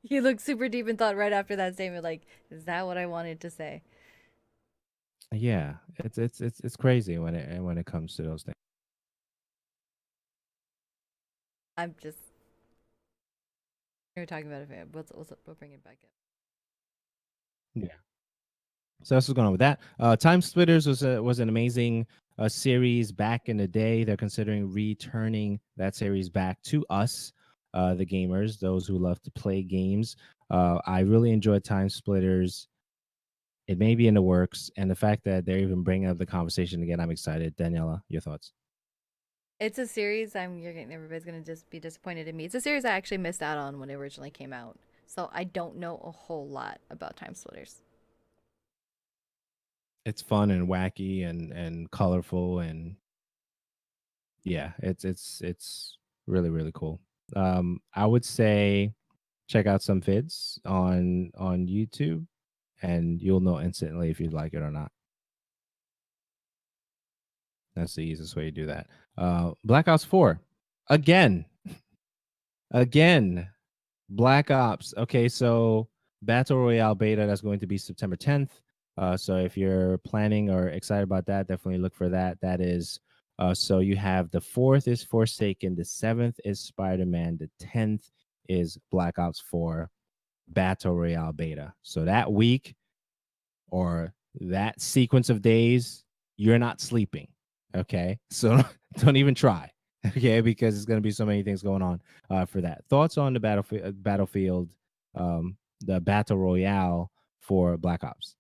You look super deep in thought right after that statement. Like, is that what I wanted to say? Yeah, it's crazy when it comes to those things. I'm just we are talking about it. We'll bring it back up. Yeah. So that's what's going on with that. Timesplitters was an amazing series back in the day. They're considering returning that series back to us, the gamers, those who love to play games. I really enjoyed Timesplitters. It may be in the works, and the fact that they're even bringing up the conversation again, I'm excited. Daniela, your thoughts? It's a series. Everybody's gonna just be disappointed in me. It's a series I actually missed out on when it originally came out, so I don't know a whole lot about Time Splitters. It's fun and wacky and colorful, and yeah, it's really, really cool. I would say check out some vids on YouTube, and you'll know instantly if you like it or not. That's the easiest way to do that. Black Ops 4. Again. Again. Black Ops. Okay, so Battle Royale beta, that's going to be September 10th. So if you're planning or excited about that, definitely look for that. That is, so you have the 4th is Forsaken, the 7th is Spider-Man, the 10th is Black Ops 4 Battle Royale beta. So that week or that sequence of days, you're not sleeping. Okay. So don't even try. Okay. Because it's going to be so many things going on for that. Thoughts on the battlefield, the battle royale for Black Ops?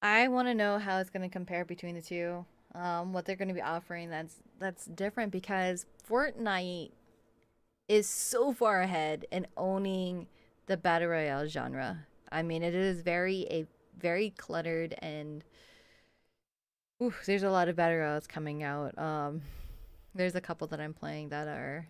I want to know how it's going to compare between the two. What they're going to be offering that's different because Fortnite is so far ahead in owning the battle royale genre. I mean, it is very cluttered and there's a lot of battle royales coming out. There's a couple that I'm playing that are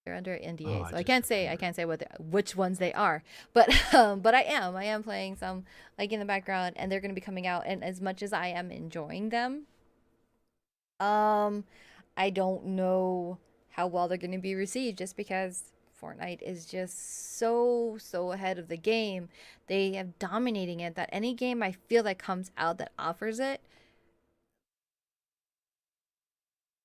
they're under Oh, NDA, I so just I remembered. can't say which ones they are. But but I am playing some like in the background, and they're gonna be coming out. And as much as I am enjoying them, um, I don't know how well they're gonna be received, just because Fortnite is just so ahead of the game. They have dominating it. That any game I feel that comes out that offers it,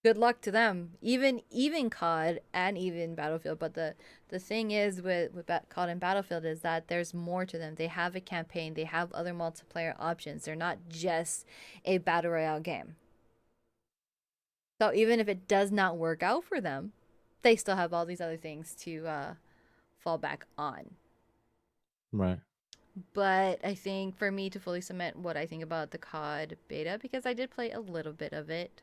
good luck to them. Even COD and even Battlefield. But the thing is with COD and Battlefield is that there's more to them. They have a campaign. They have other multiplayer options. They're not just a battle royale game. So even if it does not work out for them, they still have all these other things to fall back on. Right. But I think for me to fully cement what I think about the COD beta, because I did play a little bit of it,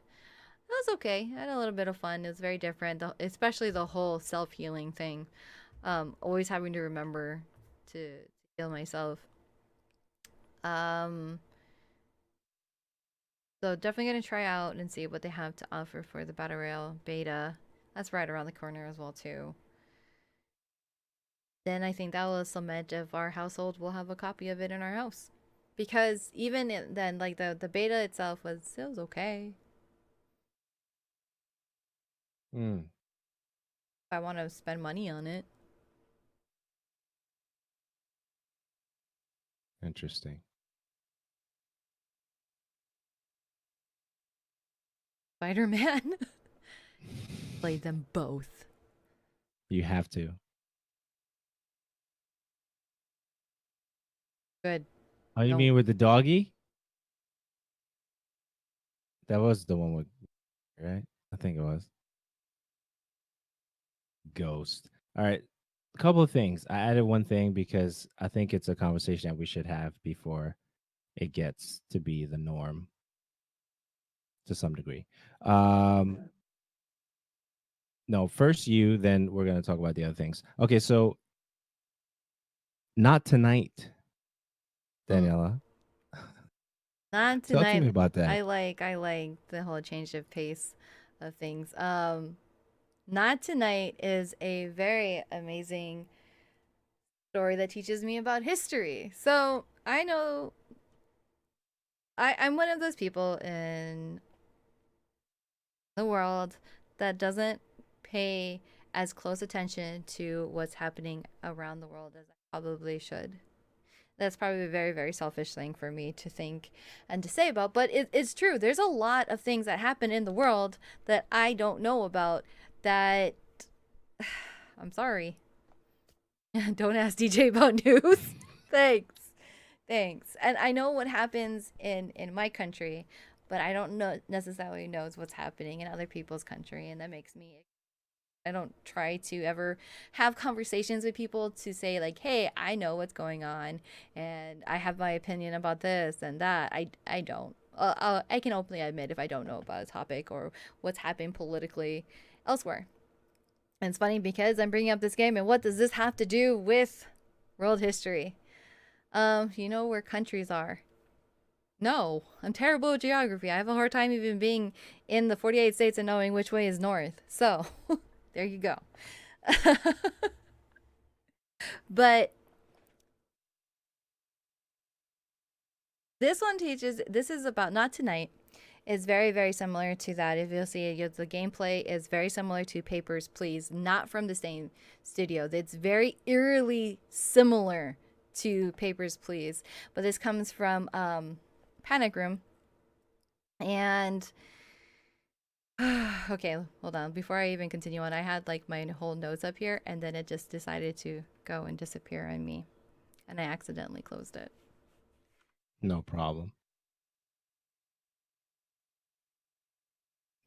it was okay. I had a little bit of fun. It was very different, especially the whole self healing thing. Always having to remember to heal myself. Um, so definitely gonna try out and see what they have to offer for the Battle Royale beta. That's right around the corner as well too. Then I think that will cement if our household will have a copy of it in our house. Because then, like the beta itself was okay. Mm, If I want to spend money on it, interesting. Spider Man played them both. You have to. Good. Oh, you Don't. mean with the doggy? That was the one with, right? I think it was Ghost. All right. A couple of things. I added one thing because I think it's a conversation that we should have before it gets to be the norm to some degree. Um, no, first you, then we're gonna talk about the other things. Okay, so not tonight, Mm. Daniela. Not Talk to me tonight. about that. I like the whole change of pace of things. Not tonight is a very amazing story that teaches me about history. So I know I'm one of those people in the world that doesn't pay as close attention to what's happening around the world as I probably should. That's probably a very selfish thing for me to think and to say about, but it's true. There's a lot of things that happen in the world that I don't know about that I'm sorry. Don't ask DJ about news. Thanks. Thanks. And I know what happens in my country, but I don't know necessarily knows what's happening in other people's country, and that makes me I don't try to ever have conversations with people to say like, "Hey, I know what's going on and I have my opinion about this and that." I don't. I can openly admit if I don't know about a topic or what's happening politically elsewhere. And it's funny because I'm bringing up this game, and what does this have to do with world history? You know where countries are? No, I'm terrible with geography. I have a hard time even being in the 48 states and knowing which way is north. So, there you go. But this one teaches, this is about not tonight. is very, very similar to that. If you'll see it, the gameplay is very similar to Papers, Please, not from the same studio. It's very eerily similar to Papers, Please, but this comes from Panic Room. And okay, hold on. Before I even continue on, I had like my whole notes up here, and then it just decided to go and disappear on me, and I accidentally closed it. No problem.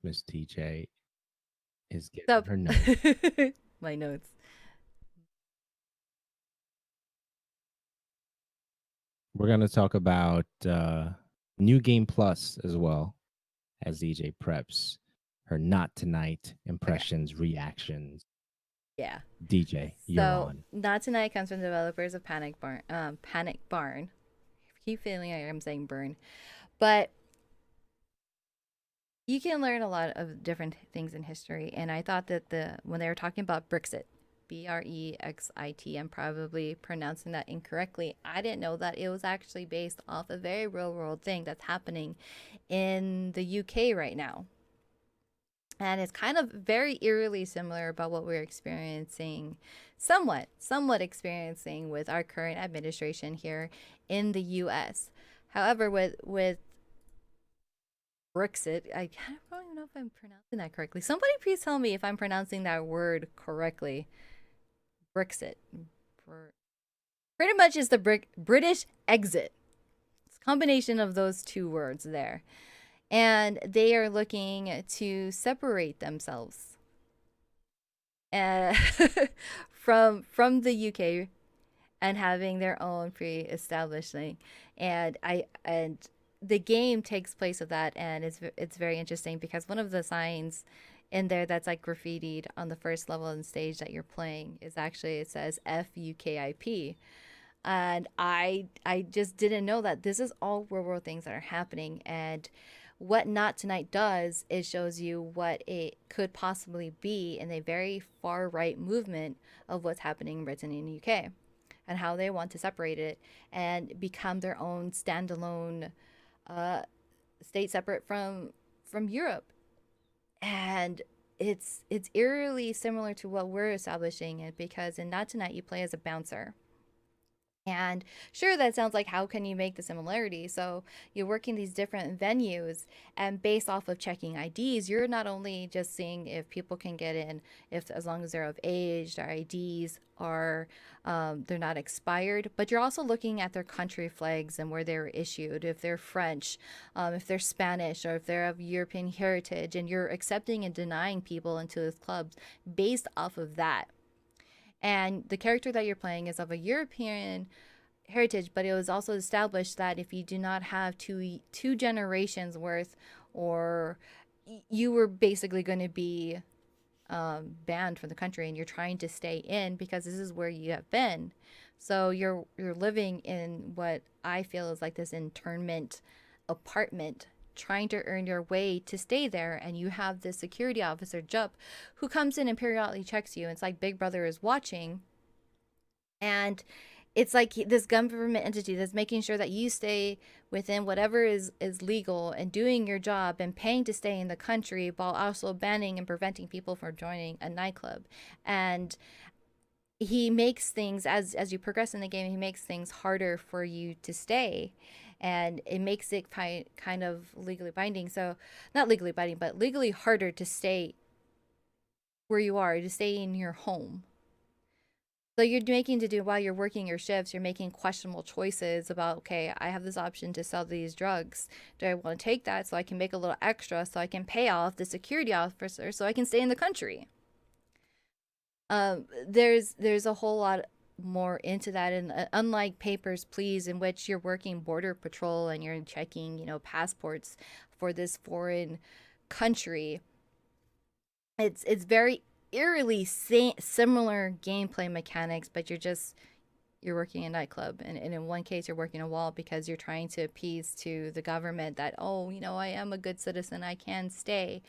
Miss TJ is getting So, her notes. my notes. We're gonna talk about New Game Plus as well as DJ preps her not tonight Okay. impressions, reactions. Yeah. DJ, you're So, on. Not Tonight comes from developers of Panic Barn. Panic Barn. I keep feeling like I'm saying burn, but you can learn a lot of different things in history. And I thought that when they were talking about Brexit, Brexit, I'm probably pronouncing that incorrectly. I didn't know that it was actually based off a very real world thing that's happening in the UK right now. And it's kind of very eerily similar about what we're experiencing, somewhat experiencing with our current administration here in the US. However, with Brexit, I don't even know if I'm pronouncing that correctly. Somebody please tell me if I'm pronouncing that word correctly. Brexit. Pretty much is the British exit. It's a combination of those two words there. And they are looking to separate themselves uh, from the UK and having their own pre-established thing. And the game takes place of that, and it's very interesting because one of the signs in there that's like graffitied on the first level on stage that you're playing is actually, it says FUKIP. And I just didn't know that this is all real world things that are happening. And what Not Tonight does is shows you what it could possibly be in a very far right movement of what's happening in Britain and UK, and how they want to separate it and become their own standalone uh, state separate from Europe. And it's eerily similar to what we're establishing it, because in Not Tonight you play as a bouncer. And sure, that sounds like how can you make the similarity? So you're working these different venues, and based off of checking IDs, you're not only just seeing if people can get in, if as long as they're of age, their IDs are they're not expired, but you're also looking at their country flags and where they were issued, if they're French, if they're Spanish, or if they're of European heritage, and you're accepting and denying people into those clubs based off of that. And the character that you're playing is of a European heritage, but it was also established that if you do not have two generations worth, or you were basically going to be banned from the country, and you're trying to stay in because this is where you have been. So you're living in what I feel is like this internment apartment, trying to earn your way to stay there. And you have this security officer, Jup, who comes in and periodically checks you. It's like Big Brother is watching. And it's like this government entity that's making sure that you stay within whatever is legal and doing your job and paying to stay in the country, while also banning and preventing people from joining a nightclub. And he makes things, as you progress in the game, he makes things harder for you to stay, and it makes it kind of legally binding. So not legally binding, but legally harder to stay where you are, to stay in your home. So you're making to do, while you're working your shifts, you're making questionable choices about, okay, I have this option to sell these drugs. Do I want to take that so I can make a little extra so I can pay off the security officer so I can stay in the country? There's a whole lot more into that, and unlike Papers, Please, in which you're working border patrol and you're checking, passports for this foreign country, it's very eerily similar gameplay mechanics, but you're working a nightclub, and in one case you're working a wall because you're trying to appease to the government that, oh, I am a good citizen, I can stay.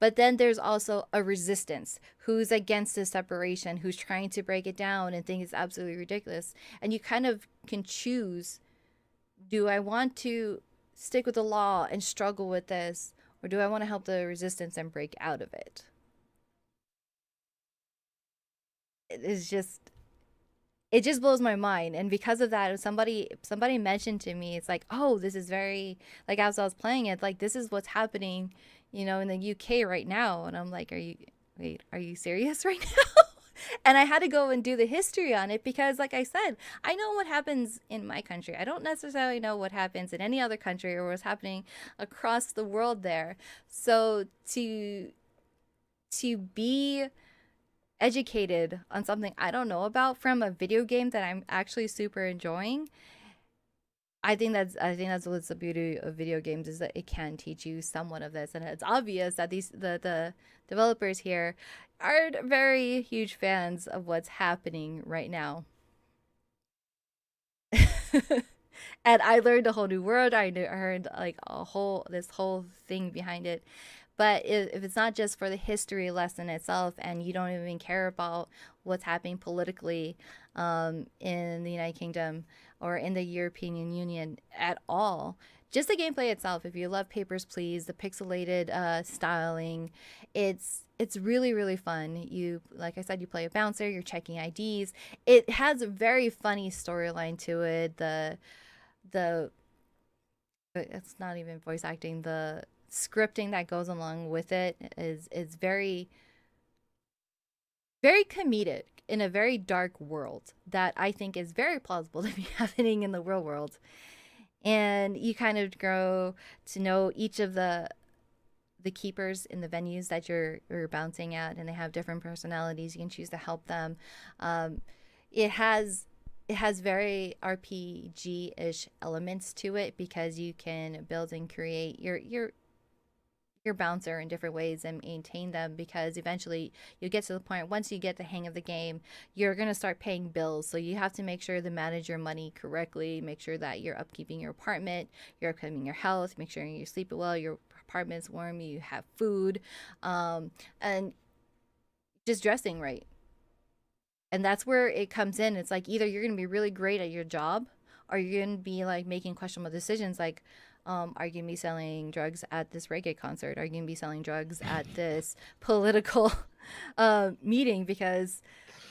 But then there's also a resistance who's against this separation, who's trying to break it down and think it's absolutely ridiculous. And you kind of can choose, do I want to stick with the law and struggle with this, or do I want to help the resistance and break out of it? It's just, it just blows my mind. And because of that, somebody mentioned to me, it's like, oh, this is very, like, as I was playing it, like, this is what's happening, in the UK right now. And I'm like, are you serious right now? And I had to go and do the history on it because, like I said, I know what happens in my country. I don't necessarily know what happens in any other country or what's happening across the world there. So to be educated on something I don't know about from a video game that I'm actually super enjoying, I think that's what's the beauty of video games, is that it can teach you somewhat of this. And it's obvious that the developers here are very huge fans of what's happening right now. And I learned a whole new word. I heard like this whole thing behind it. But if it's not just for the history lesson itself, and you don't even care about what's happening politically in the United Kingdom or in the European Union at all, just the gameplay itself, if you love Papers, Please, the pixelated styling, it's really really fun. You, like I said, you play a bouncer, you're checking IDs. It has a very funny storyline to it. The it's not even voice acting, the scripting that goes along with it is very very comedic in a very dark world that I think is very plausible to be happening in the real world. And you kind of grow to know each of the keepers in the venues that you're bouncing at, and they have different personalities. You can choose to help them. Um, it has it has very RPG-ish elements to it because you can build and create your bouncer in different ways and maintain them, because eventually you get to the point, once you get the hang of the game, you're going to start paying bills. So you have to make sure to manage your money correctly, make sure that you're upkeeping your apartment, you're upkeeping your health, make sure you're sleeping well, your apartment's warm, you have food, and just dressing right. And that's where it comes in. It's like either you're going to be really great at your job, or you're going to be like making questionable decisions, like are you going to be selling drugs at this reggae concert? Are you going to be selling drugs at this political meeting? Because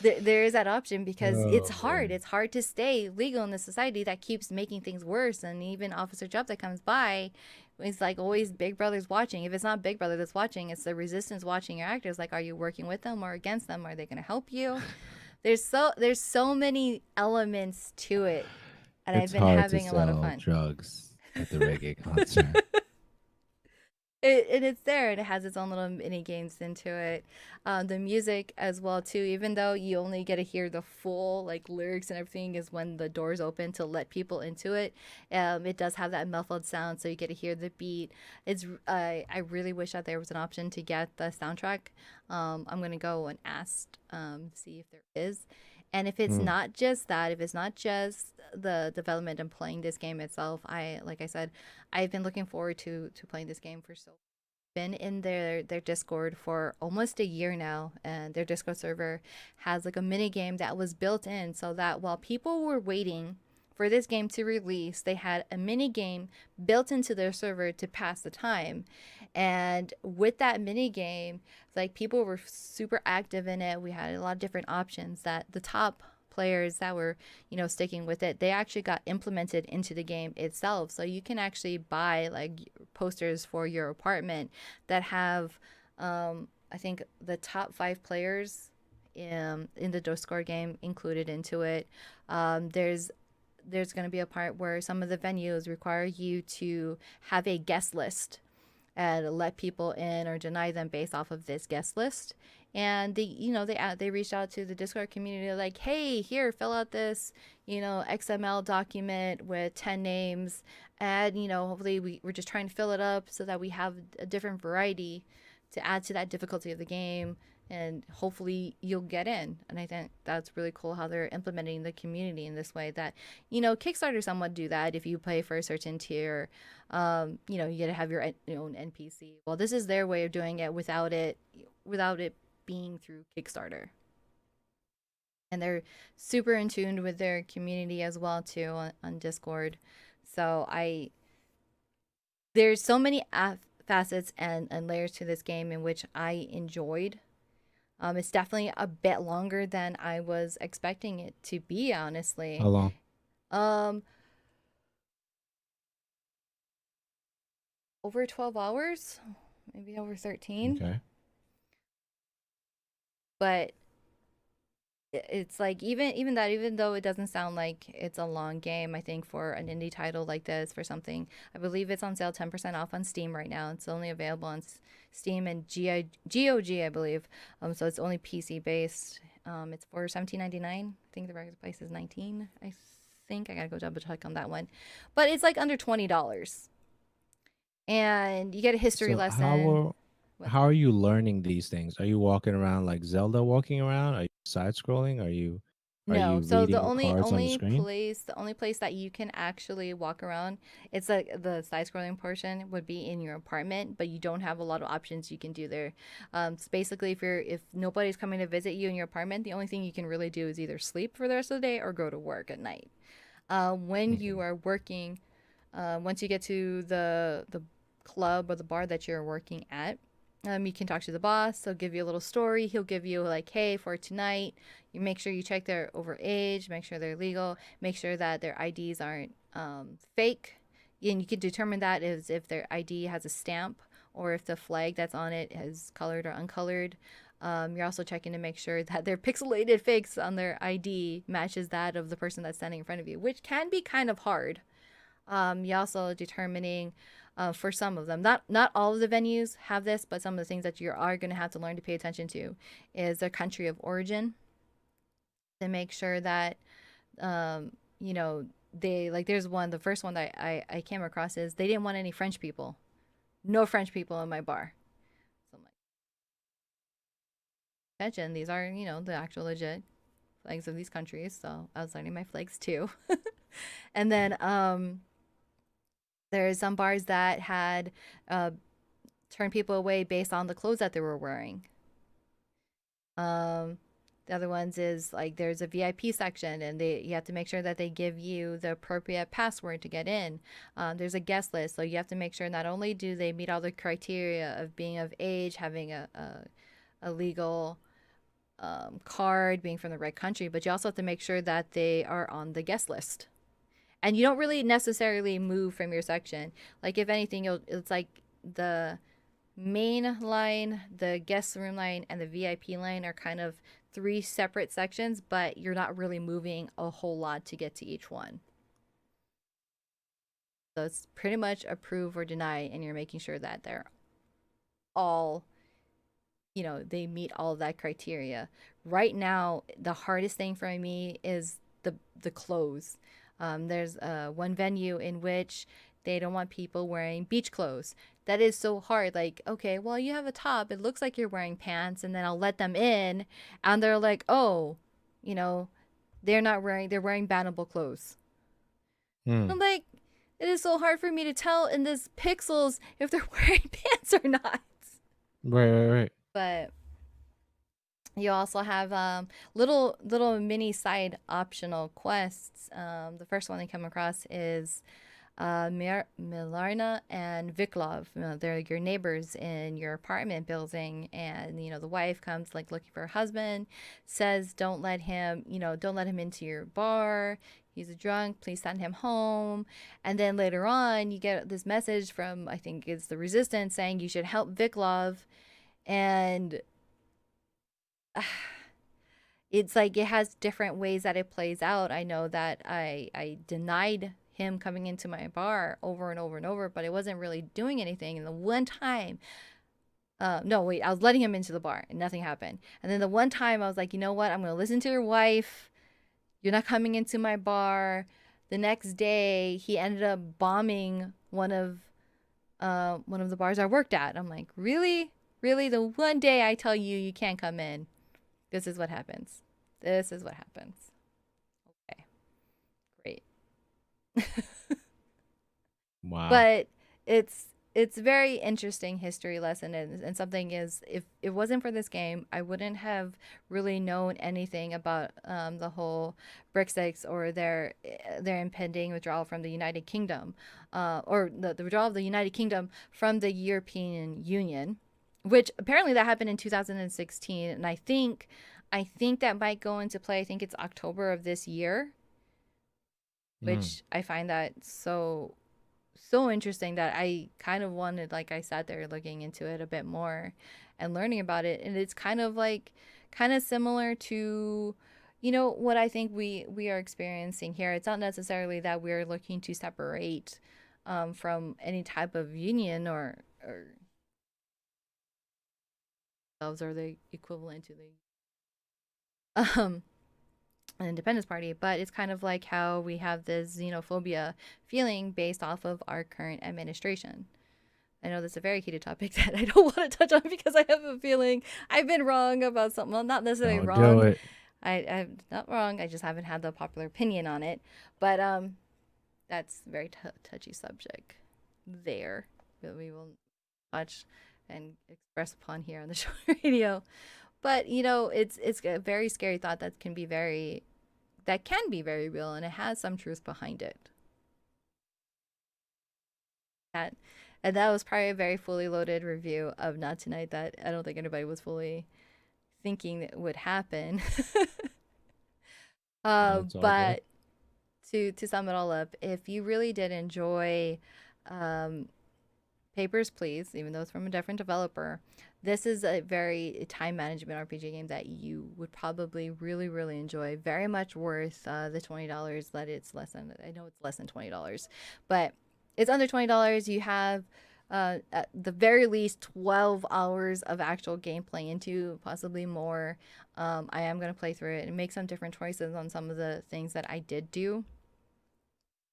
there is that option, because it's Oh hard. man. It's hard to stay legal in a society that keeps making things worse. And even Officer Job that comes by, it's like always Big Brother's watching. If it's not Big Brother that's watching, it's the resistance watching your actors. Like, are you working with them or against them? Are they going to help you? There's so many elements to it, and I've It's been hard to having a lot of sell fun. drugs at the reggae concert. And it's there, and it has its own little mini games into it. The music as well too, even though you only get to hear the full like lyrics and everything is when the doors open to let people into it. It does have that muffled sound, so you get to hear the beat. I really wish that there was an option to get the soundtrack. I'm gonna go and ask, see if there is. And if it's Hmm. not just that, if it's not just the development and playing this game itself, like I said, I've been looking forward to playing this game for so been in their Discord for almost a year now, and their Discord server has like a mini game that was built in so that while people were waiting for this game to release, they had a mini game built into their server to pass the time. And with that mini game, like, people were super active in it. We had a lot of different options that the top players that were, sticking with it, they actually got implemented into the game itself. So you can actually buy like posters for your apartment that have, I think, the top 5 players in the Discord game included into it. There's going to be a part where some of the venues require you to have a guest list and let people in or deny them based off of this guest list. And they reached out to the Discord community like, hey, here, fill out this XML document with 10 names, and hopefully we're just trying to fill it up so that we have a different variety to add to that difficulty of the game, and hopefully you'll get in. And I think that's really cool how they're implementing the community in this way. That Kickstarter somewhat do that. If you pay for a certain tier, you get to have your own NPC. Well, this is their way of doing it without it being through Kickstarter. And they're super in tune with their community as well too on Discord. So there's so many facets and layers to this game in which I enjoyed. It's definitely a bit longer than I was expecting it to be, How honestly. long? Um, over 12 hours, maybe over 13. Okay. But it's like even that, even though it doesn't sound like it's a long game, I think for an indie title like this, for something, I believe it's on sale 10% off on Steam right now. It's only available on Steam and GOG, I believe. So it's only PC based. It's for 17.99. I think the regular price is 19. I think I gotta go double check on that one, but it's like under $20, and you get a history So lesson. What's how are that? you learning these things? Are you walking around like Zelda walking around? Are you side scrolling? Are No. you So reading the cards on the screen? the only place that you can actually walk around, it's like the side scrolling portion would be in your apartment, but you don't have a lot of options you can do there. It's basically if nobody's coming to visit you in your apartment, the only thing you can really do is either sleep for the rest of the day or go to work at night. When you Okay. are working, once you get to the club or the bar that you're working at, you can talk to the boss. He'll give you a little story. He'll give you like, hey, for tonight, you make sure you check their over age, make sure they're legal, make sure that their IDs aren't fake, and you can determine that if their ID has a stamp or if the flag that's on it is colored or uncolored. You're also checking to make sure that their pixelated fakes on their ID matches that of the person that's standing in front of you, which can be kind of hard. You're also determining for some of them, not all of the venues have this, but some of the things that you are going to have to learn to pay attention to is their country of origin, to make sure that um, you know they like. There's one, the first one that I came across is they didn't want any French people, no French people in my bar. So I'm like, attention, these are the actual legit flags of these countries. So I was learning my flags too. And then there's some bars that had uh, turned people away based on the clothes that they were wearing. Um, the other ones is like there's a VIP section, and you have to make sure that they give you the appropriate password to get in. There's a guest list, so you have to make sure not only do they meet all the criteria of being of age, having a legal card, being from the right country, but you also have to make sure that they are on the guest list. And you don't really necessarily move from your section. Like if anything, it's like the main line, the guest room line, and the VIP line are kind of three separate sections, but you're not really moving a whole lot to get to each one. So it's pretty much approve or deny, and you're making sure that they're all, they meet all of that criteria. Right now, the hardest thing for me is the clothes. There's one venue in which they don't want people wearing beach clothes. That is so hard. Like, okay, well, you have a top. It looks like you're wearing pants, and then I'll let them in, and they're like, oh, you know, they're not wearing. They're wearing bannable clothes. Hmm. I'm like, it is so hard for me to tell in this pixels if they're wearing pants or not. Right, right, right. But you also have little mini side optional quests. The first one they come across is Milarna and Viklov. They're your neighbors in your apartment building, and the wife comes like looking for her husband, says don't let him into your bar. He's a drunk. Please send him home. And then later on, you get this message from, I think it's the Resistance, saying you should help Viklov, and it's like it has different ways that it plays out. I know that I denied him coming into my bar over and over and over, but it wasn't really doing anything. And the one time, no, wait, I was letting him into the bar and nothing happened. And then the one time I was like, you know what? I'm going to listen to your wife. You're not coming into my bar. The next day, he ended up bombing one of the bars I worked at. I'm like, really? Really? The one day I tell you you can't come in, this is what happens. This is what happens. Okay, great. Wow. But it's it's very interesting history lesson, and something is, if it wasn't for this game, I wouldn't have really known anything about the whole Brexit, or their impending withdrawal from the United Kingdom, or the withdrawal of the United Kingdom from the European Union, which apparently that happened in 2016, and I think that might go into play. I think it's October of this year, Mm. which I find that so interesting that I kind of wanted, like, I sat there looking into it a bit more and learning about it, and it's kind of like kind of similar to what I think we are experiencing here. It's not necessarily that we're looking to separate from any type of union, or themselves, or the equivalent to the an independence party, but it's kind of like how we have this xenophobia feeling based off of our current administration. I know that's a very heated topic that I don't want to touch on, because I have a feeling I've been wrong about something. Well, not necessarily Don't do wrong. it. I'm not wrong. I just haven't had the popular opinion on it. But that's a very touchy subject there that we will touch and express upon here on the show radio. But it's a very scary thought that can be very real, and it has some truth behind it. That and that was probably a very fully loaded review of Not Tonight that I don't think anybody was fully thinking that would happen. That's all good. But to sum it all up, if you really did enjoy um, Papers, Please, even though it's from a different developer, this is a very time management RPG game that you would probably really, really enjoy. Very much worth the $20 that it's less than. I know it's less than $20, but it's under $20. You have at the very least 12 hours of actual gameplay into, possibly more. I am going to play through it and make some different choices on some of the things that I did do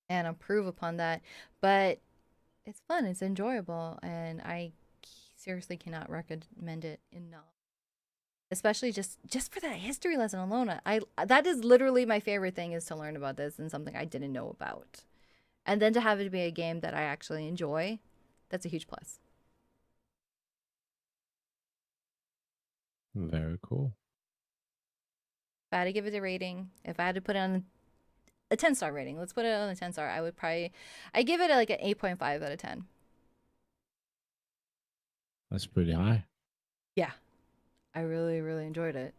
and improve upon that. But it's fun, it's enjoyable, and I seriously cannot recommend it enough. Especially just for that history lesson alone. I that is literally my favorite thing, is to learn about this and something I didn't know about. And then to have it be a game that I actually enjoy, that's a huge plus. Very cool. If I had to give it a rating, if I had to put it on a 10-star rating, let's put it on a 10-star, I give it like an 8.5 out of 10. That's pretty high. Yeah, I really, really enjoyed it.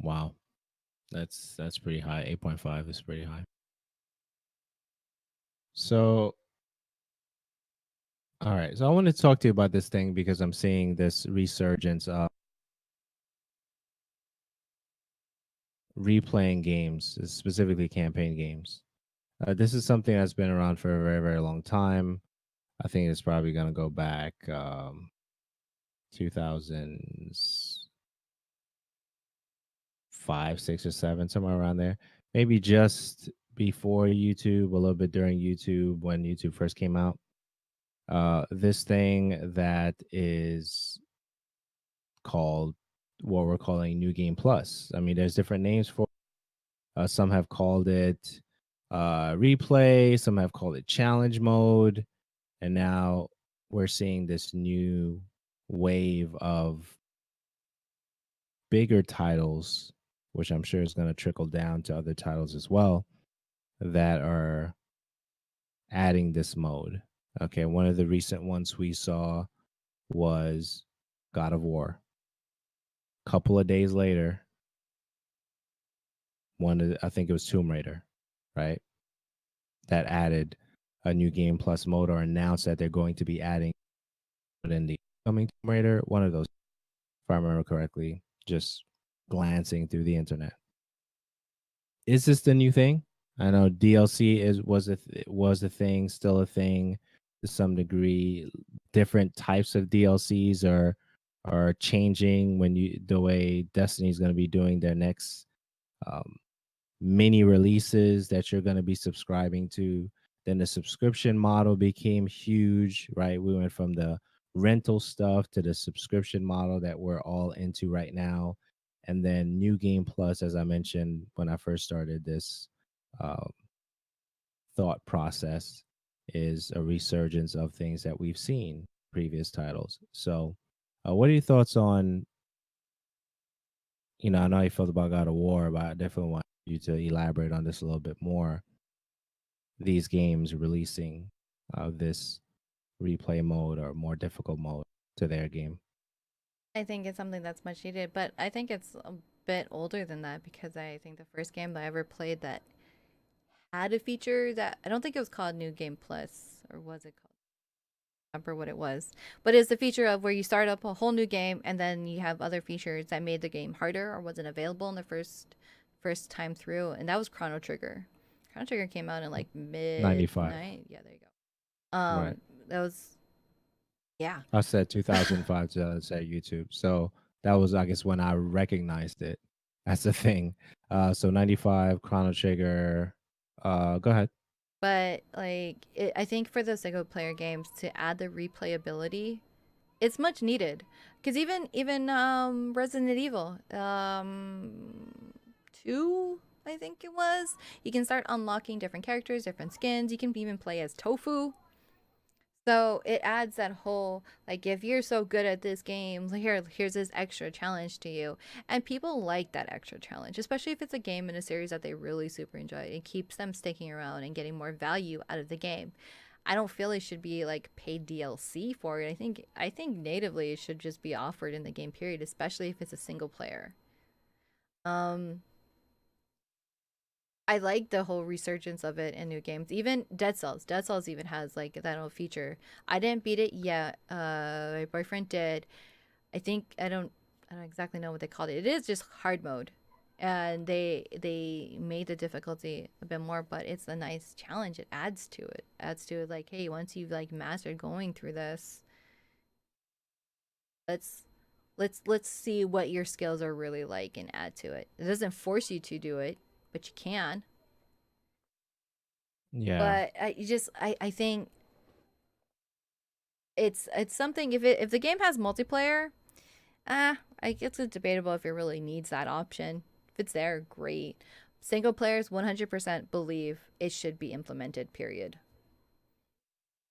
Wow. That's pretty high. 8.5 is pretty high. So, all right. So I want to talk to you about this thing because I'm seeing this resurgence of replaying games, specifically campaign games. This is something that's been around for a very, very long time. I think it's probably going to go back 2005, 6, or 7, somewhere around there. Maybe just before YouTube, a little bit during YouTube when YouTube first came out. This thing that is called what we're calling New Game Plus. I mean, there's different names for some have called it replay, some have called it challenge mode, and now we're seeing this new wave of bigger titles, which I'm sure is going to trickle down to other titles as well, that are adding this mode. Okay, one of the recent ones we saw was God of War. Couple of days later, I think it was Tomb Raider, right? That added a new game plus mode, or announced that they're going to be adding it in the coming Tomb Raider. One of those, if I remember correctly, just glancing through the internet. Is this the new thing? I know DLC was a thing, still a thing to some degree. Different types of DLCs are changing when the way Destiny's going to be doing their next um, mini releases that you're going to be subscribing to. Then the subscription model became huge, right? We went from the rental stuff to the subscription model that we're all into right now. And then New Game Plus, as I mentioned when I first started this, um, thought process is a resurgence of things that we've seen previous titles. So, what are your thoughts on? I know how you felt about God of War, but I definitely want you to elaborate on this a little bit more. These games releasing this replay mode or more difficult mode to their game. I think it's something that's much needed, but I think it's a bit older than that because I think the first game that I ever played that had a feature that I don't think it was called New Game Plus, or was it called? I don't remember what it was, but it's the feature of where you start up a whole new game and then you have other features that made the game harder or wasn't available in the first time through, and that was Chrono Trigger. Chrono Trigger came out in like 95. midnight. Yeah, there you go. Right. That was yeah. I said 2005 to say YouTube. So that was, I guess, when I recognized it as a thing. So 95, Chrono Trigger. Go ahead. But like I think for the single player games to add the replayability, it's much needed. Because even Resident Evil 2, I think it was, you can start unlocking different characters, different skins. You can even play as Tofu. So it adds that whole like if you're so good at this game, here's this extra challenge to you. And people like that extra challenge, especially if it's a game in a series that they really super enjoy. It keeps them sticking around and getting more value out of the game. I don't feel it should be like paid DLC for it. I think natively it should just be offered in the game period, especially if it's a single player. Um I like the whole resurgence of it in new games. Even Dead Cells. Dead Cells even has like that little feature. I didn't beat it yet. My boyfriend did. I don't exactly know what they called it. It is just hard mode. And they made the difficulty a bit more, but it's a nice challenge. It adds to it. Adds to it like, hey, once you've like mastered going through this, let's let's see what your skills are really like and add to it. It doesn't force you to do it, but you can. Yeah. But I think it's something if the game has multiplayer, I guess it's debatable if it really needs that option. If it's there, great. Single players 100% believe it should be implemented, period.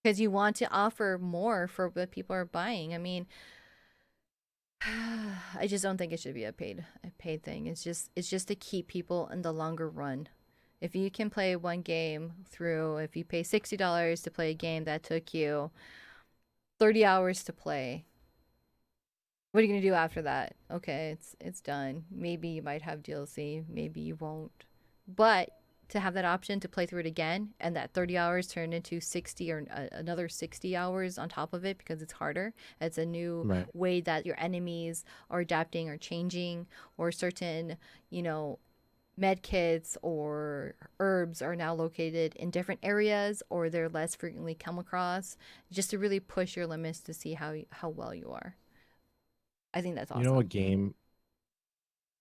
Because you want to offer more for what people are buying. I mean, I just don't think it should be a paid thing. It's just to keep people in the longer run. If you can play one game through, if you pay $60 to play a game that took you 30 hours to play, what are you gonna do after that? Okay, it's done. Maybe you might have DLC, maybe you won't. But to have that option to play through it again and that 30 hours turned into 60 or another 60 hours on top of it because it's harder. It's a new Right. way that your enemies are adapting or changing, or certain, you know, med kits or herbs are now located in different areas or they're less frequently come across, just to really push your limits to see how well you are. I think that's You know what awesome. game?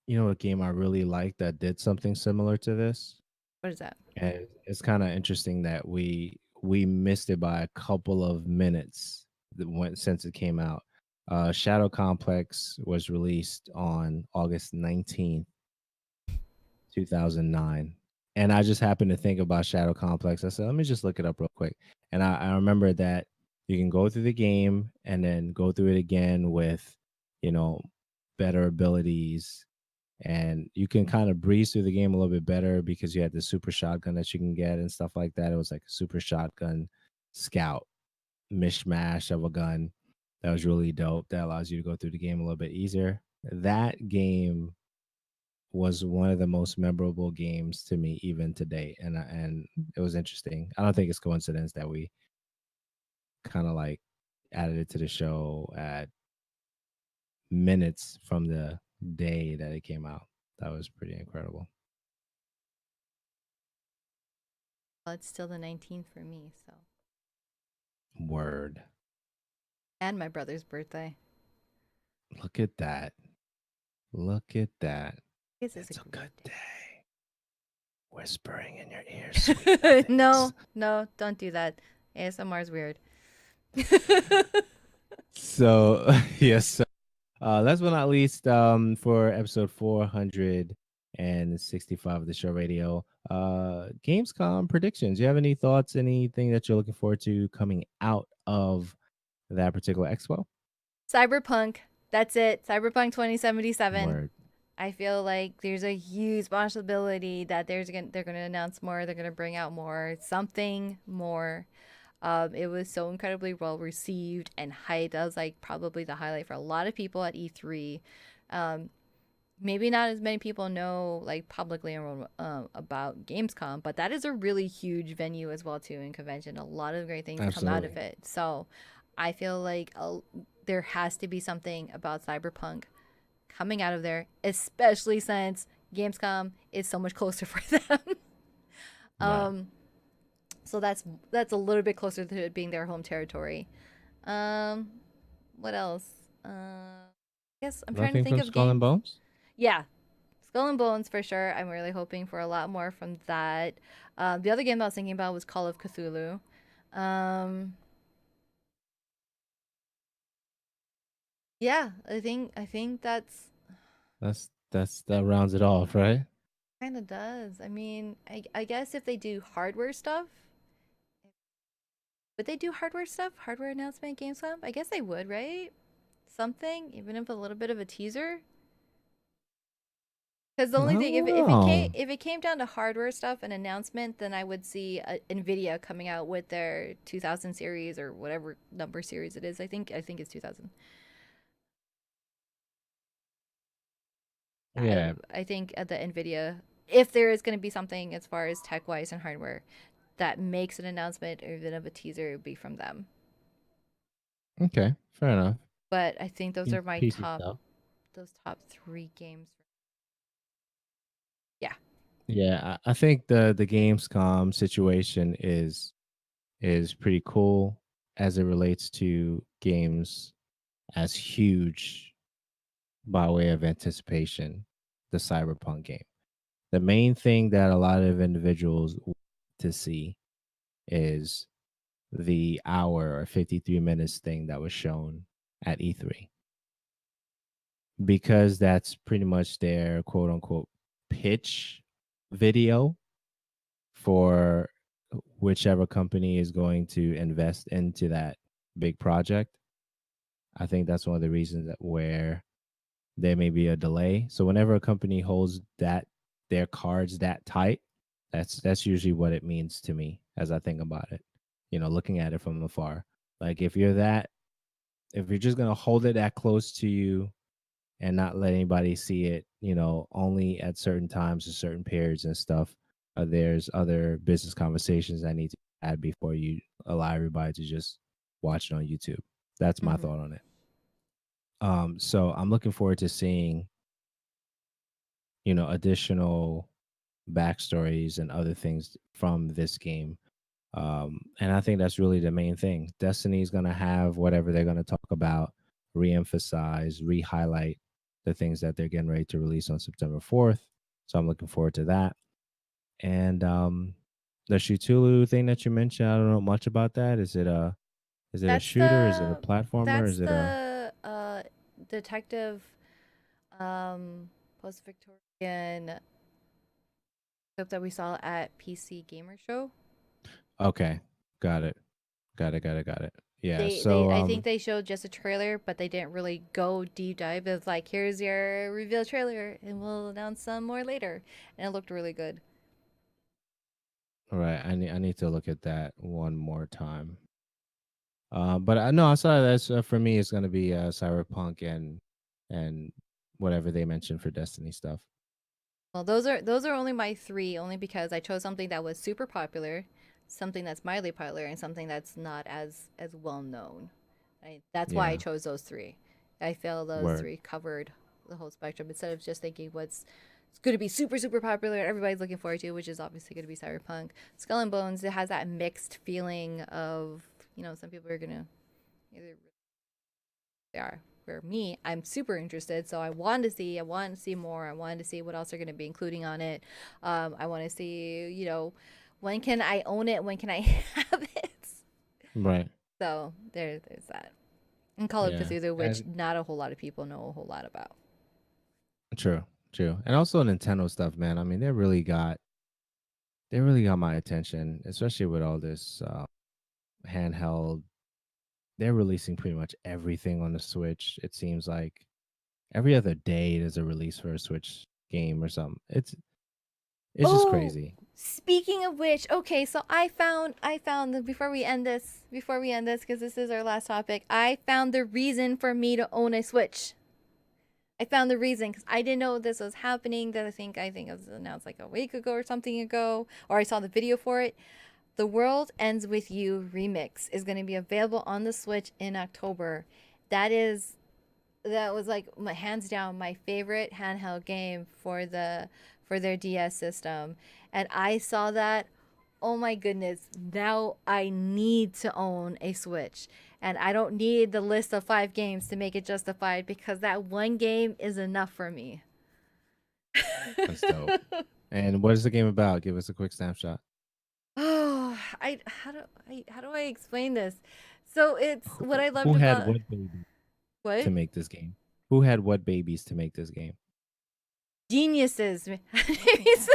You know what game I really liked that did something similar to this? What is that? And it's kind of interesting that we missed it by a couple of minutes that went since it came out. Shadow Complex was released on August 19th, 2009. And I just happened to think about Shadow Complex. I said, let me just look it up real quick. And I remember that you can go through the game and then go through it again with, you know, better abilities, and you can kind of breeze through the game a little bit better because you had the super shotgun that you can get and stuff like that. It was like a super shotgun scout mishmash of a gun that was really dope. That allows you to go through the game a little bit easier. That game was one of the most memorable games to me even today, and it was interesting. I don't think it's coincidence that we kind of like added it to the show at minutes from the day that it came out. That was pretty incredible. Well, it's still the 19th for me, so. Word. And my brother's birthday. Look at that. Look at that. This is a It's a good great day. Whispering in your ear, sweet nothings. No, no, don't do that. ASMR is weird. So, yes. Last but not least, for episode 400, and 65 of the show radio. Gamescom predictions. Do you have any thoughts? Anything that you're looking forward to coming out of that particular expo? Cyberpunk. That's it. Cyberpunk 2077. Word. I feel like there's a huge possibility that they're gonna announce more. They're gonna bring out more, something more. It was so incredibly well received and hyped. That was like probably the highlight for a lot of people at E3. Um, Maybe not as many people know like publicly about Gamescom, but that is a really huge venue as well too in convention. A lot of great things come out of Absolutely. it. So I feel like there has to be something about Cyberpunk coming out of there, especially since Gamescom is so much closer for them. Right. um, so that's a little bit closer to it being their home territory. Um, what else? I guess I'm trying to Nothing think from of Skull and games. Bones? Yeah, Skull and Bones for sure. I'm really hoping for a lot more from that. The other game I was thinking about was Call of Cthulhu. Um, yeah, I think that's That rounds it off, right? kind of does. I mean, I guess if they do hardware stuff, would they do hardware stuff? Hardware announcement at Gamescom? I guess they would, right? Something, even if a little bit of a teaser. Because the I only thing, don't know. if it came down to hardware stuff, an announcement, then I would see Nvidia coming out with their 2000 series or whatever number series it is. I think it's 2000. Yeah. I think at the Nvidia, if there is going to be something as far as tech wise and hardware that makes an announcement or even of a teaser, it would be from them. Okay. Fair enough. But I think those are my PC stuff. those top three games. Yeah. Yeah, I think the Gamescom situation is pretty cool as it relates to games as huge by way of anticipation, the Cyberpunk game. The main thing that a lot of individuals want to see is the hour or 53 minutes thing that was shown at E3 because that's pretty much their quote unquote pitch video for whichever company is going to invest into that big project. I think that's one of the reasons that where there may be a delay. So whenever a company holds that their cards that tight, that's usually what it means to me as I think about it. You know, looking at it from afar. Like if you're just gonna hold it that close to you and not let anybody see it, you know, only at certain times and certain periods and stuff. There's other business conversations that need to be had before you allow everybody to just watch it on YouTube. That's my Mm-hmm. thought on it. So I'm looking forward to seeing, you know, additional backstories and other things from this game. And I think that's really the main thing. Destiny is going to have whatever they're going to talk about, re-emphasize, re-highlight the things that they're getting ready to release on September 4th. So I'm looking forward to that. And the Shutulu thing that you mentioned, I don't know much about that. Is it a That's shooter? Is it a the platformer? Is it a detective um post Victorian clip that we saw at PC Gamer Show. okay? Got it. Got it. Yeah. They So I think they showed just a trailer, but they didn't really go deep dive. It's like here's your reveal trailer, and we'll announce some more later, and it looked really good. all right, I need to look at that one more time. But I know I saw that's for me. It's gonna be Cyberpunk and whatever they mentioned for Destiny stuff. Well, those are only my three, only because I chose something that was super popular, something that's mildly popular, and something that's not as well known. That's why I Yeah, chose those three. I feel those word. three covered the whole spectrum instead of just thinking what's it's going to be super popular and everybody's looking forward to, which is obviously going to be Cyberpunk. Skull and Bones, it has that mixed feeling of some people are going to either they are. For me, I'm super interested, so I want to see more. I want to see what else they're going to be including on it. I want to see, when can I own it? When can I have it? Right. So there's that. And Call of Yeah. Cthulhu, which And not a whole lot of people know a whole lot about. true. true. And also Nintendo stuff, man. I mean, they really got my attention, especially with all this handheld. They're releasing pretty much everything on the Switch. It seems like every other day there's a release for a Switch game or something. It's just Oh, crazy. speaking of which, okay, so I found the, before we end this because this is our last topic. I found the reason for me to own a Switch. I found the reason because I didn't know this was happening. That I think it was announced like a week ago or something ago, or I saw the video for it. The World Ends With You remix is going to be available on the Switch in October. That was like my hands down my favorite handheld game for their DS system. And I saw that, oh my goodness, now I need to own a Switch. And I don't need the list of 5 games to make it justified because that one game is enough for me. That's dope. And what is the game about? Give us a quick snapshot. Oh, I how do I explain this? So it's what I Who loved had about what baby to what? make this game? Who had what babies to make this game? Geniuses made this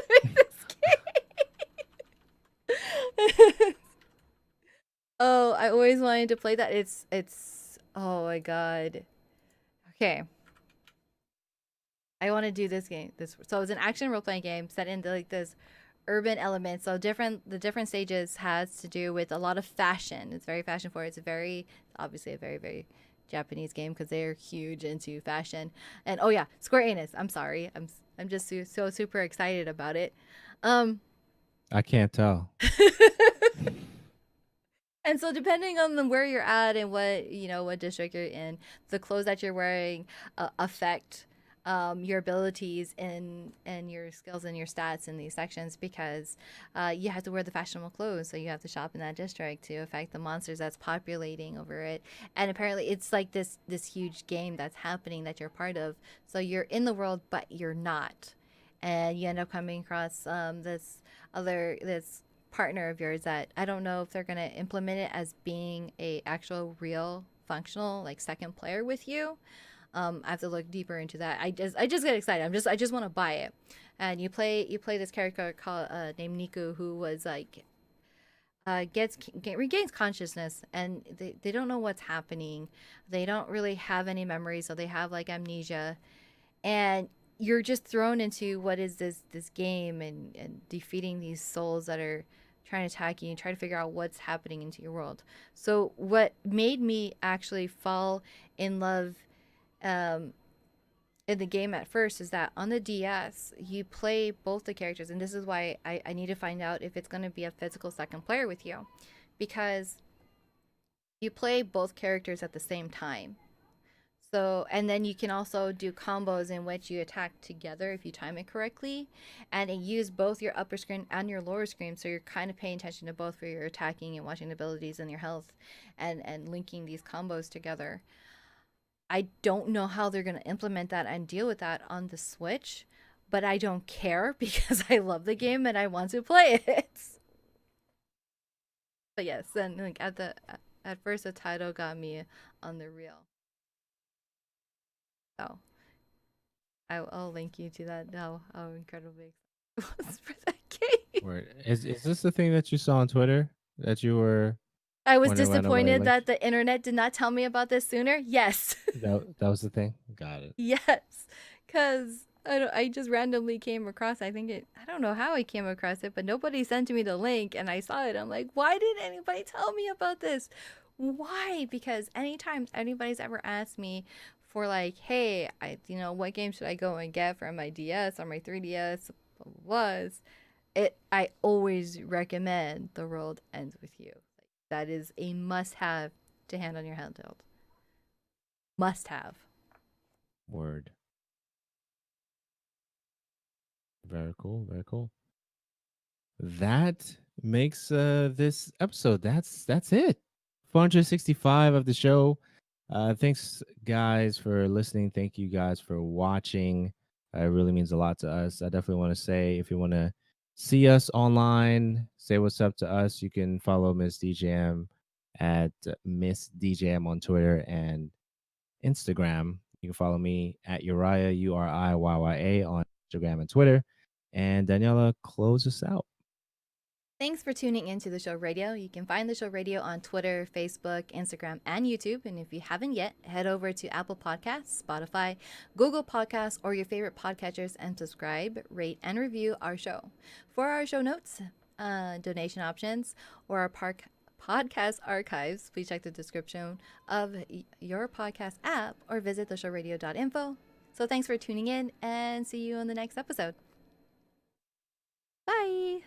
game. Oh, I always wanted to play that. It's oh my god. Okay. I want to do this game. So it's an action role playing game set in like this urban element. So the different stages has to do with a lot of fashion. It's very fashion forward. It's very obviously a very very Japanese game because they're huge into fashion. And oh yeah, Square Enix. I'm sorry. I'm just so super excited about it. Um I can't tell. And so, depending on where you're at and what district you're in, the clothes that you're wearing affect your abilities and your skills and your stats in these sections because you have to wear the fashionable clothes. So you have to shop in that district to affect the monsters that's populating over it. And apparently, it's like this huge game that's happening that you're part of. So you're in the world, but you're not, and you end up coming across this partner of yours that I don't know if they're going to implement it as being a actual real functional like second player with you. I have to look deeper into that. I just get excited. I just want to buy it. And you play this character called named Niku who was like regains consciousness and they don't know what's happening. They don't really have any memories, so they have like amnesia and you're just thrown into what is this game and defeating these souls that are trying to attack you and try to figure out what's happening into your world. So what made me actually fall in love um, in the game at first is that on the DS you play both the characters, and this is why I need to find out if it's going to be a physical second player with you, because you play both characters at the same time. So, and then you can also do combos in which you attack together if you time it correctly. And it use both your upper screen and your lower screen. So you're kind of paying attention to both for your attacking and watching the abilities and your health and linking these combos together. I don't know how they're going to implement that and deal with that on the Switch, but I don't care because I love the game and I want to play it. But yes, and like at first the title got me on the reel. So I'll link you to that. How incredibly excited I was for that game. Word. Is this the thing that you saw on Twitter that you were I was wondering why nobody disappointed linked? that the internet did not tell me about this sooner. Yes. That was the thing. Got it. Yes. Cuz I just randomly came across I don't know how I came across it, but nobody sent me the link and I saw it. I'm like, "Why didn't anybody tell me about this?" Why? Because anytime anybody's ever asked me for like, "Hey, what game should I go and get for my DS or my 3DS?" was it I always recommend The World Ends With You. Like that is a must-have to hand on your handheld. Must have. Word. Very cool. Very cool. That makes this episode. That's it. 465 of the show. Thanks guys for listening. Thank you guys for watching. It really means a lot to us. I definitely want to say if you want to see us online, say what's up to us, you can follow Miss DJM at Miss DJM on Twitter and Instagram. You can follow me at Uriah, URIYYA on Instagram and Twitter. And Daniela, close us out. Thanks for tuning in to the show radio. You can find the show radio on Twitter, Facebook, Instagram, and YouTube. And if you haven't yet, head over to Apple Podcasts, Spotify, Google Podcasts, or your favorite podcatchers and subscribe, rate, and review our show. For our show notes, donation options, or our podcast archives, please check the description of your podcast app or visit theshowradio.info. So thanks for tuning in and see you on the next episode. Bye.